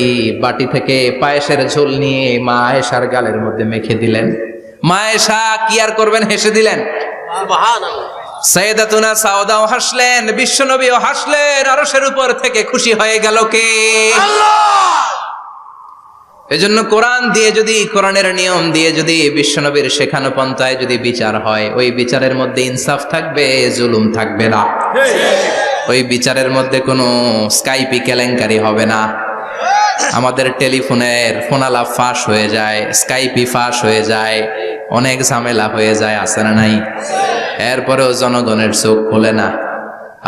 Speaker 1: বাটি থেকে পায়েসের ঝোল নিয়ে মা আয়েশার গালের মধ্যে মেখে দিলেন। মা আয়েশা কি আর করবেন, হেসে দিলেন। সুবহানাল্লাহ। সাইয়েদাতুনা সাউদাও হাসলেন, বিশ্বনবীও হাসলেন। আরশের উপর থেকে খুশি হয়ে গেল কে? আল্লাহ। এজন্য কোরআন দিয়ে যদি, কোরআনের নিয়ম দিয়ে যদি, বিশ্বনবীর শেখানো পন্থায় যদি বিচার হয়, ওই বিচারের মধ্যে ইনসাফ থাকবে, জুলুম থাকবে না। ওই বিচারের মধ্যে কোনো স্কাইপি কেলেঙ্কারি হবে না। আমাদের টেলিফোনের ফোনালাপ ফাঁস হয়ে যায়, স্কাইপি ফাঁস হয়ে যায়, অনেক ঝামেলা হয়ে যায়, আছে না নাই? এরপরেও জনগণের চোখ খোলে না।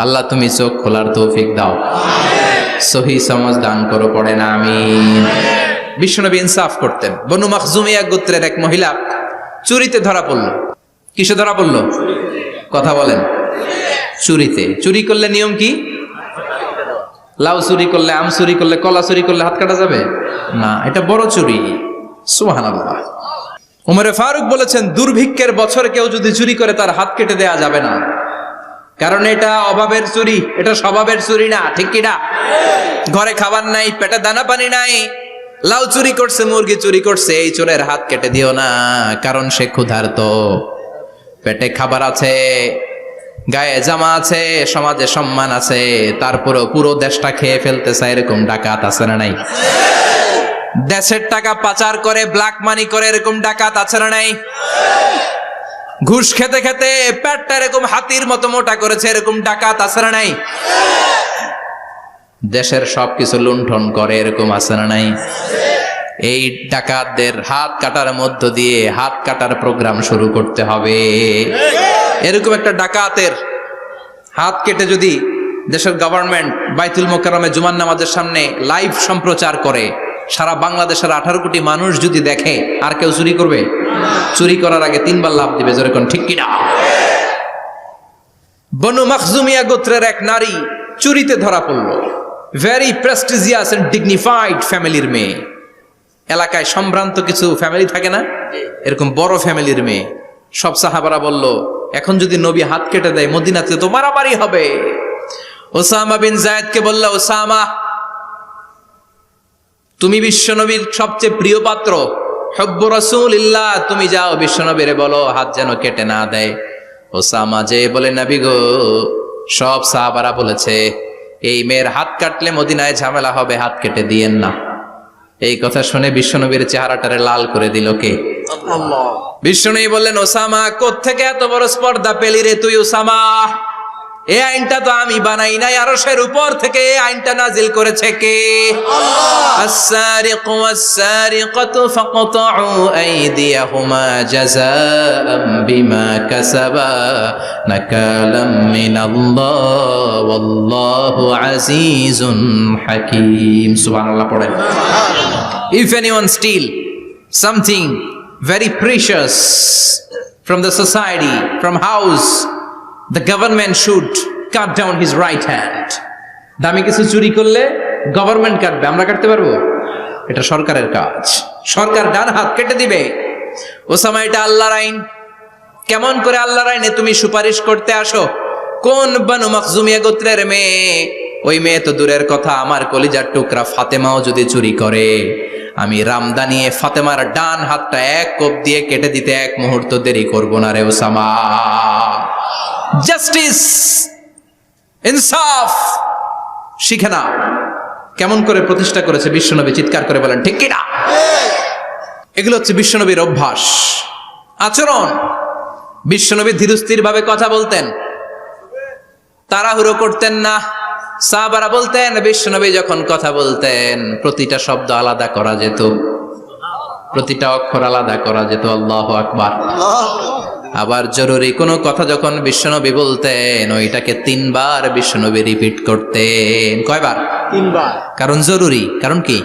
Speaker 1: আল্লাহ তুমি চোখ খোলার তৌফিক দাও, সহি সমাজ দান করো, পড়ে না আমিন। বিশ্বনবী ইনসাফ করতেন। বনু মাখজুমিয়া গোত্রের এক মহিলা চুরিতে ধরা পড়ল। কিসে ধরা পড়ল? কথা বলেন। চুরিতে। চুরি করলে নিয়ম কি? লাউ চুরি করলে, আম চুরি করলে, কলা চুরি করলে হাত কাটা যাবে না, এটা বড় চুরি। সুবহানাল্লাহ। উমরে ফারুক বলেছেন, দুর্ভিক্ষের বছর কেউ যদি চুরি করে তার হাত কেটে দেয়া যাবে না, কারণ এটা অভাবের চুরি, এটা স্বভাবের চুরি না। ঠিক কিনা? ঘরে খাবার নাই, পেটে দানা পানি নাই, লাউ চুরি করছে, মুরগি চুরি করছে, এই চোরের হাত কেটে দিও না, কারণ সে ক্ষুধার্ত। পেটে খাবার আছে, গায়ে জামা আছে, সমাজে সম্মান আছে, তারপরেও পুরো দেশটা খেয়ে ফেলতে চায়, এরকম ডাকাত আছে না নাই? দেশের টাকা পাচার করে, ব্ল্যাক মানি করে, এরকম ডাকাত আছে না নাই? ঘুষ খেতে খেতে পেটটা এরকম হাতির মতো মোটা করেছে, এরকম ডাকাত আছে না নাই? দেশের সবকিছু লুণ্ঠন করে, এরকম আছে না নাই? এই ডাকাতদের হাত কাটার মধ্য দিয়ে হাত কাটার প্রোগ্রাম শুরু করতে হবে। এরকম একটা ডাকাতের হাত কেটে যদি দেশের গভর্নমেন্ট বাইতুল মোকাররমে জুমার নামাজের সামনে লাইভ সম্প্রচার করে, সারা বাংলাদেশের 18 কোটি মানুষ যদি দেখে, আর কেউ চুরি করবে? চুরি করার আগে 3 বার লাফ দিবে, যেরকম ঠিক কিনা? বনু মাখজুমিয়া গোত্রের এক নারী চুরিতে ধরা পড়ল। ভেরি প্রেস্টিজিয়াস এন্ড ডিগনিফাইড ফ্যামিলির মেয়ে। এলাকায় সম্ভ্রান্ত কিছু ফ্যামিলি থাকে না, এরকম বড় ফ্যামিলির মেয়ে। সব সাহাবারা বলল, এখন যদি নবী হাত কেটে দেয় মদিনাতে তো মারামারি হবে। ওসামা বিন যায়েদকে বলল, ওসামা তুমি বিশ্বনবীর সবচেয়ে প্রিয় পাত্র, হুব্বু রাসূলিল্লাহ, তুমি যাও বিশ্বনবীরে বলো হাত যেন কেটে না দেয়। ওসামা যে বলে, নবী গো, সব সাহাবারা বলেছে এই মেয়ের হাত কাটলে মদিনায় ঝামেলা হবে, হাত কেটে দিয়েন না। এই কথা শুনে বিশ্বনবীর চেহারাটারে লাল করে দিল কে? আল্লাহ। বিশ্বনবী বললেন, ওসামা কোত্থেকে এত বড় স্পর্ধা পেলি রে তুই ওসামা? এই আইনটা তো আমি বানাই নাই, আরশের উপর থেকে এই আইনটা নাজিল করেছে কে? আল্লাহ। আস-সারিকু ওয়াস-সারিকাতু ফাকতাউ আইদিয়াহুমা জাযাআম বিমা কাসাবা নাকালাম মিনাল্লাহ ওয়াল্লাহু আজিজুন হাকীম। সুবহানাল্লাহ পড়েন। If anyone steal something very precious from the society, from house, the government should cut down his right hand. দামি কিছু চুরি করলে গভর্নমেন্ট কাটবে, আমরা কাটতে পারবো? এটা সরকারের কাজ, সরকার ডান হাত কেটে দিবে। ওসামা, এটা আল্লাহর আইন। কেমন করে আল্লাহর আইনে তুমি সুপারিশ করতে আসো? কোন বনু মাখজুমিয়া গোত্রের মেয়ে? ওই মেয়ে তো দূরের কথা, আমার কলিজার টুকরা ফাতেমাও যদি চুরি করে, আমি রামদা নিয়ে ফাতেমার ডান হাতটা এক কোপ দিয়ে কেটে দিতে এক মুহূর্ত দেরি করব না রে ওসামা। জাস্টিস, ইনসাফ শিখে নাও। কেমন করে প্রতিষ্ঠা করেছে বিশ্বনবী, চিৎকার করে বলেন ঠিক কিনা? এগুলো হচ্ছে বিশ্বনবীর অভ্যাস, আচরণ। বিশ্বনবী ধীরস্থির ভাবে কথা বলতেন, তাড়াহুড়ো করতেন না। সাহাবারা বলতেন, বিশ্বনবী যখন কথা বলতেন প্রতিটা শব্দ আলাদা করা যেত, প্রতিটা অক্ষর আলাদা করা যেত। আল্লাহু আকবার। আবার জরুরি কোনো কথা যখন বিশ্বনবী বলতেন, ওইটাকে 3 বার বিশ্বনবী রিপিট করতেন। কয়বার?
Speaker 2: 3 বার।
Speaker 1: কারণ জরুরি। কারণ কি?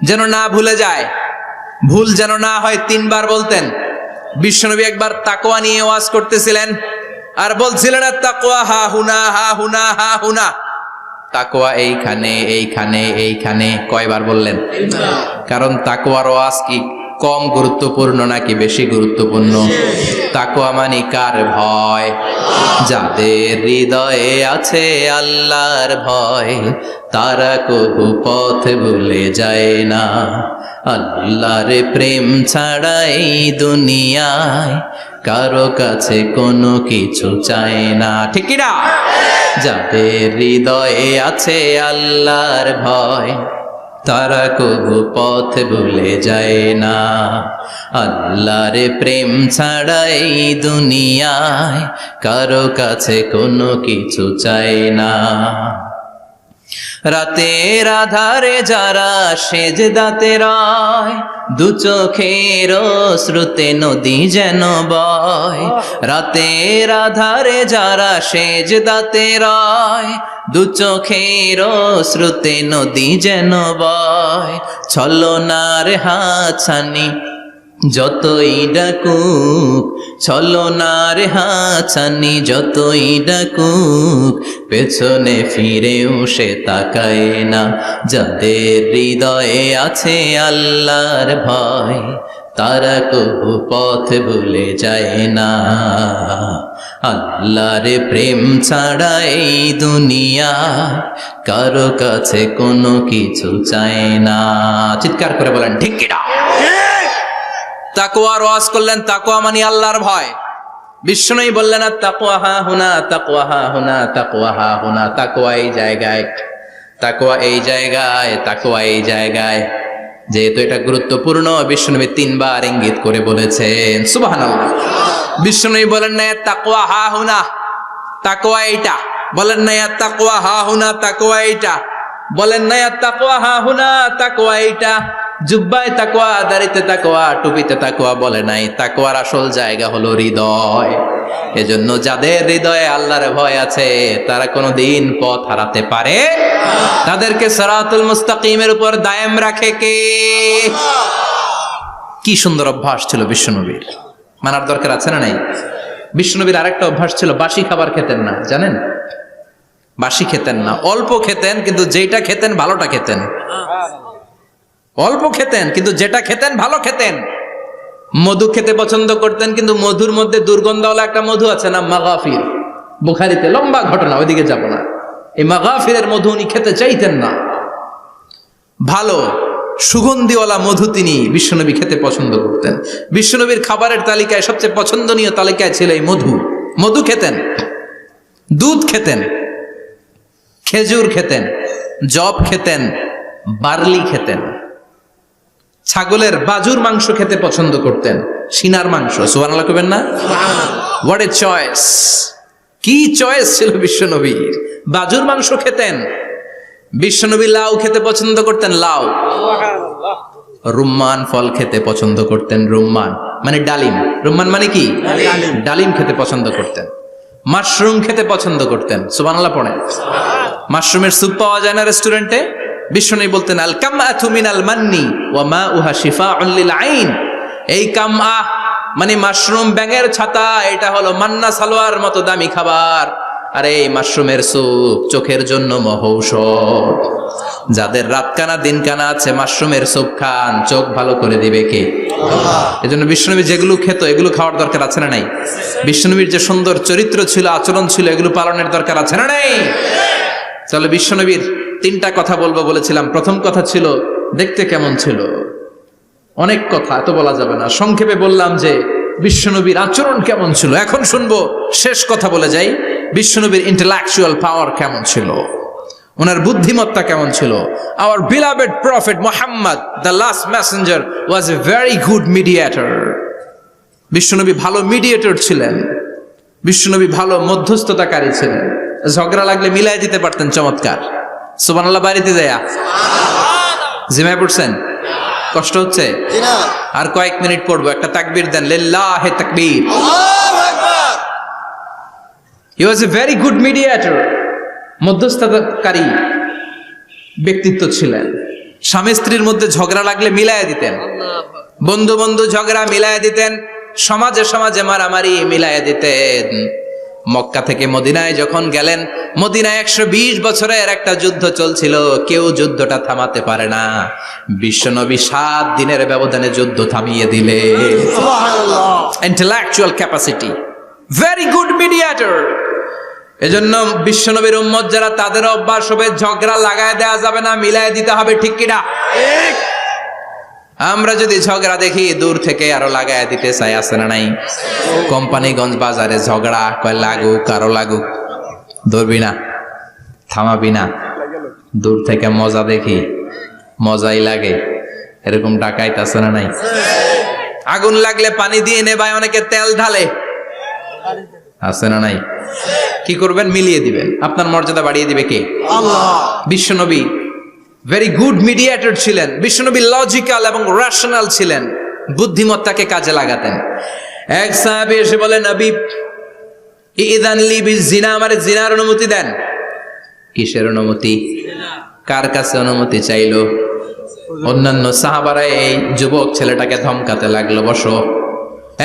Speaker 1: যেন না ভুলে যায়, ভুল যেন না হয়, 3 বার বলতেন। বিশ্বনবী একবার তাকওয়া নিয়ে ওয়াজ করতেছিলেন, আর বলছিলেন, তাকওয়া হা হুনা, হা হুনা, হা হুনা। তাকওয়া এইখানে, এইখানে, এইখানে। কয়বার বললেন? কারণ তাকওয়ার ওয়াজ কি কম গুরুত্বপূর্ণ নাকি বেশি গুরুত্বপূর্ণ? তাকওয়া মানে কার ভয়? যাদের হৃদয়ে আছে আল্লাহর ভয়, তারা কবু পথ ভুলে যায় না। আল্লাহর প্রেম ছাড়া এই দুনিয়ায় কারো কাছে কোনো কিছু চায় না। ঠিক কি না? যাদের হৃদয়ে আছে আল্লাহর ভয়, তারা কবু পথ ভুলে যায় না। আল্লাহর প্রেম ছাড়া এই দুনিয়ায় কারো কাছে কোনো কিছু চায় না। রাতের আধারে যারা সেজদাতে রয়, দু চোখের শ্রুতে নদী যেন বয়। রাতের আধারে যারা সেজদাতে রয়, দু চোখের শ্রুতে নদী যেন বয়। ছলনার হাতছানি যতই ডাকুক, ছলনার হাতছানি যতই ডাকুক, পেছনে ফিরেও সে তাকায় না। যাদের হৃদয়ে আছে আল্লাহর ভয়, তারা কবু পথ ভুলে যায় না। আল্লাহর প্রেম ছাড়া এই দুনিয়া কারো কাছে কোনো কিছু চায় না। চিৎকার করে বলেন ঠিক কি না? তাকওয়ার ওয়াজ করলেন, তাকওয়া মানে আল্লাহর ভয়। বিষ্ণুই বললেন তাকওয়া হা হুনা, তাকওয়া হা হুনা, তাকওয়া হা হুনা। তাকওয়া এই জায়গায়, তাকওয়া এই জায়গায়, তাকওয়া এই জায়গায়। যেহেতু এটা গুরুত্বপূর্ণ, বিষ্ণুনবী 3 বার ইঙ্গিত করে বলেছেন। সুবহানাল্লাহ। বিষ্ণুই বলেন না তাকওয়া হা হুনা, তাকওয়া এইটা। বলেন না তাকওয়া হা হুনা, তাকওয়া এইটা। বলেন না তাকওয়া হা হুনা, তাকওয়া এইটা। জুব্বায় তাকওয়া, দাড়িতে তাকওয়া, টুপিতে তাকওয়া বলে নাই। তাকওয়ার আসল জায়গা হলো হৃদয়। এজন্য যাদের হৃদয়ে আল্লাহর ভয় আছে, তারা কোনোদিন পথ হারাতে পারে। তাদেরকে সিরাতুল মুস্তাকিমের উপর দায়েম রাখে কে? কি সুন্দর অভ্যাস ছিল বিশ্বনবীর, মানার দরকার আছে না নাই? বিশ্বনবীর আরেকটা অভ্যাস ছিল, বাসি খাবার খেতেন না, জানেন? বাসি খেতেন না, অল্প খেতেন, কিন্তু যেটা খেতেন ভালোটা খেতেন। অল্প খেতেন কিন্তু যেটা খেতেন ভালো খেতেন। মধু খেতে পছন্দ করতেন, কিন্তু মধুর মধ্যে দুর্গন্ধওয়ালা একটা মধু আছে না, মাগাফির। বুখারীতে লম্বা ঘটনা, ওইদিকে যাব না। এই মাগাফিরের মধু উনি খেতে চাইতেন না। ভালো সুগন্ধিওয়ালা মধু তিনি বিশ্বনবী খেতে পছন্দ করতেন। বিশ্বনবীর খাবারের তালিকায় সবচেয়ে পছন্দনীয় তালিকায় ছিল এই মধু। মধু খেতেন, দুধ খেতেন, খেজুর খেতেন, জব খেতেন, বার্লি খেতেন, ছাগলের বাজুর মাংস খেতে পছন্দ করতেন, সিনার মাংস। সুবহানাল্লাহ কইবেন না? What a choice! কি চয়েস ছিল বিশ্বনবীর! বাজুর মাংস খেতেন। বিশ্বনবী লাউ খেতে পছন্দ করতেন, লাউ। রুম্মান ফল খেতে পছন্দ করতেন, রুম্মান মানে ডালিম। রুম্মান মানে কি? ডালিম খেতে পছন্দ করতেন। মাশরুম খেতে পছন্দ করতেন। সুবহানাল্লাহ পড়েন। মাশরুমের স্যুপ পাওয়া যায় না রেস্টুরেন্টে? বিষ্ণু বলতেন আল কামআতু মিনাল মান্নি ওয়া মাউহা শিফাউন লিল আইন। এই কামআ মানে মাশরুম, ব্যাঙের ছাতা, এটা হলো মান্না সালোয়ার মতো দামি খাবার। আর এই মাশরুমের স্যুপ চোখের জন্য মহৌষধ। যাদের রাত কানা দিন কানা আছে, মাশরুমের স্যুপ খান, চোখ ভালো করে দিবে কে? আল্লাহ। এজন্য বিষ্ণুনবী যেগুলো খেত, এগুলো খাওয়ার দরকার আছে না নাই? বিষ্ণুনবীর যে সুন্দর চরিত্র ছিল, আচরণ ছিল, এগুলো পালনের দরকার আছে না নাই? তাহলে বিশ্বনবীর 3টা কথা বলবো বলেছিলাম। প্রথম কথা ছিল দেখতে কেমন ছিল। অনেক কথা এত বলা যাবে না, সংক্ষেপে বললাম যে বিশ্বনবীর আচরণ কেমন ছিল। এখন শুনবো, শেষ কথা বলে যাই, বিশ্বনবীর ইন্টেলেকচুয়াল পাওয়ার কেমন ছিল, ওনার বুদ্ধিমত্তা কেমন ছিল। Hour beloved prophet Muhammad, the last Messenger, was a very good mediator. বিশ্বনবী ভালো মিডিয়েটর ছিলেন। বিশ্বনবী ভালো মধ্যস্থতাকারী ছিলেন। ঝগড়া লাগলে মিলাই দিতে পারতেন, চমৎকার। সুবহানাল্লাহ। বাড়িতে যায়া জিমায় পড়ছেন? কষ্ট হচ্ছে? আর কয়েক মিনিট পড়বো, একটা তাকবীর দেন, লিল্লাহি তাকবীর। আল্লাহু আকবার। হি ওয়াজ এ ভেরি গুড মিডিয়েটর। মধ্যস্থতাকারী ব্যক্তিত্ব ছিলেন। স্বামী স্ত্রীর মধ্যে ঝগড়া লাগলে মিলাইয়া দিতেন। বন্ধু বন্ধু ঝগড়া মিলাইয়া দিতেন। সমাজে সমাজে মারামারি মিলাইয়া দিতেন। মক্কা থেকে মদিনায় যখন গেলেন, মদিনায় 120 বছরের একটা যুদ্ধ চলছিল, কেউ যুদ্ধটা থামাতে পারে না। বিশ্বনবী 7 দিনের ব্যবধানে যুদ্ধ থামিয়ে দিলে। সুবহানাল্লাহ। Intellectual capacity, very good mediator. এজন্য বিশ্বনবীর উম্মত যারা, তাদের অভ্যাস হবে ঝগড়া লাগায় দেওয়া যাবে না, মিলায় দিতে হবে। ঠিক কিনা? ঠিক। আমরা যদি ঝগড়া দেখি, দূর থেকে আরো লাগায় দিতে চাই, আছে না নাই? কোম্পানিগঞ্জ বাজারে ঝগড়া, কয় লাগুক, আরো লাগুক, ধরবি না, থামাবি না। দূর থেকে মজা দেখি, মজাই লাগে, এরকম ডাকাইত আছে না নাই? আগুন লাগলে পানি দিয়ে নেবায়, অনেকে তেল ঢালে, আছে না নাই? কি করবেন? মিলিয়ে দিবেন। আপনার মর্যাদা বাড়িয়ে দিবে কে?
Speaker 2: আল্লাহ।
Speaker 1: বিশ্বনবী ভেরি গুড মিডিয়েটর ছিলেন। বিশ্বনবী লজিক্যাল এবং রেশনাল ছিলেন, বুদ্ধিমত্তাকে কাজে লাগাতেন। এক সাহাবী এসে বলে, নবী ইযান লি বিজিনা, আমারে জিনার অনুমতি দেন। কিসের অনুমতি? কার কাছে অনুমতি চাইলো? অন্যান্য সাহাবারা এই যুবক ছেলেটাকে ধমকাতে লাগলো, বসো,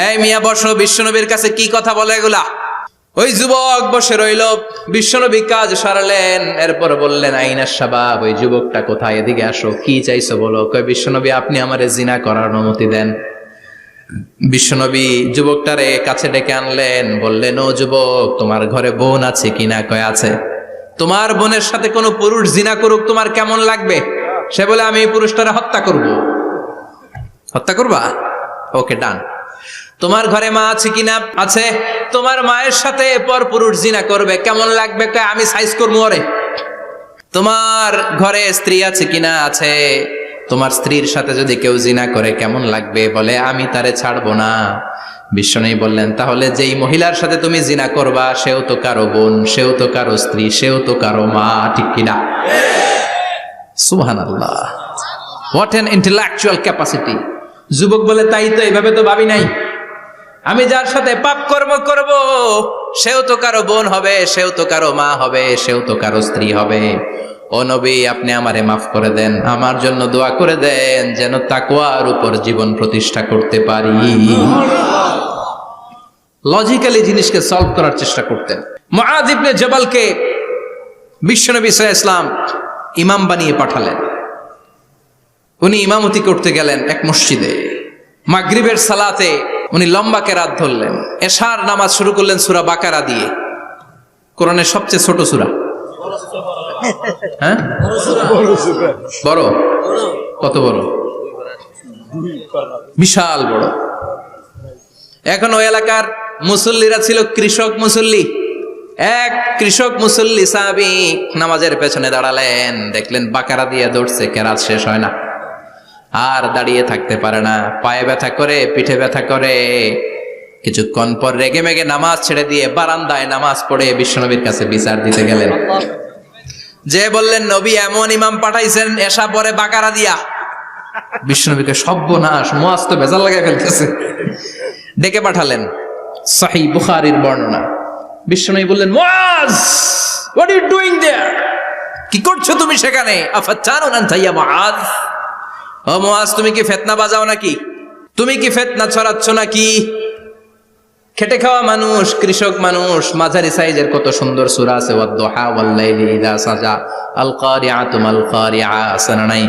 Speaker 1: এই মিয়া বসো, বিশ্বনবীর কাছে কি কথা বলে এগুলা? ওই যুবক বসে রইল। বিশ্বনবী কাজ সারালেন, এরপর বললেন, আইনা শাবাব, ওই যুবকটা কোথায়? এদিকে আসো, কি চাইছো বলো। কয়, বিশ্বনবী আপনি আমারে জিনা করার অনুমতি দেন। বিশ্বনবী যুবকটারে কাছে ডেকে আনলেন, বললেন, ও যুবক, তোমার ঘরে বোন আছে কিনা? কয় আছে। তোমার বোনের সাথে কোনো পুরুষ জিনা করুক, তোমার কেমন লাগবে? সে বলে, আমি এই পুরুষটারে হত্যা করব। হত্যা করবা? ওকে, ডান। তোমার ঘরে মা আছে কিনা? আছে। তোমার মায়ের সাথে পর পুরুষ জিনা করবে, কেমন লাগবে? কয়, আমি সাইজ করবো ওরে। তোমার ঘরে স্ত্রী আছে কিনা? আছে। তোমার স্ত্রীর সাথে যদি কেউ জিনা করে কেমন লাগবে? বলে, আমি তারে ছাড়বো না। বিশ্বনবী বললেন, তাহলে যেই মহিলার সাথে তুমি জিনা করবা সেও তো কারো বোন, সেও তো কারো স্ত্রী, সেও তো কারো মা, ঠিক কিনা? সুবহানাল্লাহ, হোয়াট অ্যান ইন্টেলেকচুয়াল ক্যাপাসিটি। যুবক বলে, তাই তো, এইভাবে তো ভাবি নাই। আমি যার সাথে পাপ কর্ম করব সেও তো কারো বোন হবে, সেও তো কারো মা হবে, সেও তো কারো স্ত্রী হবে। ও নবী, আপনি আমারে মাফ করে দেন, আমার জন্য দোয়া করে দেন যেন তাকওয়ার উপর জীবন প্রতিষ্ঠা করতে পারি। লজিক্যালি জিনিসকে সলভ করার চেষ্টা করতেন। মুআয ইবনে জাবালকে বিশ্বনবী সাল্লাল্লাহু আলাইহি ওয়াসাল্লাম ইমাম বানিয়ে পাঠালেন। উনি ইমামতি করতে গেলেন এক মসজিদে। মাগরিবের সালাতে উনি লম্বা কেরাত ধরলেন। এশার নামাজ শুরু করলেন সূরা বাকারা দিয়ে, কোরআনের সবচেয়ে ছোট সূরা। হ্যাঁ, বড়? কত বড়? বিশাল বড়। এখন ওই এলাকার মুসল্লিরা ছিল কৃষক মুসল্লি। এক কৃষক মুসল্লি সাহাবী নামাজের পেছনে দাঁড়ালেন, দেখলেন বাকারা দিয়ে দৌড়ছে, কেরাত শেষ হয় না, আর দাঁড়িয়ে থাকতে পারে না, পায়ে ব্যথা করে, পিঠে ব্যথা করে। কিছুক্ষণ পর রেগে মেগে নামাজ ছেড়ে দিয়ে বারান্দায় নামাজ পড়ে বিশ্বনবীর কাছে বিচার দিতে গেলেন। যে বললেন, নবী এমন ইমাম পাঠাইছেন এশা পরে বাকারা দিয়া। বিশ্বনবীকে সর্বনাশ, মুআয তো ভেজাল লাগাই ফেলতেছে। ডেকে পাঠালেন, সহিহ বুখারীর বর্ণনা। বিশ্বনবী বললেন, মুআয, হোয়াট আর ইউ ডুইং দেয়ার? কি করছো তুমি সেখানে? আফাতানুন আনতা ইয়া মুআয, ও মুআয, তুমি কি ফিতনা বাজাও নাকি? তুমি কি ফিতনা ছড়াচ্ছ নাকি? খেটে খাওয়া মানুষ, কৃষক মানুষ, মাঝারি সাইজের কত সুন্দর সূরা আছে, ওয়াদ-দুহা ওয়াল-লাইলি ইযা সাজা, আল কারিআতু মাল কারিআ, আসনা নাই,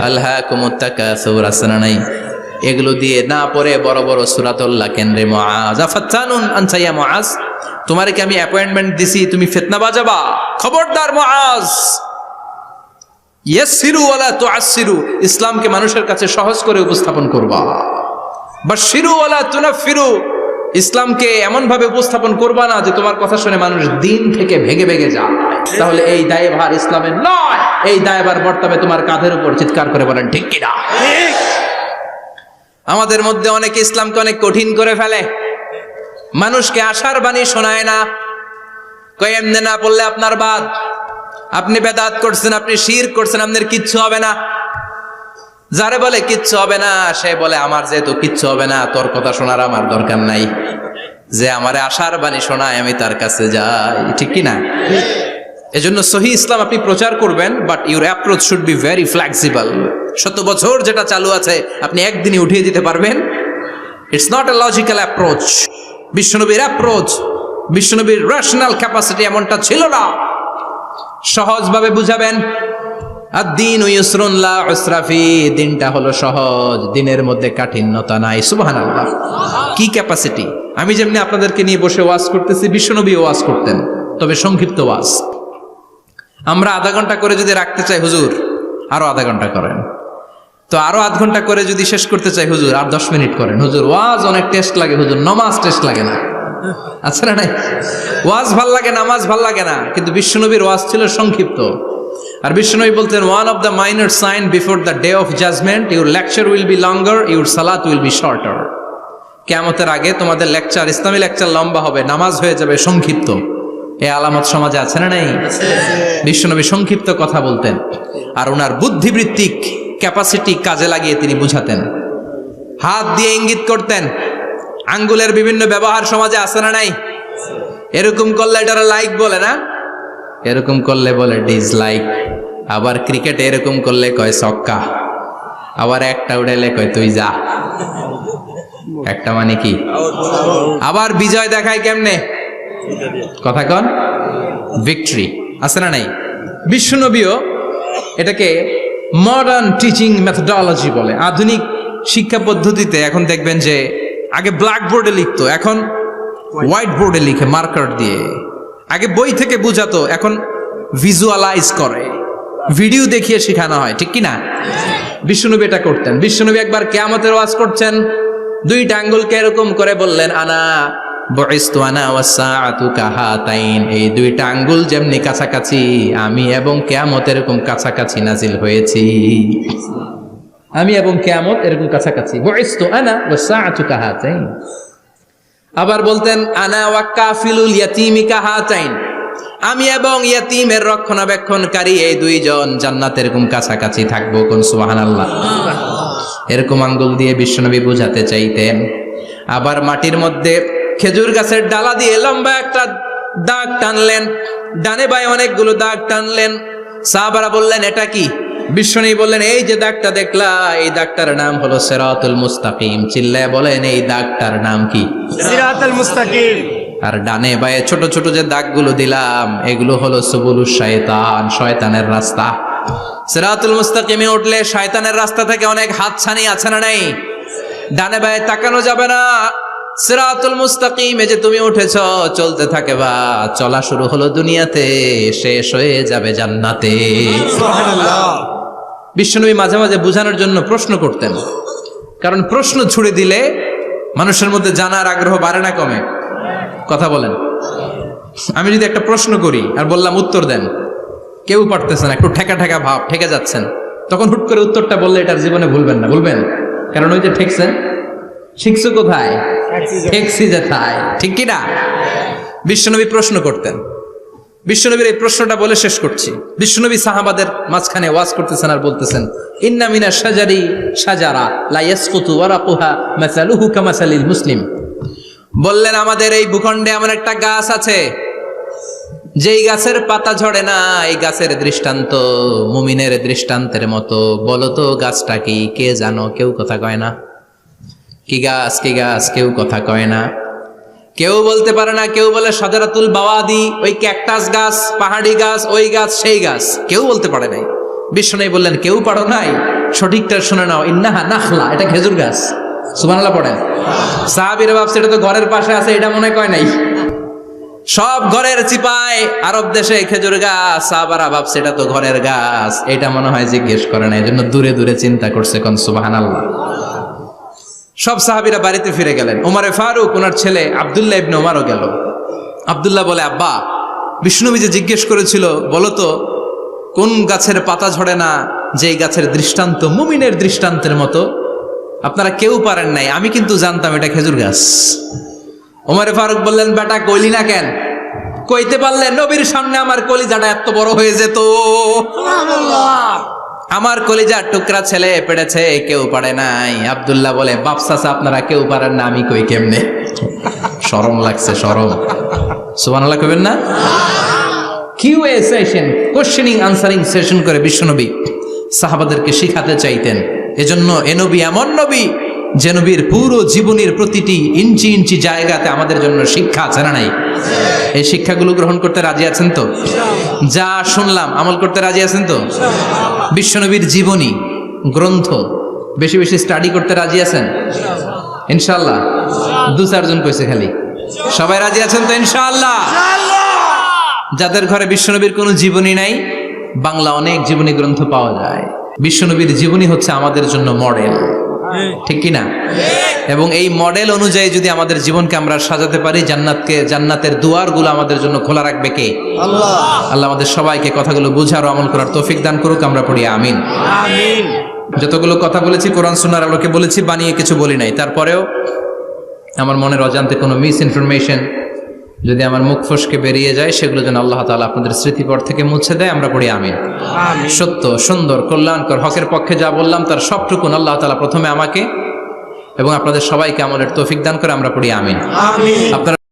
Speaker 1: আলহাকুমুত তাকাসুর, আসনা নাই। এগুলো দিয়ে না পড়ে বড় বড় সূরাতুল্লাহ কেন্দ্রে মুআয, আফাতানুন আনতা ইয়া মুআয, তোমারে কি আমি অ্যাপয়েন্টমেন্ট দিছি তুমি ফিতনা বাজাবা? খবরদার মুআয, ইয়াসসিরু ওয়ালা তুআসসিরু, ইসলামকে মানুষের কাছে সহজ করে উপস্থাপন করবা। বাশশিরু ওয়ালা তুনাফফিরু, ইসলামকে এমন ভাবে উপস্থাপন করবা না যে তোমার কথা শুনে মানুষ দিন থেকে ভেগে ভেগে যায়। তাহলে এই দায়ভার ইসলামের নয়, এই দায়ভার বর্তাবে তোমার কাঁধের উপর। চিৎকার করে বলেন ঠিক কিনা? আমাদের মধ্যে অনেকে ইসলামকে অনেক কঠিন করে ফেলে, মানুষকে আশার বাণী শোনায় না। কয় এমনি না পড়লে আপনার বাদ, আপনি বেদাত করছেন, আপনি শিরক করছেন, আপনার কিচ্ছু হবে না। যারে বলে কিচ্ছু হবে না, সে বলে আমার যেহেতু কিচ্ছু হবে না, তোর কথা শোনার আমার দরকার নাই। যে আমারে আশার বাণী শোনায় আমি তার কাছে যাই, ঠিক কি না? এজন্য সহি ইসলাম আপনি প্রচার করবেন, but your approach should be very flexible. 100 বছর যেটা চালু আছে আপনি একদিনই উঠিয়ে দিতে পারবেন? It's not a logical approach. বিশ্বনবীর অ্যাপ্রোচ, বিশ্বনবীর রেশনাল ক্যাপাসিটি এমনটা ছিল না। সহজভাবে বুঝাবেন। আদ-দীন ইউসরুন লা উসরা ফি, দিনটা হলো সহজ, দিনের মধ্যে কাঠিন্যতা নাই। সুবহানাল্লাহ, কি ক্যাপাসিটি! আমি যেমনি আপনাদেরকে নিয়ে বসে ওয়াজ করতেছি, বিশ্বনবী ওয়াজ করতেন, তবে সংক্ষিপ্ত ওয়াজ। আমরা আধা ঘন্টা করে যদি রাখতে চাই, হুজুর আরো আধা ঘন্টা করেন। তো আরো আধ ঘন্টা করে যদি শেষ করতে চাই, হুজুর আর 10 মিনিট করেন। হুজুর ওয়াজ অনেক টেস্ট লাগে, হুজুর নামাজ টেস্ট লাগে না। আচ্ছা না নাই? ওয়াজ ভাল লাগে, নামাজ ভাল লাগে না, কিন্তু বিশ্বনবীর ওয়াজ ছিল সংক্ষিপ্ত। আর বিশ্বনবী বলতেন, one of the minor sign before the day of judgement, your lecture will be longer, your সালাত উইল বি শর্টার। কিয়ামতের আগে তোমাদের লেকচার, ইসলামী লেকচার লম্বা হবে, নামাজ হয়ে যাবে সংক্ষিপ্ত। এই আলামত সমাজে আছে না নাই? বিশ্বনবী সংক্ষিপ্ত কথা বলতেন, আর ওনার বুদ্ধিবৃত্তিক ক্যাপাসিটি কাজে লাগিয়ে তিনি বুঝাতেন। হাত দিয়ে ইঙ্গিত করতেন, আঙ্গুলের বিভিন্ন ব্যবহার সমাজে আছে না নাই? এরকম করলে এটারা লাইক বলে না, এরকম করলে বলে ডিসলাইক। আবার ক্রিকেটে এরকম করলে কয় ছক্কা, আবার একটা উড়াইলে কয় তুই যা। একটা মানে কি? আবার বিজয় দেখায় কেমনে? কথা কন, ভিক্টরি আছে না নাই? বিশ্বনবীও এটাকে মডার্ন টিচিং মেথডোলজি বলে। আধুনিক শিক্ষা পদ্ধতিতে এখন দেখবেন যে আগে ব্ল্যাক বোর্ডে লিখতো, এখন হোয়াইট বোর্ডে লিখে মার্কার দিয়ে। আগে বই থেকে বুঝাতো, এখন ভিজুয়ালাইজ করে, ভিডিও দেখিয়ে শেখানো হয়, ঠিক কি না? বিশ্বনবী এটা করতেন। বিশ্বনবী একবার কিয়ামতের ওয়াজ করছেন, দুইটা আঙ্গুলকে এরকম করে বললেন, আনা বুইসতু আনা ওয়াসসাআতু কাহাতাইন, এই দুইটা আঙ্গুল যেমনি কাছাকাছি, আমি এবং কিয়ামত এরকম কাছাকাছি নাজিল হয়েছি। আমি এবং কিয়ামত এরকম কাছাকাছি। বুইসতু আনা ওয়াসসাআতু কাহাতাইন। আবার বলতেন, আনা ওয়া কাফিলুল ইয়াতীমি কাহাতাইন, আমি এবং ইয়াতীমের রক্ষণাবেক্ষণকারী এই দুইজন জান্নাতে এরকম কাছাকাছি থাকবো। কোন সুবহানাল্লাহ। এরকম আঙ্গুল দিয়ে বিশ্বনবী বুঝাতে চাইতেন। আবার মাটির মধ্যে খেজুর গাছের ডালা দিয়ে লম্বা একটা দাগ টানলেন, ডানে বায়ে অনেকগুলো দাগ টানলেন। সাহাবারা বললেন, এটা কি? বিশ্বনবী বললেন, এই যে দাগটা দেখলা, এই দাগটার নাম হলো সিরাতুল মুস্তাকিম। চিল্লায় বলেন, এই দাগটার নাম কি?
Speaker 2: সিরাতুল মুস্তাকিম।
Speaker 1: আর ডানে বায়ে ছোট ছোট যে দাগগুলো দিলাম, এগুলো হলো সুবুলুশ শায়তান, শয়তানের রাস্তা। সিরাতুল মুস্তাকিমে উঠলে শয়তানের রাস্তা থেকে অনেক হাতছানি আছে না নাই? ডানে বায়ে তাকানো যাবে না। সিরাতুল মুস্তাকিমে যে তুমি উঠেছ, চলতে থাকে বা চলা শুরু হলো দুনিয়াতে, শেষ হয়ে যাবে জান্নাতে।
Speaker 2: সুবহানাল্লাহ।
Speaker 1: বিশ্বনবী মাঝে মাঝে বোঝানোর জন্য প্রশ্ন করতেন, কারণ প্রশ্ন ছুড়ে দিলে মানুষের মধ্যে জানার আগ্রহ বাড়ে না কমে? কথা বলেন। আমি যদি একটা প্রশ্ন করি আর বললাম উত্তর দেন, কেউ পারতেছেন, একটু ঠেকা ঠেকা ভাব, ঠেকে যাচ্ছেন, তখন হুট করে উত্তরটা বললে এটার জীবনে ভুলবেন না, বলবেন। কারণ ওই যে ঠেকছেন, শিখছো কোথায়? ঠেকছি যেথায়, ঠিক কি না? বিশ্বনবী প্রশ্ন করতেন। বিশ্বনবীর এই প্রশ্নটা বলে শেষ করছি। বিশ্বনবী সাহাবাদের মাঝখানে ওয়াজ করতেছেন আর বলতেছেন, ইন্না মিনা শাজারি শাজারা লা ইয়াসকুতু ওয়ারাকুহা মাসালুহু কামাসালিল মুসলিম। বললেন, আমাদের এই ভূখণ্ডে এমন একটা গাছ আছে, যেই গাছের পাতা ঝরে না, এই গাছের দৃষ্টান্ত মুমিনের দৃষ্টান্তের মতো। বলো তো গাছটা কি? কে জানো? কেউ কথা কয় না। কি গাছ? কি গাছ? কেউ কথা কয় না, কেউ বলতে পারে না। কেউ বলে শাজারাতুল বাওয়াদি, ওই ক্যাকটাস গাছ, পাহাড়ি গাছ, ওই গাছ, সেই গাছ, কেউ বলতে পারে নাই। বিশ্বনবী বললেন, কেউ পারো নাই? সঠিকটা শুনে নাও, ইন্নাহা নাখলা, এটা খেজুর গাছ। সুবহানাল্লাহ পড়েন। সাহাবীরা ভাবছে এটা তো ঘরের পাশে আছে, এটা মনে কয় নাই। সব ঘরের চিপায় আরব দেশে খেজুর গাছ, সাহাবারা ভাবছে এটা তো ঘরের গাছ, এটা মনে হয় জিজ্ঞেস করে না, এজন্য দূরে দূরে চিন্তা করছে। কোন সুবহানাল্লাহ। সব সাহাবীরা বাড়িতে ফিরে গেলেন। ওমরে ফারুক, ওনার ছেলে আব্দুল্লাহ ইবনে ওমরও গেল। আব্দুল্লাহ বলে, আব্বা, বিষ্ণুনবী যে জিজ্ঞেস করেছিল, বলো তো কোন গাছের পাতা ঝরে না, যে গাছের দৃষ্টান্ত মুমিনের দৃষ্টান্তের মতো? আপনারা কেউ পারেন নাই, আমি কিন্তু জানতাম এটা খেজুর গাছ। ওমরে ফারুক বললেন, বেটা কইলি না কেন? কইতে পারলে নবীর সামনে আমার কলিজাটা এত বড় হয়ে যেত।
Speaker 2: সুবহানাল্লাহ।
Speaker 1: আমার কলিজার টুকরা ছেলে পেড়েছে, কেউ পারে নাই। আব্দুল্লাহ বলে, বাপ চাচা আপনারা কেউ পারেন না, আমি কই কেমনে? শরম লাগছে, শরম। সুবহানাল্লাহ কইবেন না? QA session, questioning answering session করে বিশ্বনবী সাহাবাদেরকে শিখাতে চাইতেন। এজন্য এ নবী এমন নবী যে নবীর পুরো জীবনের প্রতিটি ইঞ্চি ইঞ্চি জায়গাতে আমাদের জন্য শিক্ষা আছে না নাই? এই শিক্ষাগুলো গ্রহণ করতে রাজি আছেন তো? যা শুনলাম আমল করতে রাজি আছেন তো? বিশ্বনবীর জীবনী গ্রন্থ বেশি বেশি স্টাডি করতে রাজি আছেন ইনশাআল্লাহ? 2-4 জন কইছে খালি। সবাই রাজি আছেন তো ইনশাআল্লাহ? যাদের ঘরে বিশ্বনবীর কোনো জীবনী নাই, বাংলা অনেক জীবনী গ্রন্থ পাওয়া যায়। বিশ্বনবীর জীবনী হচ্ছে আমাদের জন্য মডেল, ঠিক কি না? এবং এই মডেল অনুযায়ী যদি আমাদের জীবনকে আমরা সাজাতে পারি, জান্নাতের দুয়ারগুলো আমাদের জন্য খোলা রাখবে কে? আল্লাহ। আল্লাহ আমাদের সবাইকে কথাগুলো বুঝার ও আমল করার তৌফিক দান করুক। আমরা পড়ি আমিন।
Speaker 2: আমিন।
Speaker 1: যতগুলো কথা বলেছি কোরআন সুন্নাহর আলোকে বলেছি, বানিয়ে কিছু বলি নাই। তারপরেও আমার মনের অজান্তে কোনো মিস ইনফরমেশন, যদি আমার মুখ ফসকে বেরিয়ে যায় সেগুলো যেন আল্লাহ তাআলা আপনাদের স্মৃতিপট থেকে মুছে দেয়, আমরা পড়ি আমিন।
Speaker 2: আমিন।
Speaker 1: সত্য, সুন্দর, কল্যাণকর, হকের পক্ষে যা বললাম তার সবটুকুন আল্লাহ তাআলা প্রথমে আমাকে এবং আপনাদের সবাইকে আমলের তৌফিক দান করে, আমরা পড়ি আমিন।
Speaker 2: আমিন।
Speaker 1: আপনারা